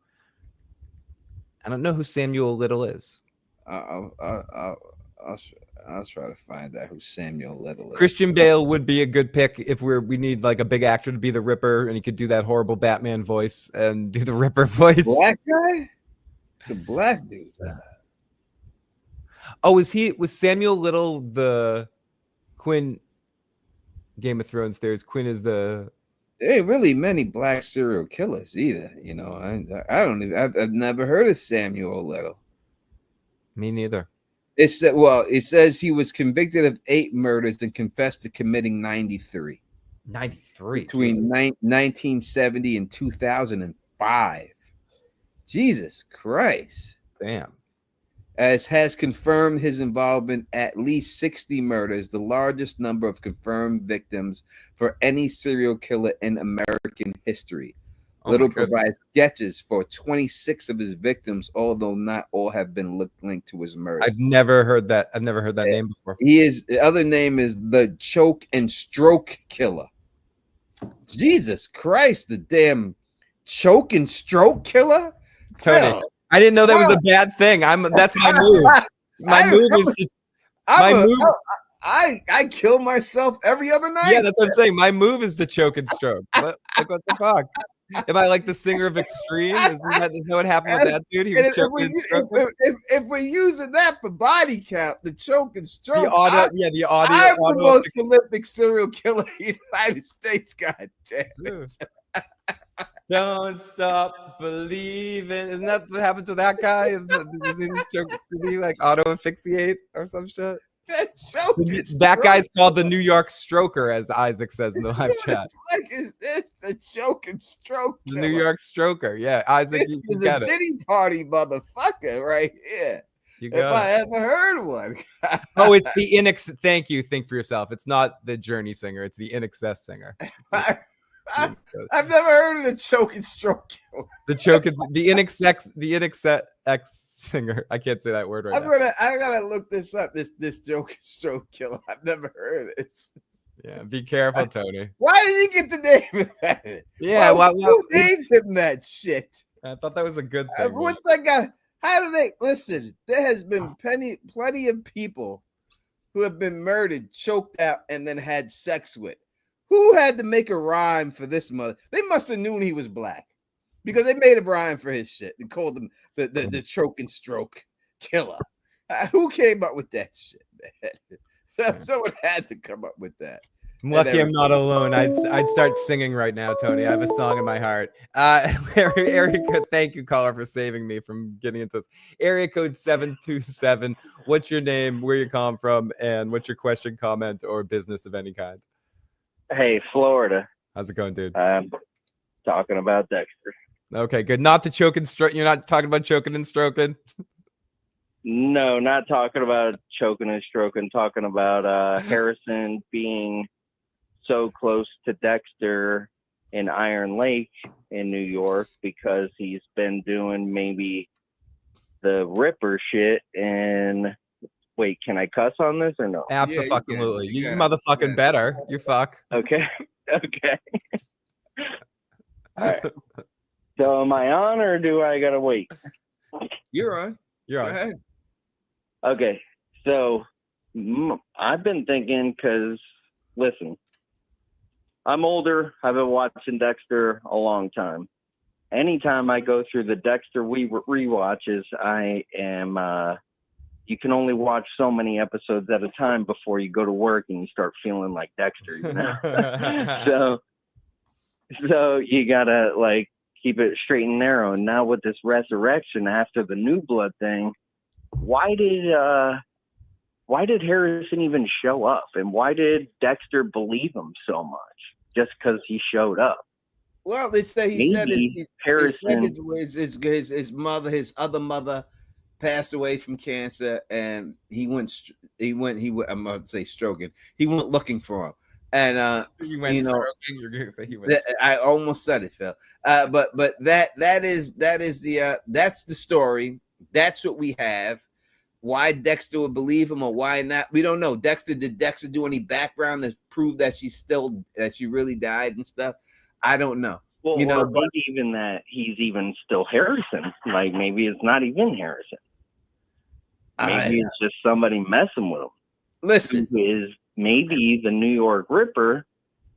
I don't know who Samuel Little is.
I'll try to find out who Samuel Little is.
Christian Bale would be a good pick if we need like a big actor to be the Ripper, and he could do that horrible Batman voice and do the Ripper voice.
Black guy? It's a black dude.
Oh, was Samuel Little the Quinn? Game of Thrones. Quinn is the.
There ain't really many black serial killers either. You know, I don't even. I've never heard of Samuel Little.
Me neither.
It says he was convicted of 8 murders and confessed to committing 93.
93
between 1970 and 2005. Jesus Christ!
Damn.
As has confirmed his involvement at least 60 murders, the largest number of confirmed victims for any serial killer in American history. Little provides sketches for 26 of his victims, although not all have been linked to his murder.
I've never heard that name before.
The other name is the Choke and Stroke Killer. Jesus Christ, the damn Choke and Stroke Killer?
Tony,
Hell.
I didn't know that was a bad thing. That's my move.
I kill myself every other night.
Yeah, that's what I'm saying. My move is to choke and stroke. What the fuck? Am I like the singer of Extreme? Isn't that what happened with that dude? He was choking and stroking.
If we're using that for body count, the choke and stroke.
The audio.
I'm the most prolific serial killer in the United States. God damn it.
Don't stop believing. Isn't that what happened to that guy? Did he like auto asphyxiate or some shit? That guy's called the New York Stroker, as Isaac says in the live chat.
What is this? The choke and stroke killer.
The New York Stroker. Yeah, Isaac, you get it.
Diddy party motherfucker right here.
You
if I ever heard one.
Oh, it's the Thank you. Think for yourself. It's not the Journey singer. It's the INXS singer.
I've never heard of the choke and stroke killer.
The INXS singer. I can't say that word right now.
I gotta look this up. This choke and stroke killer. I've never heard of this.
Yeah, be careful, Tony.
Why did he get the name of that?
Yeah,
who named him that shit?
I thought that was a good thing.
What's that guy? How do they listen? There has been plenty of people who have been murdered, choked out, and then had sex with. Who had to make a rhyme for this mother? They must have known he was black because they made a rhyme for his shit. They called him the choke and stroke killer. Who came up with that shit, man? Someone had to come up with that.
I'm lucky I'm not alone. I'd start singing right now, Tony. I have a song in my heart. Area code, thank you, caller, for saving me from getting into this. Area code 727. What's your name? Where you calling from? And what's your question, comment, or business of any kind?
Hey, Florida.
How's it going, dude?
Talking about Dexter.
Okay, good. Not the choke and stroke. You're not talking about choking and stroking?
No, not talking about choking and stroking. Talking about Harrison being so close to Dexter in Iron Lake in New York because he's been doing maybe the Ripper shit. And wait, can I cuss on this or no?
Absolutely. You motherfucking better. You fuck.
Okay. Okay. All right. So am I on or do I gotta wait?
You're on.
You're on.
Go ahead.
Okay. So I've been thinking because, listen, I'm older. I've been watching Dexter a long time. Anytime I go through the Dexter rewatches, I am you can only watch so many episodes at a time before you go to work and you start feeling like Dexter, you know? so you gotta like keep it straight and narrow. And now with this resurrection after the New Blood thing, why did why did Harrison even show up? And why did Dexter believe him so much just because he showed up?
Well, they say he said his mother, his other mother, passed away from cancer, and he went. I'm going to say stroking. He went looking for him, and
stroking. You're going to say he went.
I almost said it, Phil. But that is that's the story. That's what we have. Why Dexter would believe him or why not, we don't know. Did Dexter do any background to prove that she really died and stuff? I don't know.
Well, or maybe even that he's even still Harrison. Like maybe it's not even Harrison. Maybe it's just somebody messing with him.
Listen,
who is maybe the New York Ripper,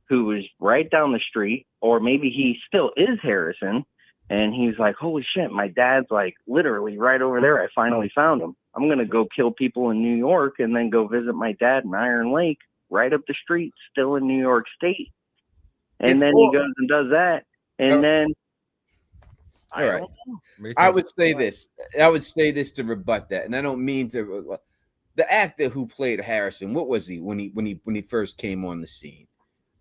who was right down the street, or maybe he still is Harrison, and he's like, "Holy shit, my dad's like literally right over there. I finally found him. I'm gonna go kill people in New York and then go visit my dad in Iron Lake, right up the street, still in New York State." And then he goes and does that, and then
all right. I would say this. I would say this to rebut that, and I don't mean to. The actor who played Harrison, what was he when he first came on the scene?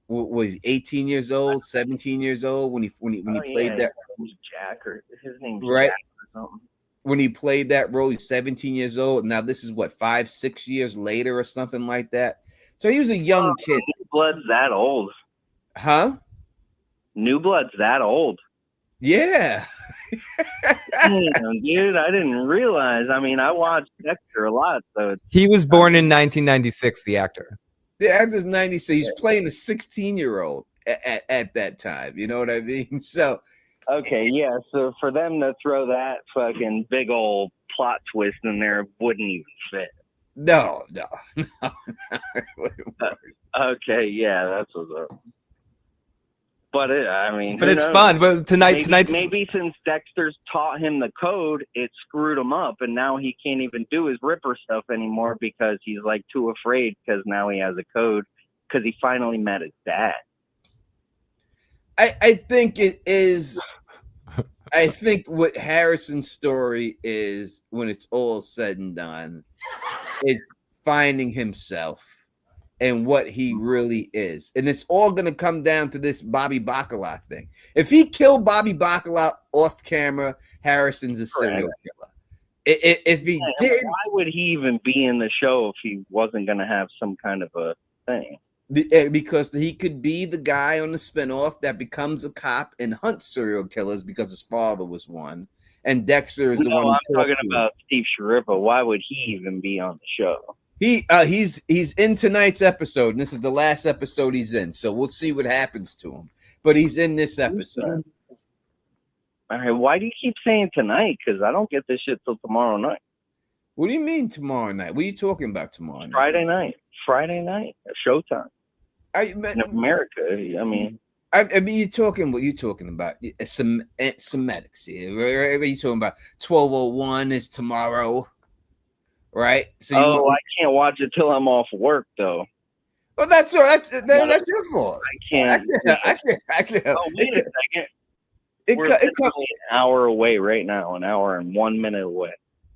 Was he 18 years old, 17 years old when he played that?
Jack, or his name's
right?
Jack or something.
When he played that role, he's 17 years old. Now this is what 5-6 years later or something like that. So he was a young kid.
New Blood's that old,
huh?
New Blood's that old.
Yeah.
Damn, dude, I didn't realize. I mean, I watched Dexter a lot, so
He was born in 1996. The actor.
The actor's 90, so he's playing a 16-year-old at that time. You know what I mean? So
okay, yeah. So for them to throw that fucking big old plot twist in there wouldn't even fit.
No.
Okay, yeah, that's what's up. But
but it's fun. But tonight's
maybe since Dexter's taught him the code, it screwed him up, and now he can't even do his Ripper stuff anymore because he's like too afraid because now he has a code because he finally met his dad.
I think it is. I think what Harrison's story is, when it's all said and done, is finding himself and what he really is. And it's all going to come down to this Bobby Bacala thing. If he killed Bobby Bacala off camera, Harrison's a serial killer. If he did,
why would he even be in the show if he wasn't going to have some kind of a thing?
Because he could be the guy on the spinoff that becomes a cop and hunts serial killers because his father was one. And Dexter is the one.
I'm talking about Steve Shariffa. Why would he even be on the show?
He's in tonight's episode, and this is the last episode he's in. So we'll see what happens to him. But he's in this episode.
All right, why do you keep saying tonight? Because I don't get this shit till tomorrow night.
What do you mean tomorrow night? What are you talking about tomorrow night?
Friday night, Showtime. In America, I mean,
you're talking what you're talking about. Semetics here. Right? You're talking about 12:01 is tomorrow, right? So
I can't watch it till I'm off work, though.
Well, that's all. That's your fault.
I can't. Oh, wait a second. We're
It
an hour away right now. An hour and 1 minute away.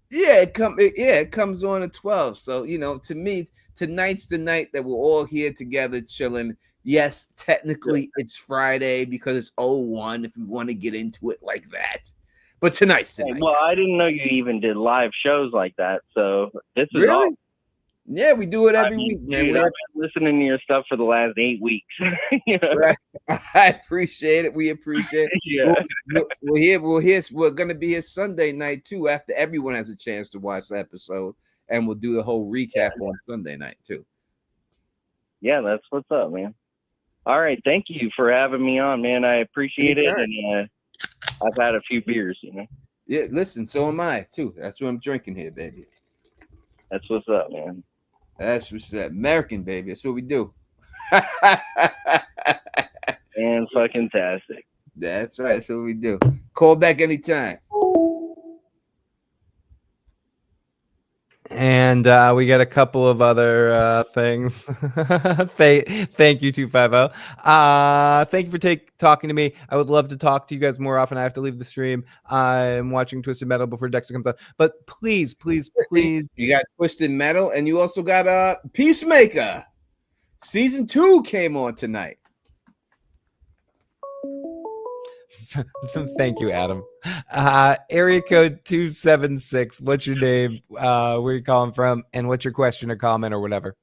Yeah, it comes on at 12. So, to me, tonight's the night that we're all here together chilling. Yes, technically it's Friday because it's 01 if we want to get into it like that. But tonight's tonight.
Well, I didn't know you even did live shows like that. So this is
really
awesome.
Yeah, we do it every week, man.
Dude, I've been listening to your stuff for the last 8 weeks.
Right. I appreciate it. We appreciate it.
Yeah.
We're gonna be here Sunday night too, after everyone has a chance to watch the episode, and we'll do the whole recap on Sunday night too.
Yeah, that's what's up, man. All right, thank you for having me on, man. I appreciate it, and I've had a few beers,
Yeah, listen, so am I too. That's what I'm drinking here, baby.
That's what's up, man.
That's what's up. American, baby. That's what we do.
And fucking tastic.
That's right. That's what we do. Call back anytime.
And we got a couple of other things. Thank you, 250. Thank you for talking to me. I would love to talk to you guys more often. I have to leave the stream. I'm watching Twisted Metal before Dexter comes on. But please.
You got Twisted Metal, and you also got Peacemaker. Season 2 came on tonight.
Thank you, Adam. Area code 276. What's your name? Where you calling from? And what's your question or comment or whatever?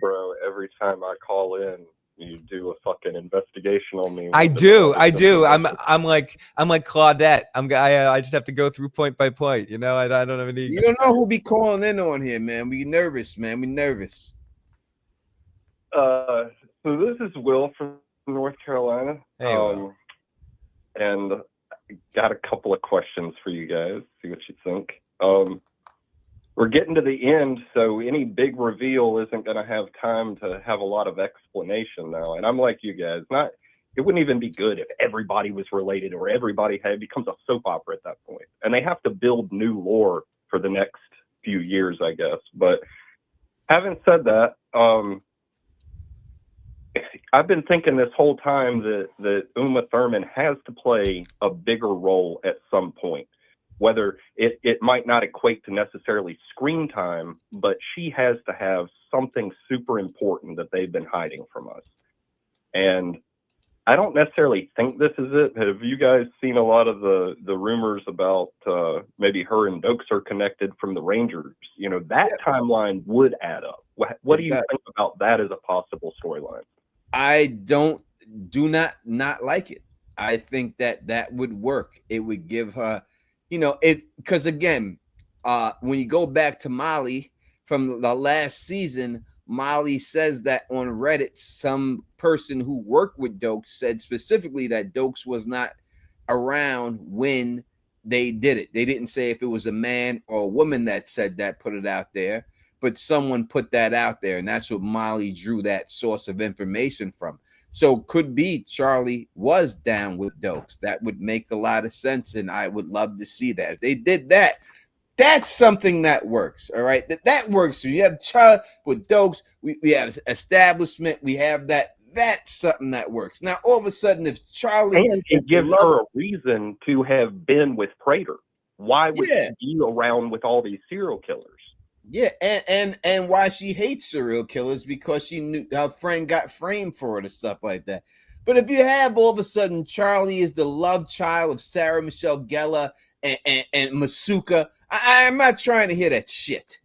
Bro, every time I call in, you do a fucking investigation on me.
I do. I'm like Claudette. I just have to go through point by point. You know, I don't have any.
You don't know who be calling in on here, man. We nervous, man. We nervous.
So this is Will from North Carolina.
Hey, Will.
And I got a couple of questions for you guys. See what you think. We're getting to the end, so any big reveal isn't going to have time to have a lot of explanation now. And I'm like you guys, it wouldn't even be good if everybody was related or everybody becomes a soap opera at that point. And they have to build new lore for the next few years, I guess. But having said that, I've been thinking this whole time that Uma Thurman has to play a bigger role at some point. Whether it might not equate to necessarily screen time, but she has to have something super important that they've been hiding from us. And I don't necessarily think this is it. Have you guys seen a lot of the rumors about maybe her and Dokes are connected from the Rangers? You know, that timeline would add up. What do you think about that as a possible storyline?
I do not like it. I think that would work. It would give her, because again, when you go back to Molly from the last season, Molly says that on Reddit, some person who worked with Dokes said specifically that Dokes was not around when they did it. They didn't say if it was a man or a woman that said that, put it out there. But someone put that out there, and that's what Molly drew that source of information from. So could be Charlie was down with Dokes. That would make a lot of sense, and I would love to see that. If they did that, that's something that works, all right? That works. So you have Charlie with Dokes, we have establishment, we have that. That's something that works. Now, all of a sudden, if Charlie...
And it gives her a reason to have been with Prater. Why would she be around with all these serial killers?
Yeah, and why she hates serial killers, because she knew her friend got framed for it and stuff like that. But if you have all of a sudden Charlie is the love child of Sarah Michelle Gellar and Masuka, I'm not trying to hear that shit.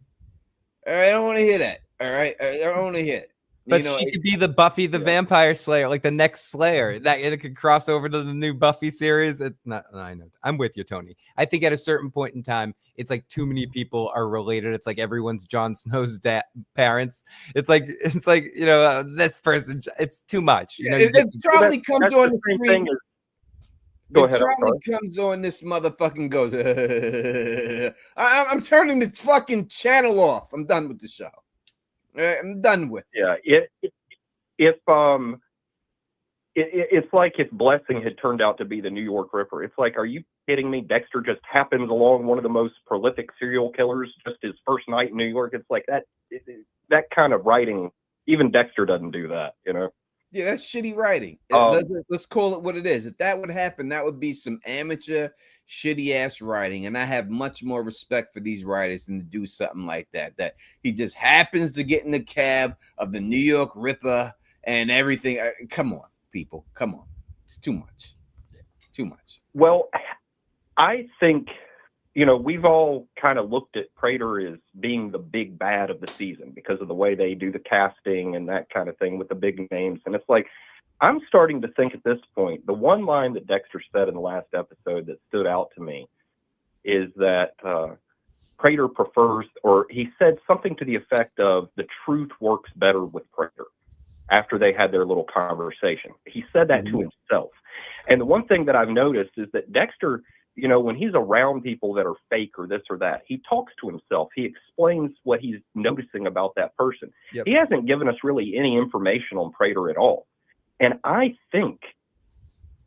All right, I don't want to hear that. All right, I don't want to hear it.
But she could be the Buffy the Vampire Slayer, like the next Slayer. That it could cross over to the new Buffy series. I know. I'm with you, Tony. I think at a certain point in time, it's like too many people are related. It's like everyone's Jon Snow's parents. It's like this person. It's too much.
If Charlie comes on the screen,
go ahead.
Charlie comes on, this motherfucking goes. I'm turning the fucking channel off. I'm done with the show. I'm done with
it. It's like if Blessing had turned out to be the New York Ripper. It's like, are you kidding me? Dexter just happens along one of the most prolific serial killers just his first night in New York. It's like that kind of writing. Even Dexter doesn't do that,
Yeah, that's shitty writing. Let's call it what it is. If that would happen, that would be some amateur, shitty ass writing. And I have much more respect for these writers than to do something like that. That he just happens to get in the cab of the New York Ripper and everything. Come on, people. Come on. It's too much. Too much.
Well, I think, we've all kind of looked at Prater as being the big bad of the season because of the way they do the casting and that kind of thing with the big names. And it's like, I'm starting to think at this point, the one line that Dexter said in the last episode that stood out to me is that Prater prefers, or he said something to the effect of, the truth works better with Prater after they had their little conversation. He said that to himself. And the one thing that I've noticed is that Dexter, when he's around people that are fake or this or that, he talks to himself. He explains what he's noticing about that person.
Yep.
He hasn't given us really any information on Prater at all. And I think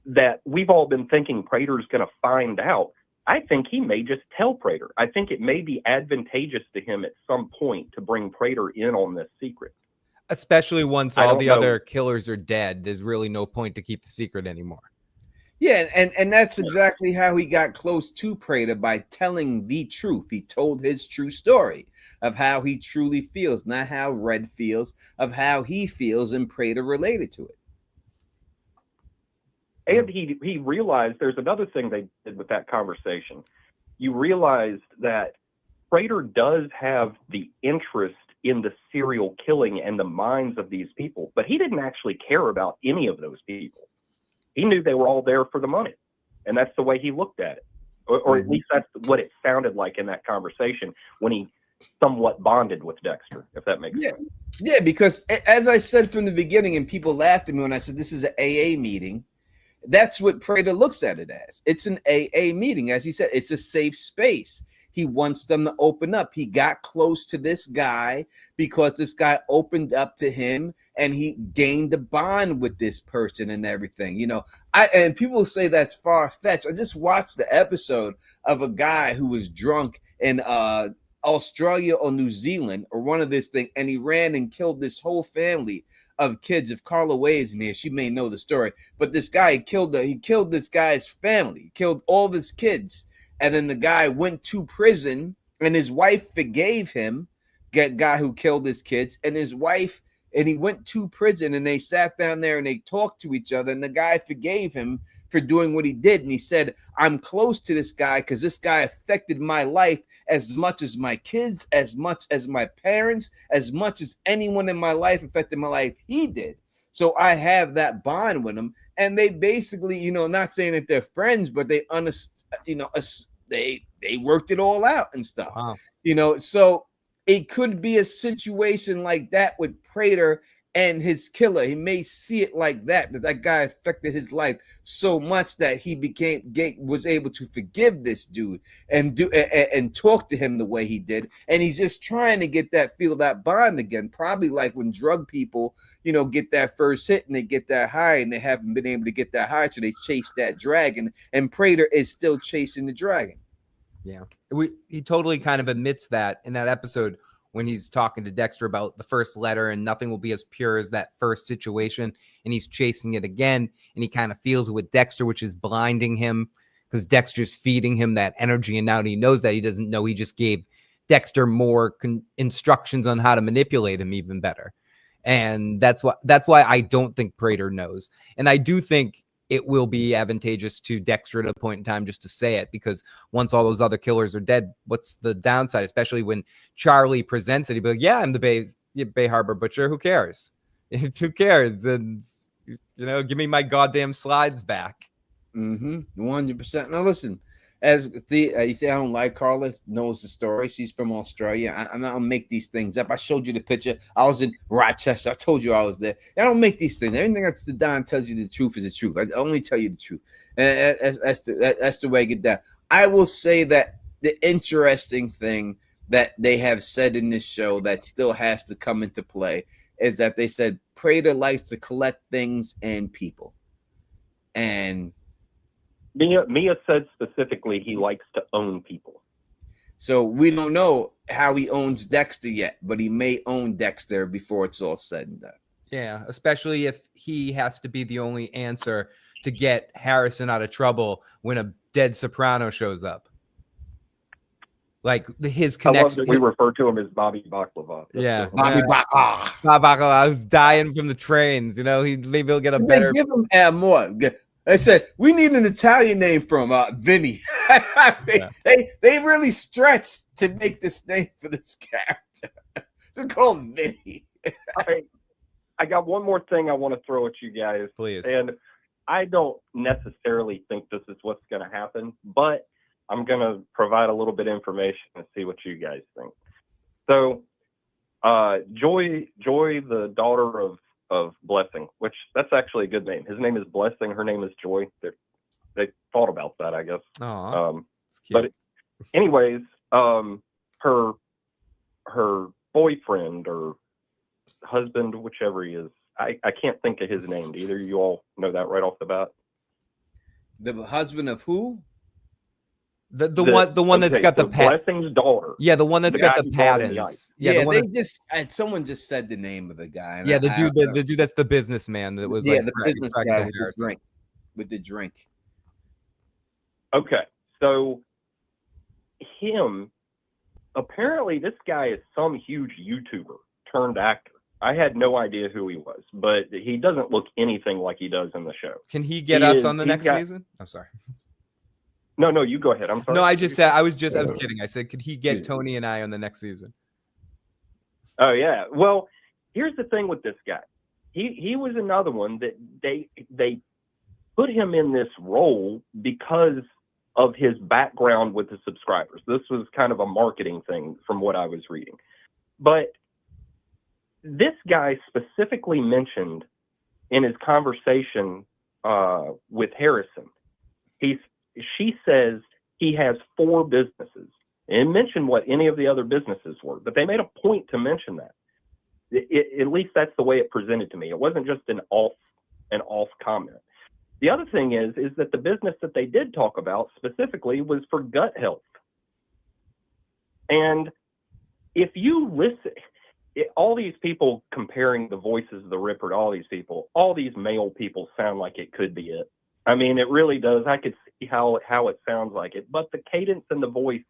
that we've all been thinking Prater's going to find out I think he may just tell Prater. I think it may be advantageous to him at some point to bring Prater in on this secret.
Especially once all the other killers are dead, there's really no point to keep the secret anymore.
Yeah, and that's exactly how he got close to Prater, by telling the truth. He told his true story of how he truly feels, not how Red feels, of how he feels, and Prater related to it.
And he realized there's another thing they did with that conversation. You realized that Prater does have the interest in the serial killing and the minds of these people, but he didn't actually care about any of those people. He knew they were all there for the money, and that's the way he looked at it, or at least that's what it sounded like in that conversation when he somewhat bonded with Dexter, if that makes sense.
Yeah, because as I said from the beginning, and people laughed at me when I said this is an AA meeting, that's what Prater looks at it as. It's an AA meeting. As he said, it's a safe space. He wants them to open up. He got close to this guy because this guy opened up to him, and he gained a bond with this person and everything. You know, and people say that's far-fetched. I just watched the episode of a guy who was drunk in Australia or New Zealand or one of this thing, and he ran and killed this whole family of kids. If Carla Way is in here, she may know the story. But this guy killed this guy's family, he killed all of his kids. And then the guy went to prison, and his wife forgave him, guy who killed his kids, and his wife, and he went to prison, and they sat down there and they talked to each other, and the guy forgave him for doing what he did. And he said, I'm close to this guy because this guy affected my life as much as my kids, as much as my parents, as much as anyone in my life affected my life, he did. So I have that bond with him. And they basically, you know, not saying that they're friends, but they understand, you know, they worked it all out and stuff.
Wow.
You know, so it could be a situation like that with Prater and his killer. He may see it like that guy affected his life so much that he was able to forgive this dude and talk to him the way he did. And he's just trying to feel that bond again. Probably like when drug people, you know, get that first hit and they get that high, and they haven't been able to get that high, so they chase that dragon. And Prater is still chasing the dragon.
Yeah, he totally kind of admits that in that episode when he's talking to Dexter about the first letter, and nothing will be as pure as that first situation, and he's chasing it again, and he kind of feels it with Dexter, which is blinding him because Dexter's feeding him that energy, and now he knows that he doesn't know. He just gave Dexter more instructions on how to manipulate him even better, and that's why I don't think Prater knows, and I do think it will be advantageous to Dexter at a point in time just to say it, because once all those other killers are dead, what's the downside? Especially when Charlie presents it, he'd be like, yeah, I'm the Bay Harbor Butcher. Who cares? Who cares? And, you know, give me my goddamn slides back.
100%. Now listen, as you say, I don't like Carla, knows the story. She's from Australia. I'm not gonna make these things up. I showed you the picture. I was in Rochester. I told you I was there. I don't make these things. Everything that's the Don tells you the truth is the truth. I only tell you the truth. And that's the way I get down. I will say that the interesting thing that they have said in this show that still has to come into play is that they said Prater likes to collect things and people. And
Mia said specifically he likes to own people.
So we don't know how he owns Dexter yet, but he may own Dexter before it's all said and done.
Yeah, especially if he has to be the only answer to get Harrison out of trouble when a dead soprano shows up. Like his connection.
I love that we refer to him as Bobby Baklava.
Yeah,
Bobby Baklava.
Baklava was dying from the trains. You know, maybe he'll get a better.
Give him more. I said we need an Italian name from Vinny. They really stretched to make this name for this character. They call him Vinny.
I got one more thing I want to throw at you guys,
please.
And I don't necessarily think this is what's going to happen, but I'm going to provide a little bit of information and see what you guys think. So, Joy, the daughter of Blessing, which that's actually a good name. His name is Blessing. Her name is Joy. They thought about that, I guess. But anyways, her boyfriend or husband, whichever he is, I can't think of his name. Do either of you all know that right off the bat?
The husband of who?
The one that's got the
Blessing's daughter.
Yeah, the one that's got the patterns.
Yeah,
the one
they
that,
just someone just said the name of the guy. And
yeah, the dude that's the businessman that was like
the business guy with the drink. With the drink.
Okay, so him, apparently this guy is some huge YouTuber turned actor. I had no idea who he was, but he doesn't look anything like he does in the show.
Can he get us on the next season? I'm sorry.
No, you go ahead. I'm sorry.
No, I just said I was kidding. I said, could he get Tony and I on the next season?
Oh yeah. Well, here's the thing with this guy. He was another one that they put him in this role because of his background with the subscribers. This was kind of a marketing thing from what I was reading. But this guy specifically mentioned in his conversation with Harrison, she says he has 4 businesses, and mentioned what any of the other businesses were, but they made a point to mention that. At least that's the way it presented to me. It wasn't just an off comment. The other thing is that the business that they did talk about specifically was for gut health. And if you listen, all these people comparing the voices of the Ripper to all these people, all these male people sound like it could be it. I mean, it really does. I could see how it sounds like it, but the cadence and the voice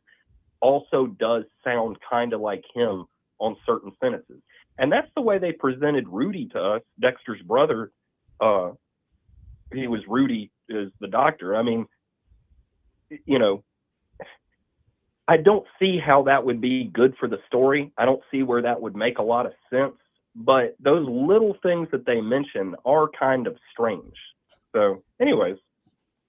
also does sound kind of like him on certain sentences. And that's the way they presented Rudy to us, Dexter's brother. He was Rudy as the doctor. I mean, you know, I don't see how that would be good for the story. I don't see where that would make a lot of sense, but those little things that they mention are kind of strange. So anyways,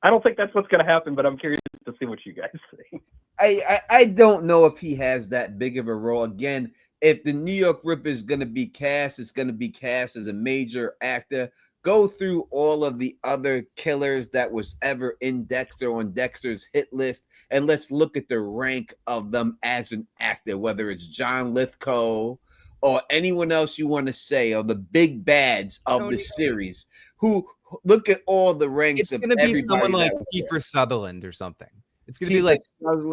I don't think that's what's going to happen, but I'm curious to see what you guys think.
I don't know if he has that big of a role. Again, if the New York Ripper is going to be cast, it's going to be cast as a major actor. Go through all of the other killers that was ever in Dexter on Dexter's hit list, and let's look at the rank of them as an actor, whether it's John Lithgow or anyone else you want to say, or the big bads of the series, who look at all the ranks.
It's going to be someone like Kiefer Sutherland or something. It's going to be like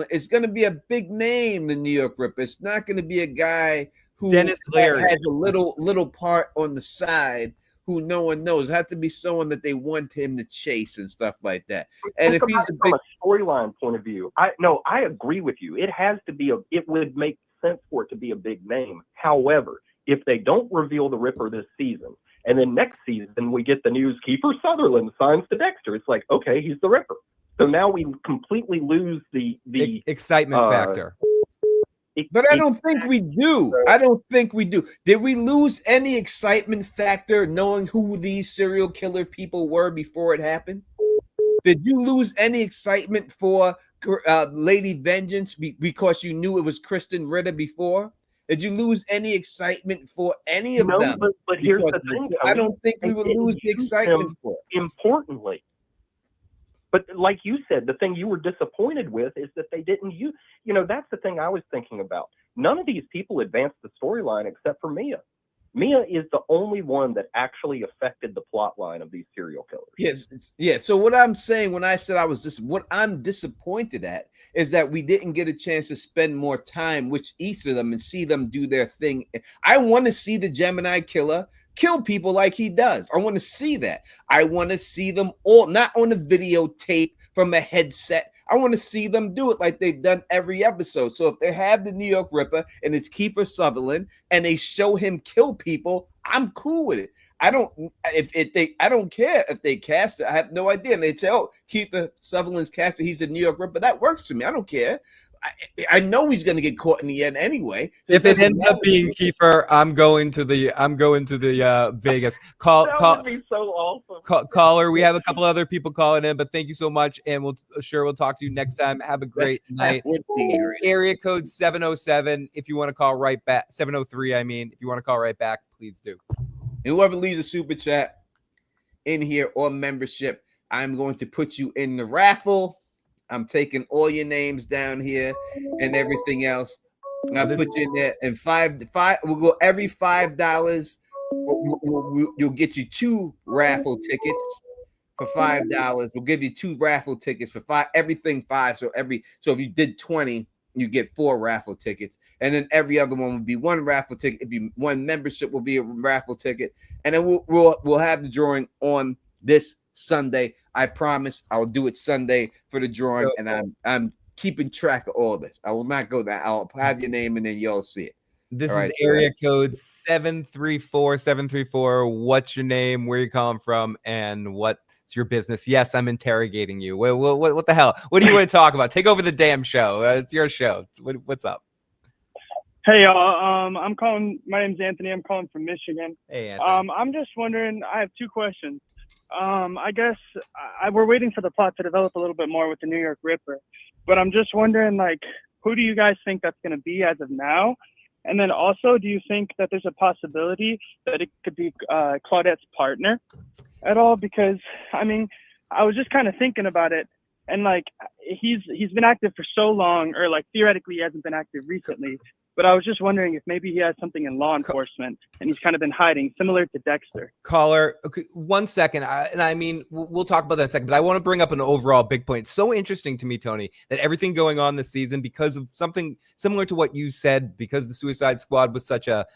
it's going to be a big name, the New York Ripper. It's not going to be a guy who
Dennis Leary
has a little part on the side who no one knows. It has to be someone that they want him to chase and stuff like that. And if he's
from a storyline point of view, I agree with you. It has to be it would make sense for it to be a big name. However, if they don't reveal the Ripper this season, and then next season we get the news Kiefer Sutherland signs to Dexter, it's like, okay, he's the Ripper. So now we completely lose the
excitement factor.
But I don't think we do. I don't think we do. Did we lose any excitement factor knowing who these serial killer people were before it happened? Did you lose any excitement for Lady Vengeance because you knew it was Kristen Ritter before? Did you lose any excitement for any of them?
But here's the thing.
I don't think we would lose the excitement for it.
Importantly. But like you said, the thing you were disappointed with is that they didn't use, that's the thing I was thinking about. None of these people advanced the storyline except for Mia. Mia is the only one that actually affected the plot line of these serial killers.
Yes. Yeah. So what I'm saying when I said what I'm disappointed at is that we didn't get a chance to spend more time with each of them and see them do their thing. I want to see the Gemini killer kill people like he does. I want to see that. I want to see them all, not on a videotape from a headset. I want to see them do it like they've done every episode. So if they have the New York Ripper and it's Kiefer Sutherland and they show him kill people, I'm cool with it. I don't care if they cast it. I have no idea. And they say, oh, Kiefer Sutherland's casted, he's a New York Ripper. That works for me. I don't care. I know he's going to get caught in the end anyway. So
if it ends up being Kiefer, I'm going to the Vegas.
That would be so awesome.
Caller, we have a couple other people calling in, but thank you so much, and we'll talk to you next time. Have a great night. Area code 707 if you want to call right back. 703, I mean, if you want to call right back, please do.
And whoever leaves a super chat in here or membership, I'm going to put you in the raffle. I'm taking all your names down here and everything else. I'll put you in there. And five. We'll go every $5. You'll get you 2 raffle tickets. for $5. We'll give you 2 raffle tickets for everything 5. So if you did 20, you get 4 raffle tickets, and then every other one would be 1 raffle ticket. If you one membership will be a raffle ticket, and then we'll have the drawing on this Sunday. I promise I'll do it Sunday for the drawing, and I'm keeping track of all this. I will not go that. I'll have your name, and then you'll see it.
This
All
is
right,
area code 734. What's your name? Where you calling from? And what's your business? Yes, I'm interrogating you. What the hell? What do you want to talk about? Take over the damn show. It's your show. What's up?
Hey, y'all. I'm calling. My name's Anthony. I'm calling from Michigan.
Hey, Anthony.
I'm just wondering. I have 2 questions. I guess we're waiting for the plot to develop a little bit more with the New York Ripper, but I'm just wondering, like, who do you guys think that's going to be as of now? And then also, do you think that there's a possibility that it could be Claudette's partner at all? Because, I mean, I was just kind of thinking about it, and, like, he's been active for so long, or, like, theoretically he hasn't been active recently, but I was just wondering if maybe he has something in law enforcement, and he's kind of been hiding, similar to Dexter.
Caller, okay, 1 second. I mean, we'll talk about that in a second, but I want to bring up an overall big point. It's so interesting to me, Tony, that everything going on this season, because of something similar to what you said, because the Suicide Squad was such a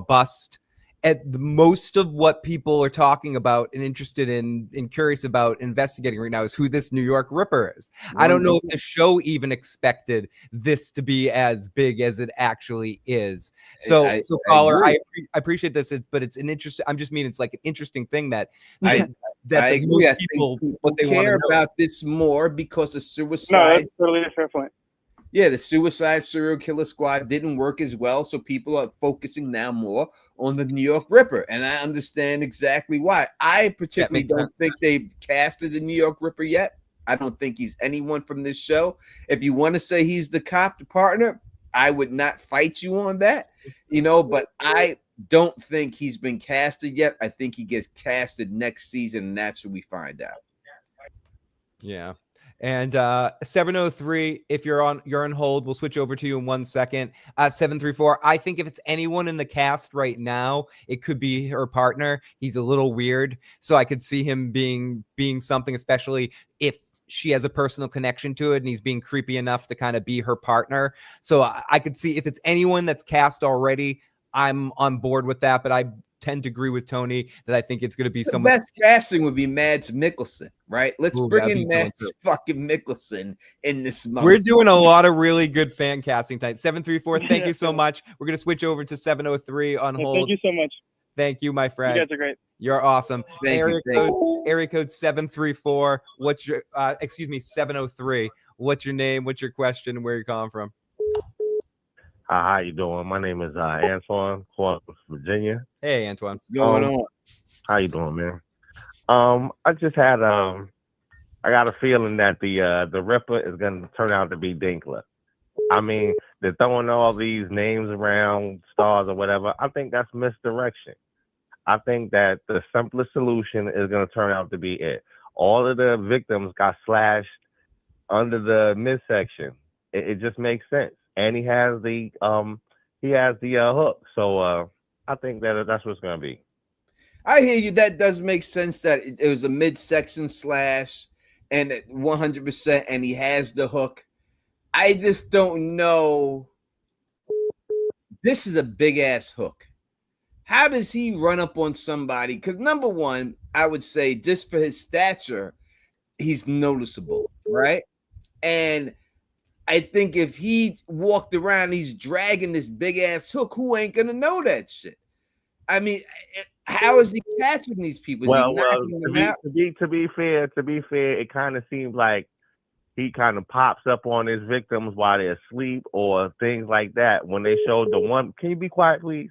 bust, at the most of what people are talking about and interested in and curious about investigating right now is who this New York Ripper is. I don't know if the show even expected this to be as big as it actually is. So caller, I appreciate this, but it's an interesting. I'm just mean it's like an interesting thing that
I agree. I think
people what they
care
want to know.
about this more because the suicide.
No, that's totally a fair point.
Yeah, the Suicide Serial Killer Squad didn't work as well, so people are focusing now more on the New York Ripper, and I understand exactly why. I particularly don't think they've casted the New York Ripper yet. I don't think he's anyone from this show. If you want to say he's the cop, the partner, I would not fight you on that, but I don't think he's been casted yet. I think he gets casted next season, and that's what we find out.
Yeah. And 703, if you're on hold, we'll switch over to you in 1 second. 734, I think if it's anyone in the cast right now, it could be her partner. He's a little weird, so I could see him being something, especially if she has a personal connection to it and he's being creepy enough to kind of be her partner. So I could see if it's anyone that's cast already, I'm on board with that, but I tend to agree with Tony that I think it's going to be someone.
The best casting would be Mads Mikkelsen, right? Let's bring in Mads fucking Mikkelsen in this month.
We're doing a lot of really good fan casting tonight. 734, thank you so much. We're going to switch over to 703 on hold.
Thank you so much.
Thank you, my friend.
You guys are great.
You're awesome.
Thank you.
Area code 734. What's your 703. What's your name? What's your question? Where are you calling from?
Hi, how you doing? My name is Antoine, calling from Virginia.
Hey, Antoine.
Going on?
How you doing, man? I just had I got a feeling that the Ripper is gonna turn out to be Dinkler. I mean, they're throwing all these names around, stars or whatever. I think that's misdirection. I think that the simplest solution is gonna turn out to be it. All of the victims got slashed under the midsection. It just makes sense. And he has the hook. So I think that's what it's gonna be.
I hear you. That does make sense that it was a midsection slash and 100%, and he has the hook. I just don't know. This is a big ass hook. How does he run up on somebody? Because number one, I would say just for his stature, he's noticeable, right? And I think if he walked around, he's dragging this big ass hook, who ain't gonna know that shit? I mean, how is he catching these people? Is
Well,
he knocking them out?
to be fair, it kind of seems like he kind of pops up on his victims while they're asleep or things like that. When they showed the one, can you be quiet, please?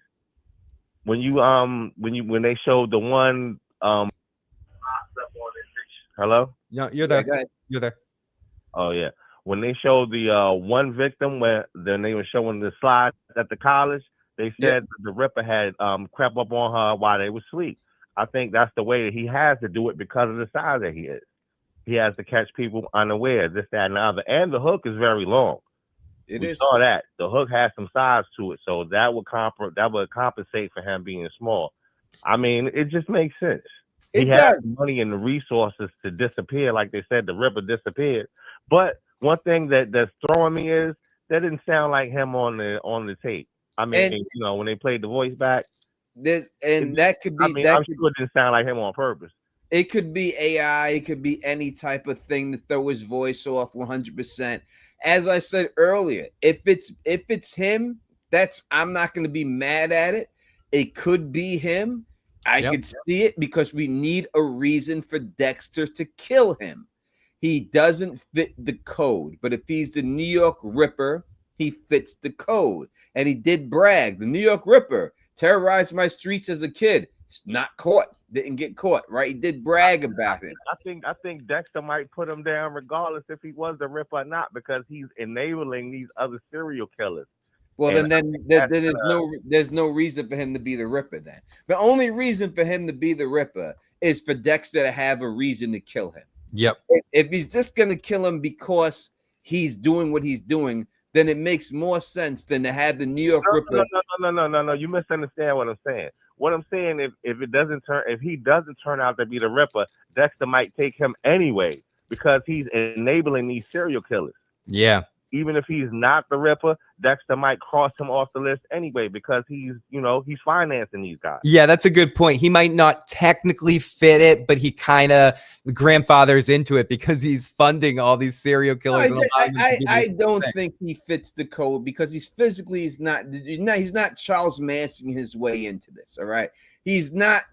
When they showed the one, pops up on his victim. Hello?
No, you're there. You're there.
Oh yeah. When they showed the one victim, where then they were showing the slides at the college, they said the Ripper had crept up on her while they were asleep. I think that's the way that he has to do it because of the size that he is. He has to catch people unaware, this, that, and the other. And the hook is very long. We saw that. The hook has some size to it, so that would compensate for him being small. I mean, it just makes sense. He had the money and the resources to disappear, like they said, the Ripper disappeared. But one thing that's throwing me is that didn't sound like him on the tape. I mean,
And-
you know, when they played the voice back,
that could be.
I mean,
that
I'm sure it didn't sound like him on purpose.
It could be AI. It could be any type of thing to throw his voice off 100%. As I said earlier, if it's him, I'm not going to be mad at it. It could be him. I could see it because we need a reason for Dexter to kill him. He doesn't fit the code, but if he's the New York Ripper, he fits the code. And he did brag. The New York Ripper terrorized my streets as a kid. He's not caught. Didn't get caught, right? He did brag about it.
I think Dexter might put him down regardless if he was the Ripper or not, because he's enabling these other serial killers.
Well, then there's no reason for him to be the Ripper. Then the only reason for him to be the Ripper is for Dexter to have a reason to kill him.
Yep.
If he's just gonna kill him because he's doing what he's doing, then it makes more sense than to have the New York Ripper.
No. You misunderstand what I'm saying. What I'm saying, if he doesn't turn out to be the Ripper, Dexter might take him anyway because he's enabling these serial killers.
Yeah.
Even if he's not the Ripper, Dexter might cross him off the list anyway because he's financing these guys.
Yeah, that's a good point. He might not technically fit it, but he kind of grandfathers into it because he's funding all these serial killers.
I don't think he fits the code because he's Charles Mansing his way into this. All right, he's not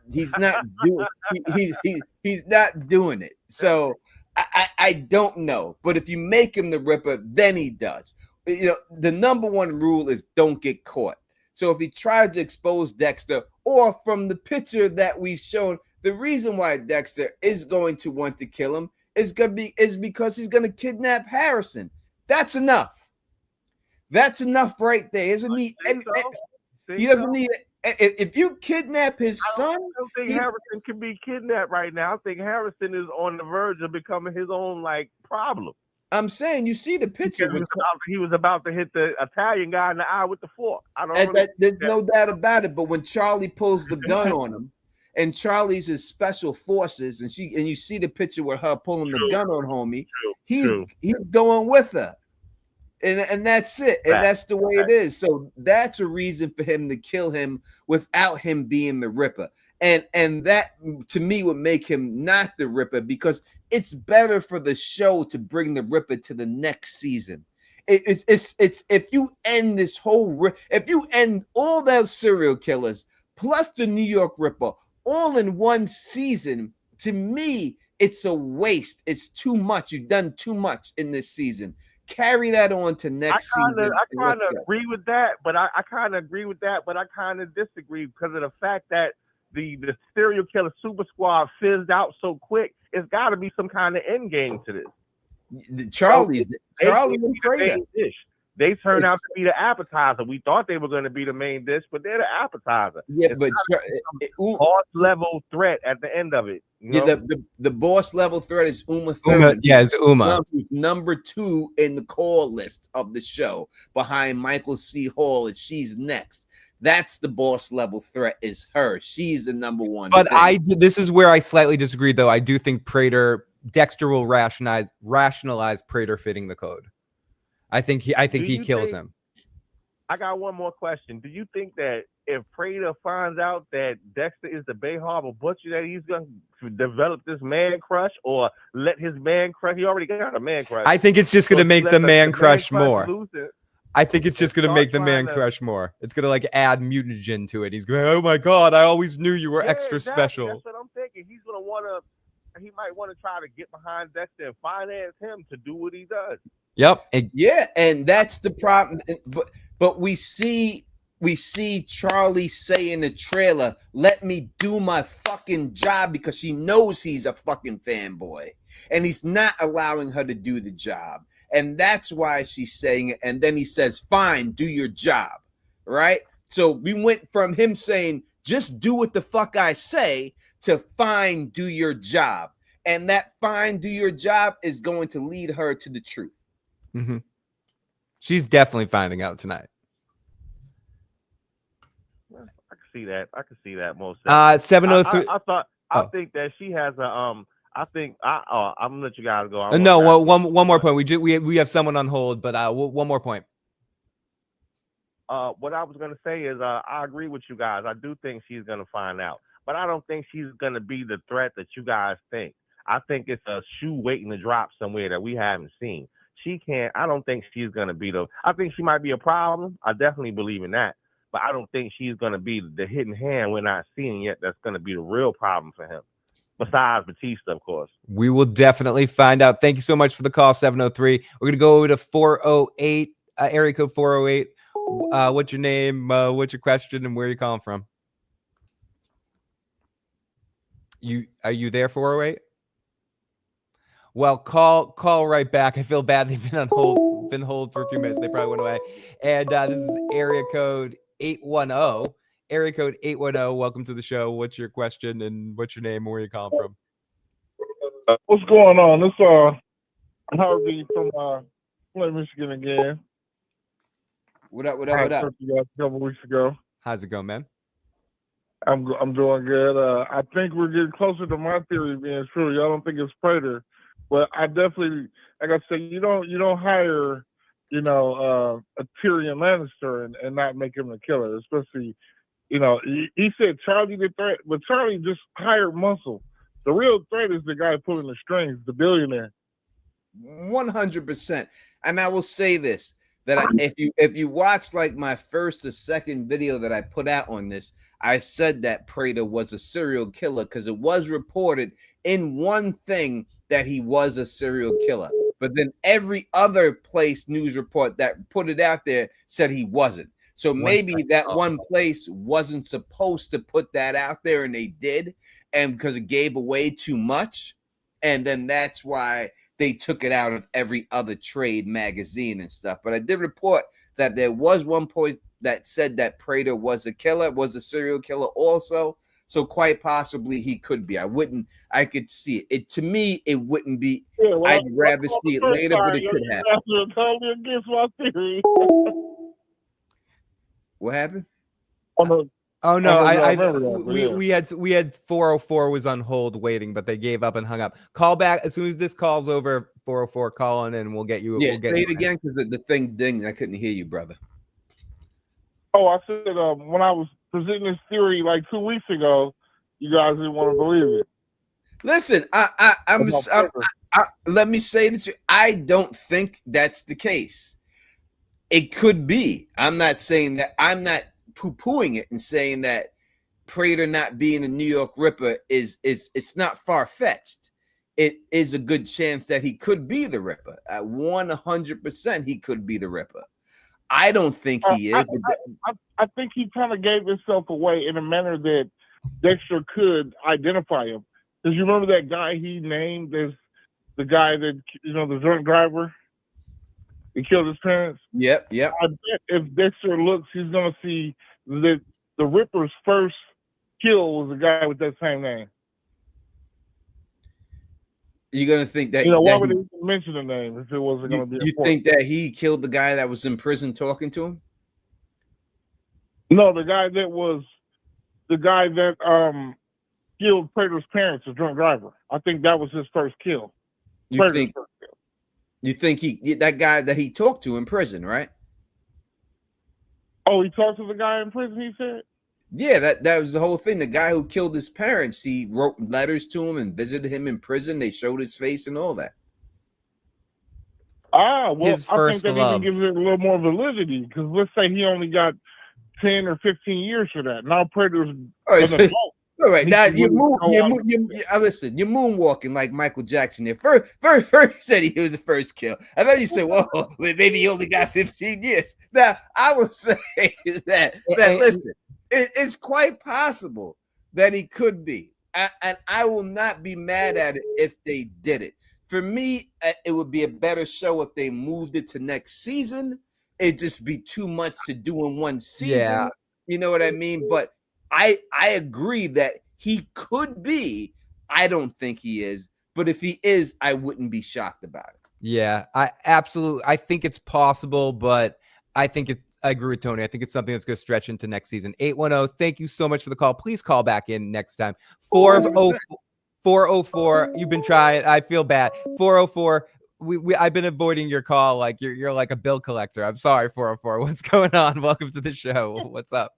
doing it. So I don't know, but if you make him the Ripper, then he does. You know, the number one rule is don't get caught. So if he tried to expose Dexter, or from the picture that we've shown, the reason why Dexter is going to want to kill him is because he's going to kidnap Harrison. That's enough. That's enough right there. Isn't he? He doesn't need it. If you kidnap his son,
I don't think Harrison can be kidnapped right now. I think Harrison is on the verge of becoming his own problem.
I'm saying, you see the picture.
He was about to hit the Italian guy in the eye with the fork.
There's no doubt about it. But when Charlie pulls the gun on him, and Charlie's his special forces, and you see the picture with her pulling the gun on homie, he's going with her. And that's it. And that's the way it is. So that's a reason for him to kill him without him being the Ripper. And that, to me, would make him not the Ripper because it's better for the show to bring the Ripper to the next season. It's if you end this if you end all those serial killers plus the New York Ripper all in one season, to me, it's a waste. It's too much. You've done too much in this season. Carry that on to next season.
I kind of agree with that, but I kind of disagree because of the fact that the serial killer super squad fizzed out so quick. It's got to be some kind of end game to this.
Charlie
They turned out to be the appetizer. We thought they were going to be the main dish, but they're the appetizer.
Yeah,
it's
but
boss level threat at the end of it.
Yeah, the boss level threat is Uma Thurman.
It's Uma.
Number 2 in the call list of the show behind Michael C. Hall, and she's next. That's the boss level threat, is her. She's the number one.
But this is where I slightly disagree, though. I do think Dexter will rationalize Prater fitting the code. I think he kills him.
I got one more question. Do you think that if Prater finds out that Dexter is the Bay Harbor Butcher, that he's going to develop this man crush, or let his man crush? He already got a man crush.
I think it's just going to make the man crush more. I think it's just going to make the man crush more. It's going to add mutagen to it. He's going, oh my God, I always knew you were extra special.
That's what I'm thinking. He might want to try to get behind Dexter and finance him to do what he does.
Yep.
Yeah, and that's the problem. But we see Charlie say in the trailer, "Let me do my fucking job," because she knows he's a fucking fanboy, and he's not allowing her to do the job, and that's why she's saying it. And then he says, "Fine, do your job," right? So we went from him saying, "Just do what the fuck I say," to "Fine, do your job," and that "fine, do your job" is going to lead her to the truth.
Mm-hmm. She's definitely finding out tonight.
I can see that most.
703.
I thought I think that she has a I think I'm gonna let you guys go.
No, one more point. We have someone on hold, but one more point.
What I was gonna say is I agree with you guys. I do think she's gonna find out, but I don't think she's gonna be the threat that you guys think. I think it's a shoe waiting to drop somewhere that we haven't seen. She can't. I don't think she's gonna be the. I think she might be a problem. I definitely believe in that, but I don't think she's gonna be the hidden hand we're not seeing yet. That's gonna be the real problem for him. Besides Batista, of course.
We will definitely find out. Thank you so much for the call, 703. We're gonna go over to 408, area code 408. What's your name? What's your question, and where are you calling from? Are you there, 408? Well, call right back. I feel bad they've been on hold for a few minutes. They probably went away. And this is area code 810. Area code 810. Welcome to the show. What's your question, and what's your name, and where are you calling from?
What's going on? This Harvey from Flint, Michigan again.
What up? A
couple weeks ago.
How's it going, man?
I'm doing good. I think we're getting closer to my theory being true. I don't think it's Prater, but I definitely, like I said, you don't hire, a Tyrion Lannister and not make him a killer. Especially, he said Charlie the threat, but Charlie just hired muscle. The real threat is the guy pulling the strings, the billionaire.
100%. And I will say this. That if you watch like my first or second video that I put out on this, I said that Prater was a serial killer because it was reported in one thing that he was a serial killer. But then every other place news report that put it out there said he wasn't. So maybe that one place wasn't supposed to put that out there, and they did, and because it gave away too much. And then that's why they took it out of every other trade magazine and stuff. But I did report that there was one point that said that Prater was a serial killer also. So quite possibly he could be. I could see it. To me, it wouldn't be.
Yeah, well,
I'd rather see it later, but it could happen.
You're totally against my theory.
What happened?
Oh no,
we
had 404 was on hold waiting, but they gave up and hung up. Call back as soon as this call's over. 404, call in and we'll get you.
Yeah,
we'll get
say
you
it again because the thing dinged. I couldn't hear you, brother.
Oh, I said when I was presenting this theory like 2 weeks ago, you guys didn't want to believe it.
Listen, let me say this. I don't think that's the case. It could be. I'm not saying that. I'm not poo-pooing it and saying that Prater not being a New York Ripper is it's not far-fetched. It is a good chance that he could be the Ripper. At 100%, he could be the Ripper. I don't think he is.
I think he kind of gave himself away in a manner that Dexter could identify him. Because you remember that guy he named as the guy that, the drunk driver? He killed his parents?
Yep.
I bet if Dexter looks, he's going to see that the Ripper's first kill was a guy with that same name.
You're going to think that...
why would he even mention the name if it wasn't going to be
You
important?
think that he killed the guy that was in prison talking to him?
No, the guy that killed Prater's parents, the drunk driver. I think that was his first kill.
You think that guy that he talked to in prison, right?
Oh, he talked to the guy in prison, he said?
Yeah, that was the whole thing. The guy who killed his parents, he wrote letters to him and visited him in prison. They showed his face and all that.
Well,
His
I
first
think that
love.
even gives it a little more validity, because let's say he only got 10 or 15 years for that. Now Prater's an adult.
All right, now
Listen,
you're moonwalking like Michael Jackson there. First you said he was the first kill. And then you said, well, maybe he only got 15 years. Now, I will say that listen, it's quite possible that he could be. And I will not be mad at it if they did it. For me, it would be a better show if they moved it to next season. It'd just be too much to do in one season.
Yeah.
You know what I mean? But I agree that he could be. I don't think he is. But if he is, I wouldn't be shocked about it.
Yeah, I think it's possible, but I think I agree with Tony. I think it's something that's going to stretch into next season. 810, thank you so much for the call. Please call back in next time. 404, you've been trying. I feel bad. 404, I've been avoiding your call like you're like a bill collector. I'm sorry, 404. What's going on? Welcome to the show. What's up?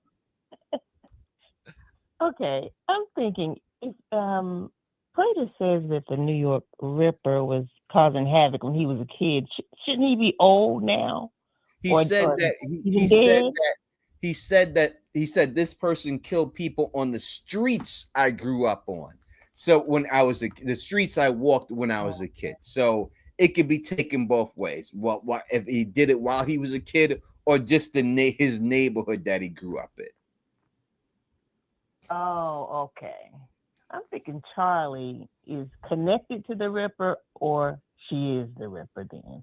Okay, I'm thinking if Prater says that the New York Ripper was causing havoc when he was a kid, shouldn't he be old now?
He said this person killed people on the streets I grew up on. So when I was the streets I walked when I was a kid. So it could be taken both ways. What if he did it while he was a kid, or just his neighborhood that he grew up in?
Oh, okay. I'm thinking Charlie is connected to the Ripper, or she is the Ripper then.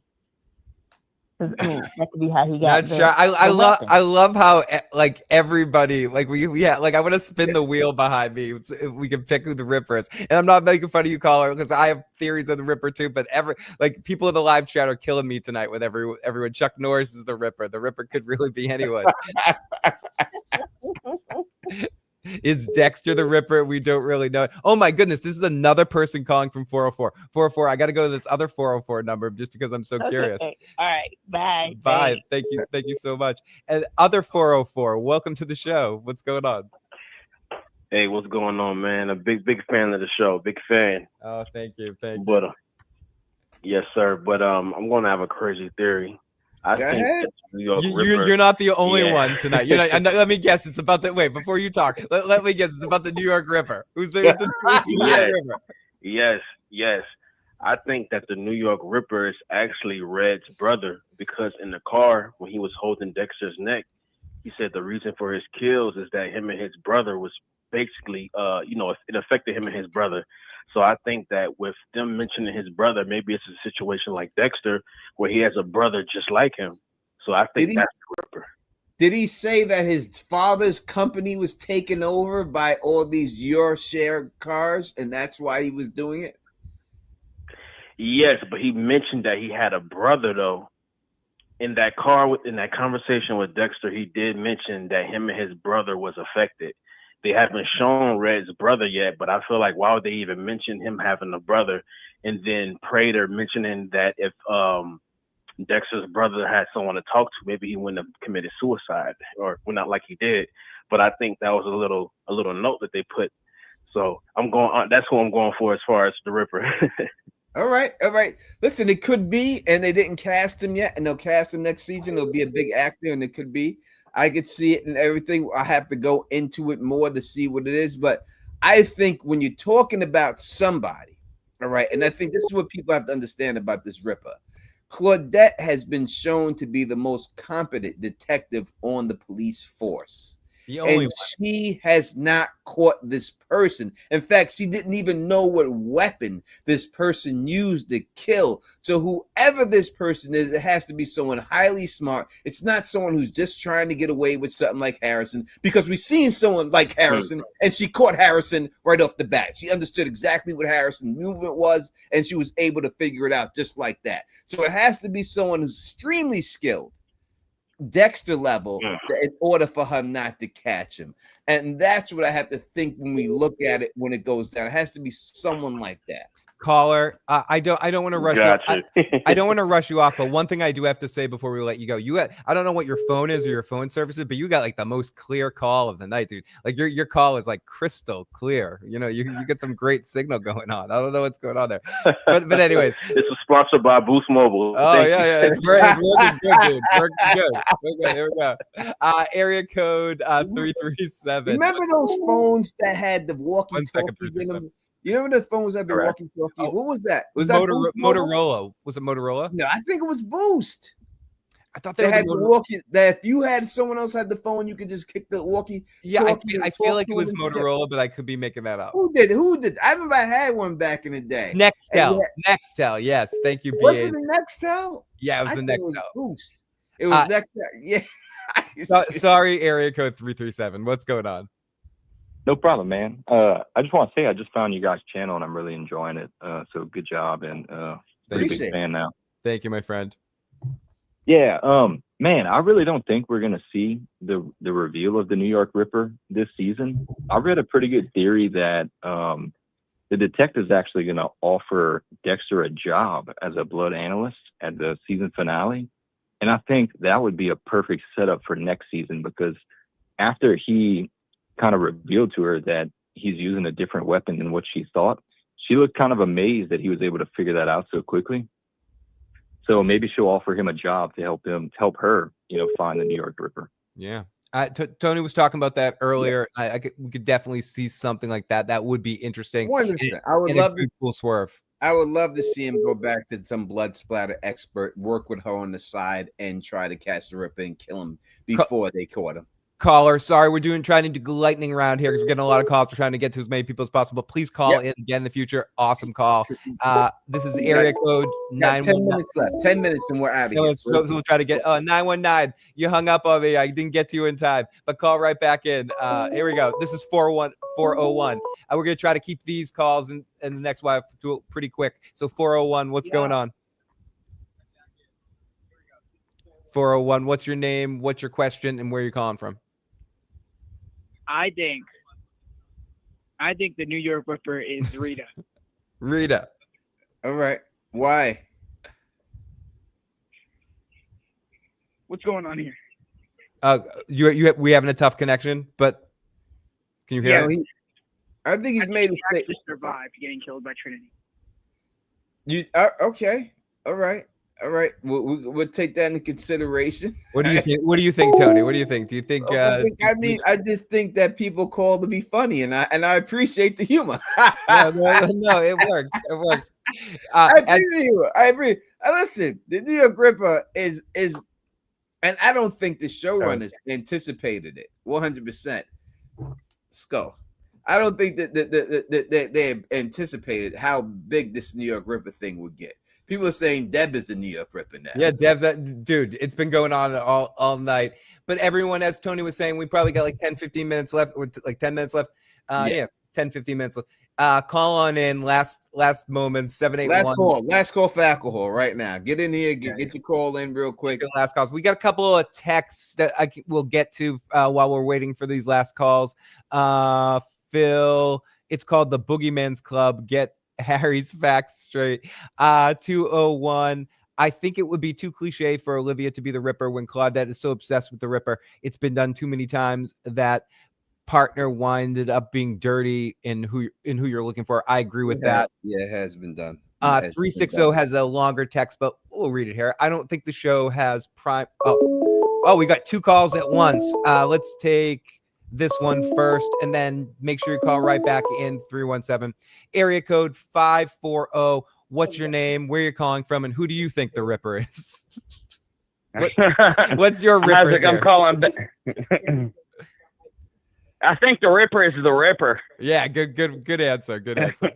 Because I mean, that could be how he got there.
I love how like everybody like like I want to spin the wheel behind me so if we can pick who the Ripper is. And I'm not making fun of you, caller, because I have theories of the Ripper too. But like people in the live chat are killing me tonight with everyone. Chuck Norris is the Ripper. The Ripper could really be anyone. Is Dexter the Ripper? We don't really know. Oh my goodness, this is another person calling from 404. 404, I got to go to this other 404 number just because I'm so curious.
All right, bye.
Bye. Thank you so much. And other 404, welcome to the show. What's going on?
Hey, what's going on, man? A big fan of the show. Big fan.
Oh, thank you.
But yes, sir. But I'm going to have a crazy theory. I think New York Ripper,
you're not the only one tonight. Let me guess. It's about the wait before you talk. Let me guess. It's about the New York Ripper. Who's the New York Ripper?
Yes. I think that the New York Ripper is actually Red's brother, because in the car when he was holding Dexter's neck, he said the reason for his kills is that him and his brother was basically, it affected him and his brother. So I think that with them mentioning his brother, maybe it's a situation like Dexter where he has a brother just like him. So I think that's the Ripper.
Did he say that his father's company was taken over by all these your share cars, and that's why he was doing it?
Yes, but he mentioned that he had a brother, though. In that car, in that conversation with Dexter, he did mention that him and his brother was affected. They haven't shown Red's brother yet, but I feel like why would they even mention him having a brother? And then Prater mentioning that if Dexter's brother had someone to talk to, maybe he wouldn't have committed suicide, or well, not like he did. But I think that was a little note that they put. So I'm going on. That's who I'm going for as far as the Ripper.
All right. Listen, it could be, and they didn't cast him yet, and they'll cast him next season. He'll be a big actor, and it could be. I could see it and everything. I have to go into it more to see what it is. But I think when you're talking about somebody, all right, and I think this is what people have to understand about this Ripper. Claudette has been shown to be the most competent detective on the police force. And she has not caught this person. In fact, she didn't even know what weapon this person used to kill. So whoever this person is, it has to be someone highly smart. It's not someone who's just trying to get away with something like Harrison, because we've seen someone like Harrison, and she caught Harrison right off the bat. She understood exactly what Harrison's movement was, and she was able to figure it out just like that. So it has to be someone who's extremely skilled, Dexter level, in order for her not to catch him. And that's what I have to think when we look at it when it goes down. It has to be someone like that.
Caller, I don't want to rush you. I don't want to rush you off, but one thing I do have to say before we let you go, I don't know what your phone is or your phone service is, but you got like the most clear call of the night, dude. Like your call is like crystal clear. You get some great signal going on. I don't know what's going on there, but anyways,
this is sponsored by Boost Mobile.
Oh yeah, it's great. It's working good, dude. Working good. Okay, here we go. Area code 337.
Remember those phones that had the walkie-talkie in them? You remember the phones had the walkie-talkie? What was that? Was that
Motorola? Was it Motorola?
No, I think it was Boost.
I thought
they had the walkie. That if you had someone else had the phone, you could just kick the walkie.
Yeah, I feel like it was Motorola, but I could be making that up.
Who did? I remember I had one back in the day.
Nextel. Yes, thank you, BA.
Was it the Nextel?
Yeah, it was the Nextel.
It was Boost. It was Nextel. Yeah.
Sorry, area code 337. What's going on?
No problem, man. I just want to say I just found you guys' channel and I'm really enjoying it. So good job, and big fan now.
Thank you, my friend.
Yeah, man, I really don't think we're gonna see the reveal of the New York Ripper this season. I read a pretty good theory that the detective's actually gonna offer Dexter a job as a blood analyst at the season finale. And I think that would be a perfect setup for next season, because after he kind of revealed to her that he's using a different weapon than what she thought, she looked kind of amazed that he was able to figure that out so quickly. So maybe she'll offer him a job to help her, find the New York Ripper.
Yeah. Tony was talking about that earlier. We could definitely see something like that. That would be interesting.
100%. I would
and
love
a good cool swerve.
I would love to see him go back to some blood splatter expert, work with her on the side, and try to catch the Ripper and kill him before they caught him.
Caller, sorry, we're trying to do lightning round here because we're getting a lot of calls. We're trying to get to as many people as possible. Please call in again in the future. Awesome call. This is area code 919.
10 minutes left. 10 minutes and we're out of here.
So we'll try to get 919. You hung up on me. I didn't get to you in time, but call right back in. Here we go. This is 401. We're gonna try to keep these calls and the next one pretty quick. So 401, what's going on? 401, what's your name? What's your question, and where you're calling from?
I think the New York Ripper is Rita.
Rita.
All right. Why?
What's going on here?
We having a tough connection, but can you hear me?
I think he's made a
mistake. To survive getting killed by Trinity.
Okay. All right. We'll take that into consideration.
What do you think? What do you think, Tony? What do you think? Do you think?
I just think that people call to be funny, and I appreciate the humor.
no, it works. It works.
I agree. Listen, the New York Ripper is, and I don't think the showrunners anticipated it 100%. Skull. I don't think that they anticipated how big this New York Ripper thing would get. People are saying Deb is the New York Ripper now.
Yeah, Deb's that dude. It's been going on all night. But everyone, as Tony was saying, we probably got like 10, 15 minutes left, or like 10 minutes left. 10, 15 minutes left. Call on in. Last moment, 781.
Last call for alcohol right now. Get in here, get your call in real quick.
Last calls. We got a couple of texts that we'll get to while we're waiting for these last calls. Phil, it's called the Boogeyman's Club. Get Harry's facts straight. 201. I think it would be too cliche for Olivia to be the Ripper when Claudette is so obsessed with the Ripper. It's been done too many times that partner winded up being dirty in who you're looking for. I agree with that.
Yeah, it has been done.
360 has a longer text, but we'll read it here. I don't think the show has prime. Oh, we got two calls at once. Let's take this one first, and then make sure you call right back in. 317 area code 540. What's your name, where you're calling from, and who do you think the Ripper is? What's your Ripper?
Isaac, I'm calling back. I think the Ripper is the Ripper.
Yeah, good answer. Good answer.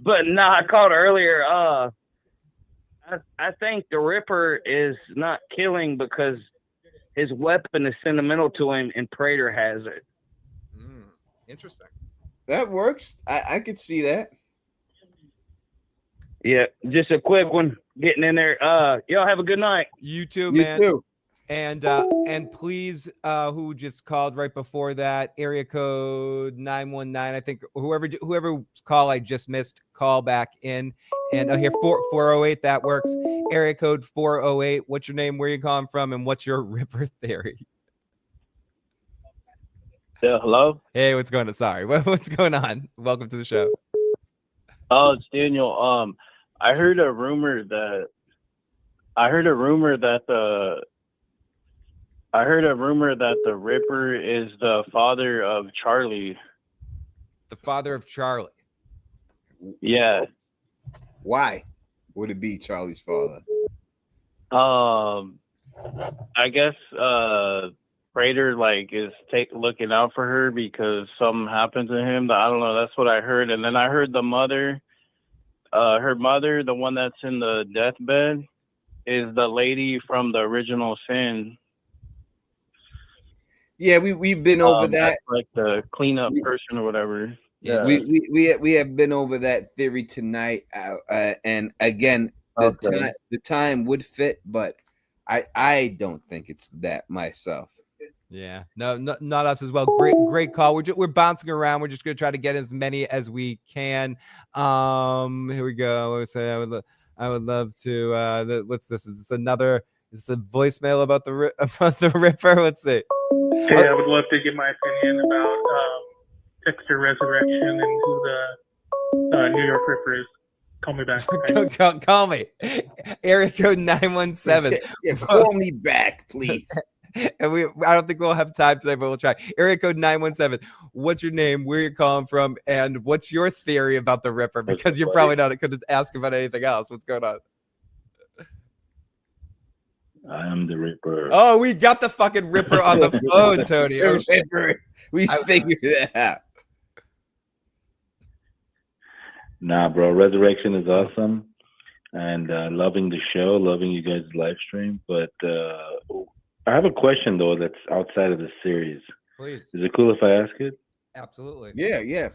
But no, I called earlier. I think the Ripper is not killing because his weapon is sentimental to him, and Prater has it.
Interesting.
That works. I could see that.
Yeah, just a quick one. Getting in there. Y'all have a good night.
You too, man.
You too.
And please, who just called right before that, area code 919. I think whoever's call I just missed, call back in. And here 408, that works. Area code 408. What's your name? Where you calling from? And what's your Ripper theory?
Yeah, hello.
Hey, what's going on? Sorry, what's going on? Welcome to the show.
Oh, it's Daniel. I heard a rumor that the Ripper is the father of Charlie.
The father of Charlie.
Yeah.
Why would it be Charlie's father?
I guess Prater is looking out for her because something happened to him. I don't know. That's what I heard. And then I heard the mother, her mother, the one that's in the deathbed, is the lady from the original Sin.
Yeah, we've been over that.
Like the cleanup person or whatever.
Yeah, we have been over that theory tonight. And again, the time would fit, but I don't think it's that myself.
Yeah, no, not us as well. Great call. We're bouncing around. We're just gonna try to get as many as we can. Here we go. I would say I would love to. What's this? Is this another? Is this a voicemail about the about the Ripper? Let's see.
Hey, I would love to give my opinion about Dexter Resurrection and who the New York Ripper is. Call me back.
Call me. Area code 917.
Yeah, call me back, please.
And I don't think we'll have time today, but we'll try. Area code 917. What's your name? Where you're calling from? And what's your theory about the Ripper? Because you're probably not going to ask about anything else. What's going on?
I am the Ripper.
Oh, we got the fucking Ripper on the phone, Tony. Oh, shit.
We figured it out.
Nah, bro. Resurrection is awesome. And loving the show, loving you guys' live stream. But I have a question, though, that's outside of the series.
Please.
Is it cool if I ask it?
Absolutely.
Yeah.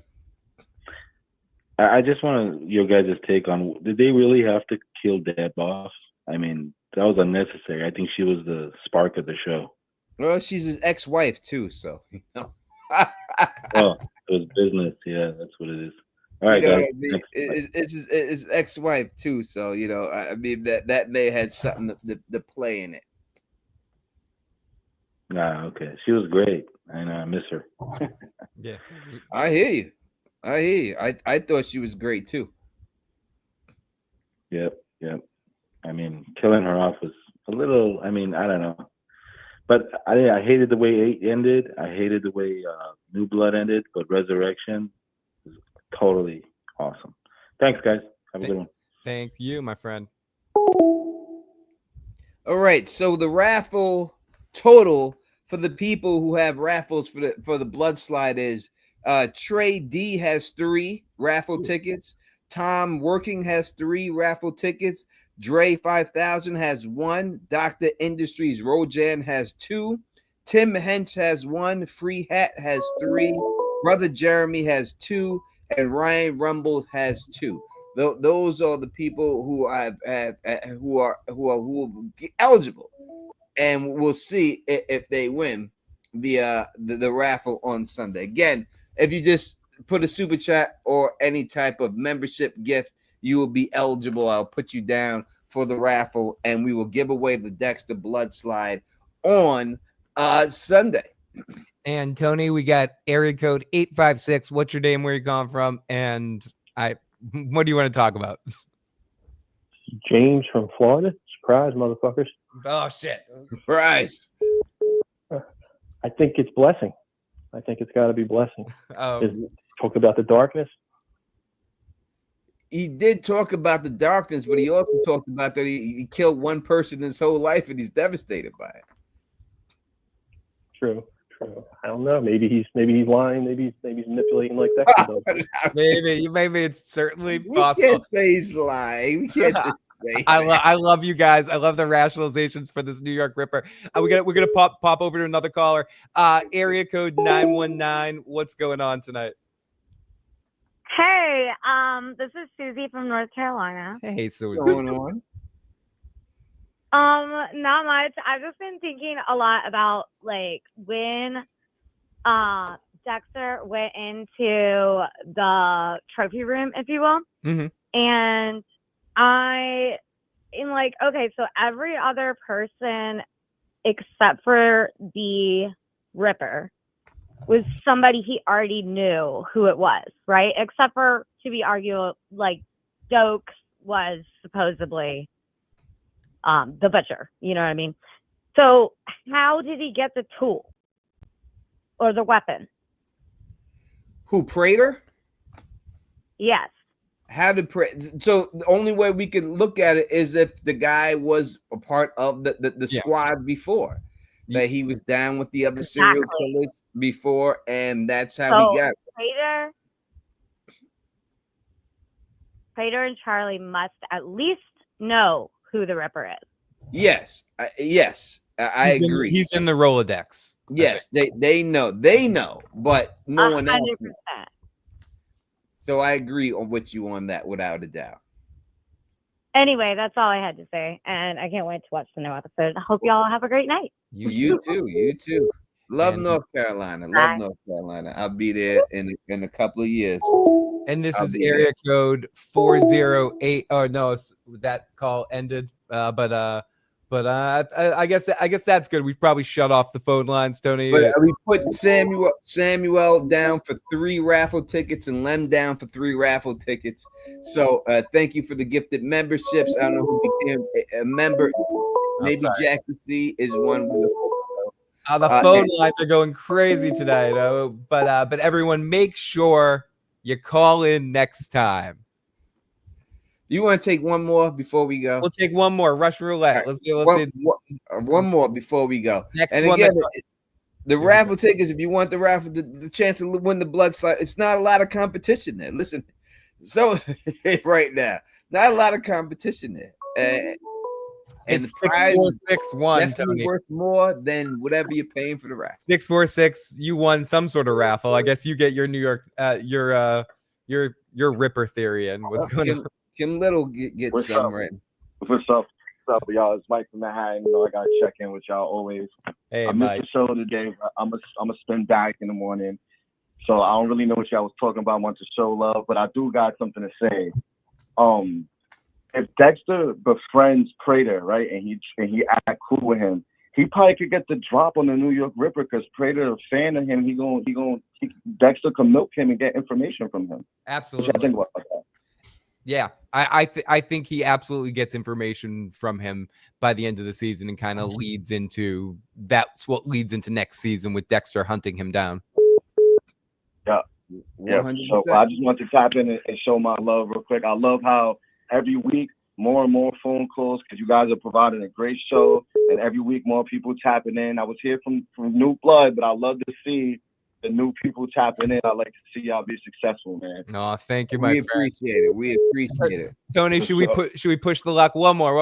I just want your guys' take on, did they really have to kill Deb off? I mean, that was unnecessary. I think she was the spark of the show.
Well, she's his ex-wife too, so you know.
Oh, it was business. Yeah, that's what it is. All right,
you know
guys.
what I mean? It's his ex-wife too, so you know. I mean that may have had something to play in it.
Nah, okay. She was great, and I miss her.
Yeah,
I hear you. I thought she was great too.
Yep. I mean, killing her off was a little. I mean, I don't know, but I hated the way 8 ended. I hated the way New Blood ended, but Resurrection was totally awesome. Thanks, guys. Have a good one.
Thank you, my friend.
All right, so the raffle total for the people who have raffles for the blood slide is Trey D has 3 raffle tickets. Tom Working has 3 raffle tickets. Dre 5000 has 1. Dr. Industries Rojan has 2. Tim Hench has 1. Free Hat has 3. Brother Jeremy has 2. And Ryan Rumble has 2. Those are the people who who will be eligible, and we'll see if they win the raffle on Sunday. Again, if you just put a super chat or any type of membership gift, you will be eligible. I'll put you down for the raffle, and we will give away the Dexter Blood Slide on Sunday.
And Tony, we got area code 856. What's your name? Where you calling from? And what do you want to talk about?
James from Florida. Surprise, motherfuckers.
Oh shit!
Surprise.
I think it's blessing. I think it's got to be blessing. Talk about the darkness.
He did talk about the darkness, but he also talked about that he killed one person in his whole life, and he's devastated by it.
True. I don't know. Maybe he's lying. Maybe he's manipulating like that.
Maybe it's certainly possible.
We can't say he's lying. We can't just say
I love you guys. I love the rationalizations for this New York Ripper. We're gonna pop over to another caller. Area code 919. What's going on tonight?
Hey, this is Susie from North Carolina.
Hey, Susie.
What's going on?
Not much. I've just been thinking a lot about like when Dexter went into the trophy room, if you will.
Mm-hmm.
And okay, so every other person except for the Ripper was somebody he already knew who it was, right? Except for, to be argued, like Dokes was supposedly the butcher, you know what I mean? So how did he get the tool or the weapon?
Who, Prater?
Yes.
How did so the only way we can look at it is if the guy was a part of the squad before, that he was down with the other serial killers before, and that's how he got it.
Prater and Charlie must at least know who the Ripper is.
Yes, I agree.
He's in the Rolodex.
Yes, they know, but no one else knows. So I agree with you on that without a doubt.
Anyway, that's all I had to say, and I can't wait to watch the new episode. I hope y'all have a great night.
You too. Love North Carolina. Love North Carolina. I'll be there in a couple of years.
And this is area code 408. Oh no, that call ended. But I guess that's good. We probably shut off the phone lines, Tony.
But we put Samuel down for 3 raffle tickets and Lem down for 3 raffle tickets. So thank you for the gifted memberships. I don't know who became a member. Maybe Jackie C is one.
The phone lines are going crazy tonight, but everyone, make sure you call in next time.
You want to take one more before we go?
We'll take one more. Rush roulette.
Right.
Let's see.
One more before we go.
Next
and
one.
Again, the raffle tickets, if you want the raffle, the chance to win the blood slide, it's not a lot of competition there. Listen, so right now, not a lot of competition there. And
it's 6461, Tony.
Worth more than whatever you're paying for the raffle.
646. You won some sort of raffle. I guess you get your New York, your Ripper theory and what's going on.
Kim Little get some right.
What's up, y'all? It's Mike from Manhattan. You know, I gotta check in with y'all always.
Hey,
I missed the show today. I'm a spin back in the morning, so I don't really know what y'all was talking about. I want to show love, but I do got something to say. If Dexter befriends Prater, right, and he act cool with him, he probably could get the drop on the New York Ripper because Prater a fan of him. Dexter can milk him and get information from him.
Absolutely.
What y'all think about that?
Yeah, I think he absolutely gets information from him by the end of the season and kind of leads into that's what leads into next season with Dexter hunting him down.
Yeah. 100%. So I just want to tap in and show my love real quick. I love how every week more and more phone calls because you guys are providing a great show, and every week more people tapping in. I was here from New Blood, but I love to see the new people tapping in. I like to see y'all be successful, man.
Oh, thank you, my friend.
Appreciate it. We appreciate it.
Tony, should we push the luck one more?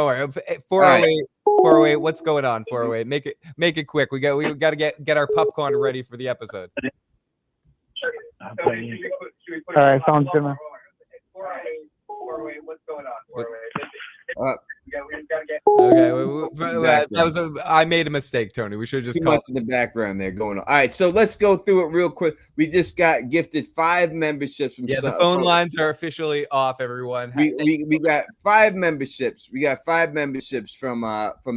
408. What's going on? 408. Make it quick. We got to get our popcorn ready for the episode.
All right, sounds good, man.
408. What's going on?
Okay, I made a mistake, Tony. We should have just
called in the background there going on. All right, so let's go through it real quick. We just got gifted 5 memberships from
the phone lines are officially off, everyone.
We got 5 memberships. We got 5 memberships from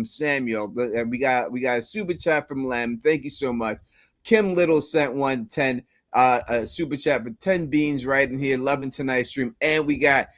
Samuel. And we got a super chat from Lem. Thank you so much. Kim Little sent 110 a super chat for 10 beans right in here, loving tonight's stream. And we got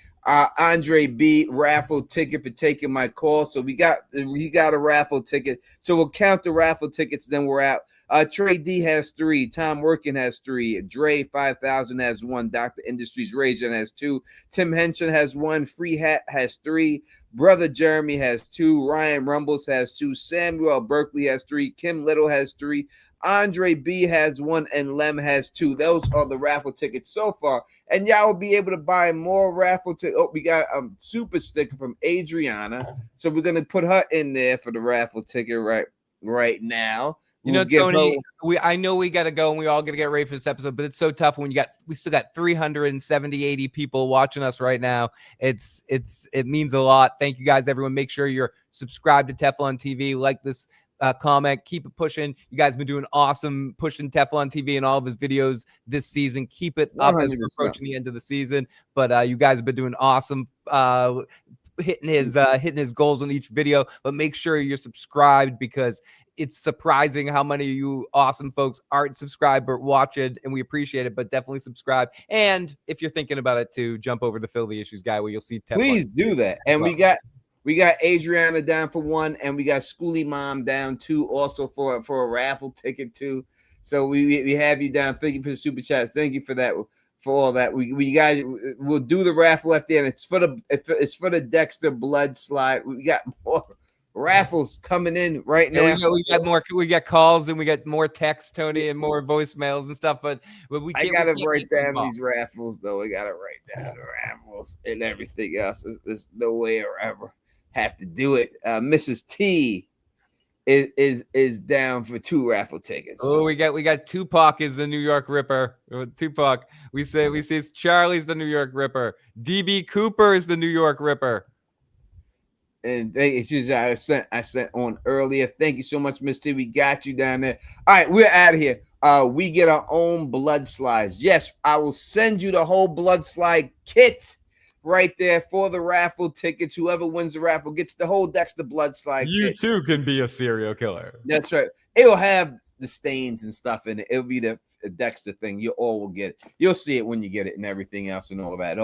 Andre B raffle ticket for taking my call. So he got a raffle ticket. So we'll count the raffle tickets, then we're out. Trey D has 3. Tom Workin has 3. Dre 5000 has 1. Dr. Industries Raging has 2. Tim Henson has 1. Free Hat has 3. Brother Jeremy has 2. Ryan Rumbles has 2. Samuel Berkeley has 3. Kim Little has 3. Andre B has 1 and Lem has 2. Those are the raffle tickets so far. And y'all will be able to buy more raffle tickets. Oh, we got a super sticker from Adriana. So we're going to put her in there for the raffle ticket right now.
You know, Tony, I know we got to go and we all got to get ready for this episode, but it's so tough when we still got 80 people watching us right now. It means a lot. Thank you guys, everyone. Make sure you're subscribed to Teflon TV, like this comment, keep it pushing. You guys have been doing awesome pushing Teflon TV and all of his videos this season. Keep it up 100%. As we're approaching the end of the season. But you guys have been doing awesome, hitting his goals on each video. But make sure you're subscribed because it's surprising how many of you awesome folks aren't subscribed but watch it, and we appreciate it. But definitely subscribe. And if you're thinking about it too, jump over to Fill the Issues guy where you'll see Teflon.
Please do that. And we got Adriana down for 1, and we got Schoolie Mom down 2, also for a raffle ticket too. So we have you down. Thank you for the super chat. Thank you for that, for all that. We guys will do the raffle at the end. It's for the Dexter blood slide. We got more raffles coming in right now.
We got more. We got calls and we got more texts, Tony, and more voicemails and stuff. But
I gotta write down these raffles though. I gotta write down the raffles and everything else. There's no way I'll ever have to do it. Mrs. T is down for 2 raffle tickets.
Oh, we got Tupac is the New York Ripper. Tupac. We say Charlie's the New York Ripper. DB Cooper is the New York Ripper.
And it's just I sent on earlier. Thank you so much, Miss T. We got you down there. All right, we're out of here. We get our own blood slides. Yes, I will send you the whole blood slide kit right there for the raffle tickets. Whoever wins the raffle gets the whole Dexter blood slide
You
kit.
too can be a serial killer.
That's right. It will have the stains and stuff in it. It'll be the Dexter thing. You all will get it. You'll see it when you get it and everything else and all of that.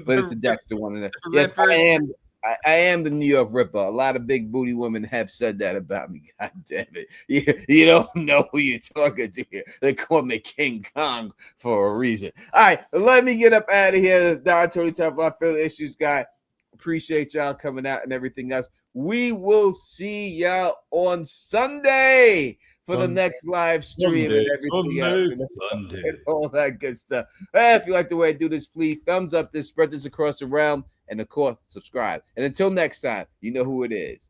But it's the Dexter one. Yes, I am the New York Ripper. A lot of big booty women have said that about me. God damn it. You don't know who you're talking to here. They call me King Kong for a reason. All right, let me get up out of here. Don Tony Teflon, Phil Issues guy. Appreciate y'all coming out and everything else. We will see y'all on Sunday for the next live stream and everything else. And all that good stuff. If you like the way I do this, please thumbs up this, spread this across the realm, and of course, subscribe. And until next time, you know who it is.